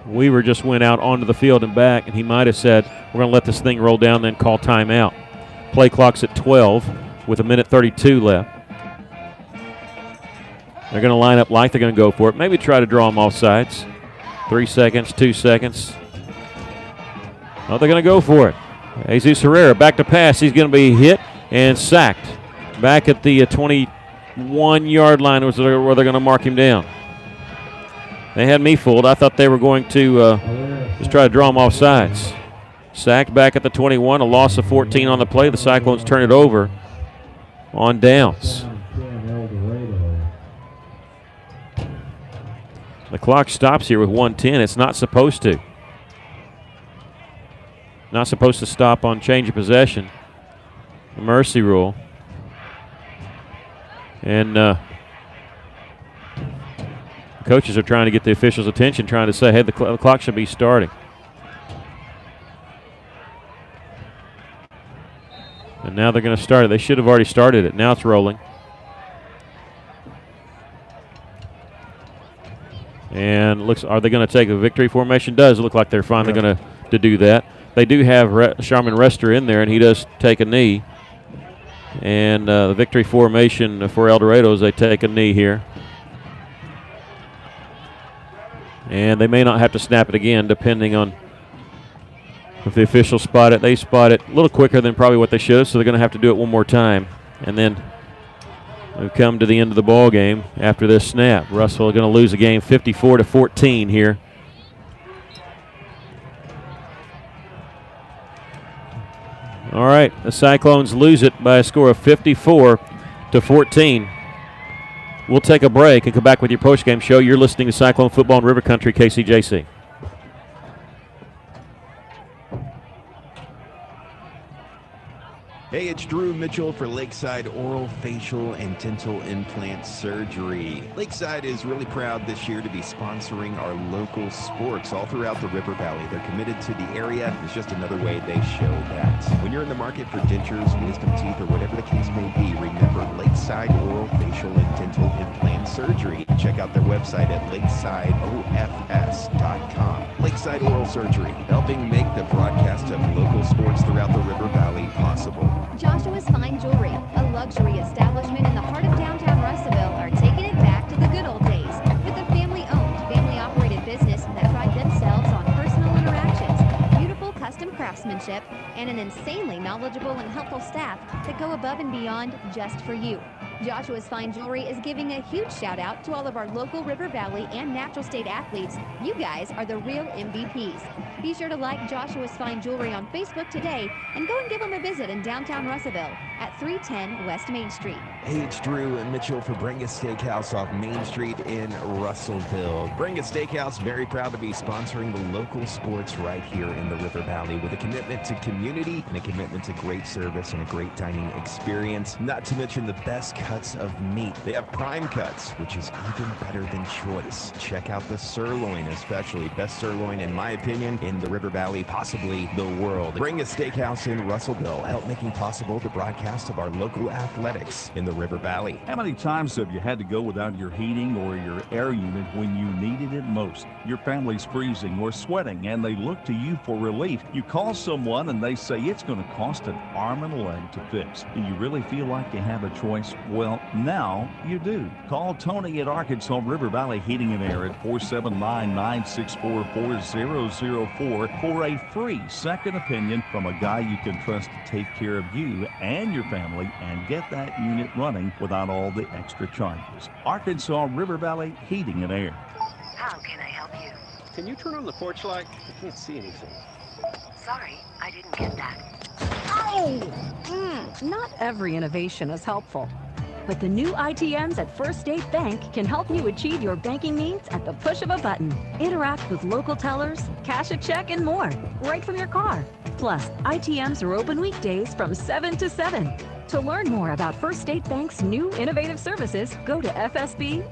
Weaver just went out onto the field and back, and he might have said, we're going to let this thing roll down, then call timeout. Play clock's at 12 with 1:32 left. They're going to line up like they're going to go for it. Maybe try to draw them off sides. 3 seconds, 2 seconds. Oh, they're going to go for it. Jesus Herrera back to pass. He's going to be hit and sacked. Back at the 21-yard line was where they're going to mark him down. They had me fooled. I thought they were going to just try to draw him off sides. Sacked back at the 21, a loss of 14 on the play. The Cyclones turn it over on downs. The clock stops here with 1:10. It's not supposed to. Not supposed to stop on change of possession. The mercy rule. And coaches are trying to get the officials' attention, trying to say, hey, the clock should be starting. And now they're going to start it. They should have already started it. Now it's rolling. And looks, are they going to take a victory formation? Does look like they're finally going to do that. They do have Sharman Rester in there, and he does take a knee. And the victory formation for El Dorado is they take a knee here. And they may not have to snap it again, depending on if the officials spot it. They spot it a little quicker than probably what they should have, so they're going to have to do it one more time. And then we've come to the end of the ball game after this snap. Russell going to lose the game 54-14 here. All right, the Cyclones lose it by a score of 54-14. We'll take a break and come back with your postgame show. You're listening to Cyclone Football in River Country, KCJC. Hey, it's Drew Mitchell for Lakeside Oral, Facial, and Dental Implant Surgery. Lakeside is really proud this year to be sponsoring our local sports all throughout the River Valley. They're committed to the area. It's just another way they show that. When you're in the market for dentures, wisdom teeth, or whatever the case may be, remember Lakeside Oral, Facial, and Dental Implant Surgery. Check out their website at lakesideofs.com. Lakeside Oral Surgery, helping make the broadcast of local sports throughout the River Valley possible. Joshua's Fine Jewelry, a luxury establishment in the heart of downtown Russellville, are taking it back to the good old days with a family-owned, family-operated business that pride themselves on personal interactions, beautiful custom craftsmanship, and an insanely knowledgeable and helpful staff that go above and beyond just for you. Joshua's Fine Jewelry is giving a huge shout out to all of our local River Valley and Natural State athletes. You guys are the real MVPs. Be sure to like Joshua's Fine Jewelry on Facebook today and go and give him a visit in downtown Russellville at 310 West Main Street. Hey, it's Drew and Mitchell for Bring a Steakhouse off Main Street in Russellville. Bring a Steakhouse, very proud to be sponsoring the local sports right here in the River Valley with a commitment to community and a commitment to great service and a great dining experience. Not to mention the best cuts of meat. They have prime cuts, which is even better than choice. Check out the sirloin, especially. Best sirloin, in my opinion, in the River Valley, possibly the world. Bring a Steakhouse in Russellville, help making possible the broadcast of our local athletics in the River Valley. How many times have you had to go without your heating or your air unit when you needed it most? Your family's freezing or sweating and they look to you for relief. You call someone and they say it's going to cost an arm and a leg to fix. Do you really feel like you have a choice? Well, now you do. Call Tony at Arkansas River Valley Heating and Air at 479-964-4004 for a free second opinion from a guy you can trust to take care of you and your family and get that unit running without all the extra charges. Arkansas River Valley Heating and Air. How can I help you? Can you turn on the porch light? I can't see anything. Sorry, I didn't get that. Not every innovation is helpful, but the new ITMs at First State Bank can help you achieve your banking needs at the push of a button. Interact with local tellers, cash a check, and more, right from your car. Plus, ITMs are open weekdays from 7 to 7. To learn more about First State Bank's new innovative services, go to fsbitm.com.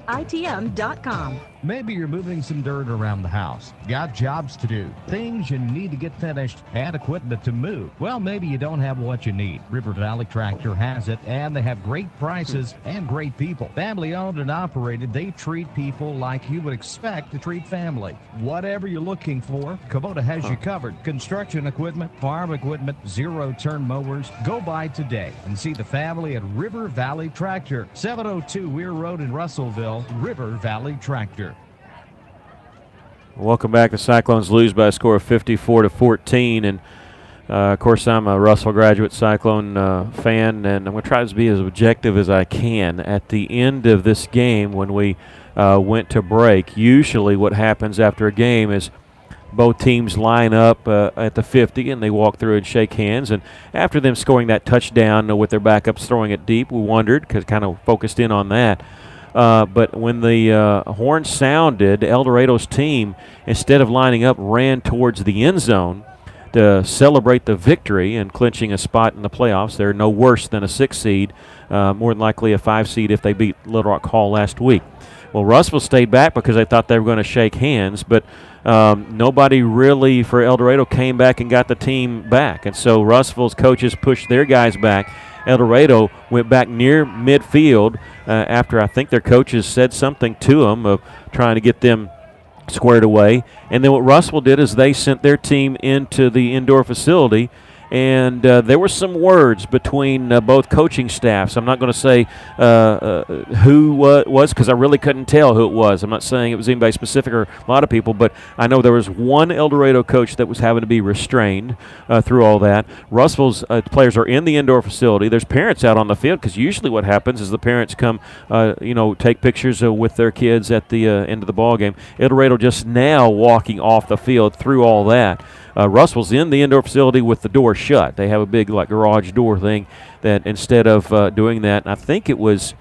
Maybe you're moving some dirt around the house, got jobs to do, things you need to get finished, and equipment to move. Well, maybe you don't have what you need. River Valley Tractor has it, and they have great prices and great people. Family owned and operated, they treat people like you would expect to treat family. Whatever you're looking for, Kubota has you covered. Construction equipment, farm equipment, zero-turn mowers. Go by today and see the family at River Valley Tractor, 702 Weir Road in Russellville. River Valley Tractor. Welcome back. The Cyclones lose by a score of 54-14, and of course I'm a Russell graduate Cyclone fan, and I'm going to try to be as objective as I can. At the end of this game, when we went to break, usually what happens after a game is both teams line up at the 50 and they walk through and shake hands, and after them scoring that touchdown with their backups throwing it deep, we wondered, because kind of focused in on that. But when the horn sounded, El Dorado's team, instead of lining up, ran towards the end zone to celebrate the victory and clinching a spot in the playoffs. They're no worse than a 6 seed, more than likely a 5 seed if they beat Little Rock Hall last week. Well, Russellville stayed back because they thought they were going to shake hands, but nobody really for El Dorado came back and got the team back. And so Russellville's coaches pushed their guys back. El Dorado went back near midfield after I think their coaches said something to them of trying to get them squared away. And then what Russellville did is they sent their team into the indoor facility, and there were some words between both coaching staffs. I'm not going to say who it was because I really couldn't tell who it was. I'm not saying it was anybody specific or a lot of people, but I know there was one El Dorado coach that was having to be restrained through all that. Russellville's players are in the indoor facility. There's parents out on the field because usually what happens is the parents come, take pictures with their kids at the end of the ball game. El Dorado just now walking off the field through all that. Russell's in the indoor facility with the door shut. They have a big garage door thing that instead of doing that, and I think it was,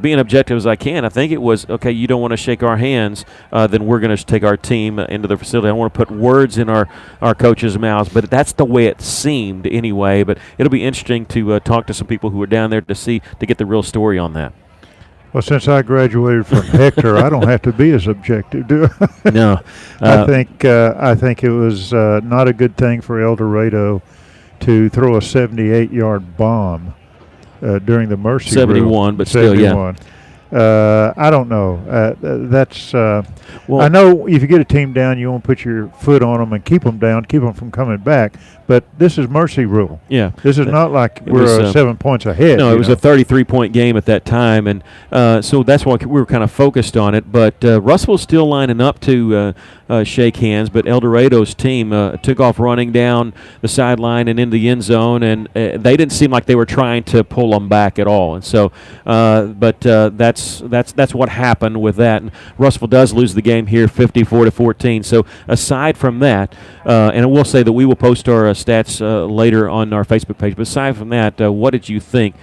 being objective as I can, I think it was, okay, you don't want to shake our hands, then we're going to take our team into the facility. I don't want to put words in our coaches' mouths, but that's the way it seemed anyway. But it'll be interesting to talk to some people who were down there to get the real story on that. Well, since I graduated from Hector, I don't have to be as objective, do I? No. I think it was not a good thing for El Dorado to throw a 78-yard bomb during the Mercy 71, rule. But 71. Still, yeah. I don't know. I know if you get a team down, you want to put your foot on them and keep them down, keep them from coming back. But this is Mercy rule. Yeah. This is not like we're 7 points ahead. No, it was a 33-point game at that time, and so that's why we were kind of focused on it. But Russell's still lining up to shake hands. But El Dorado's team took off running down the sideline and into the end zone, and they didn't seem like they were trying to pull them back at all. And so, that's what happened with that. And Russellville does lose the game here, 54-14. So aside from that, and I will say that we will post our stats later on our Facebook page. But aside from that, what did you think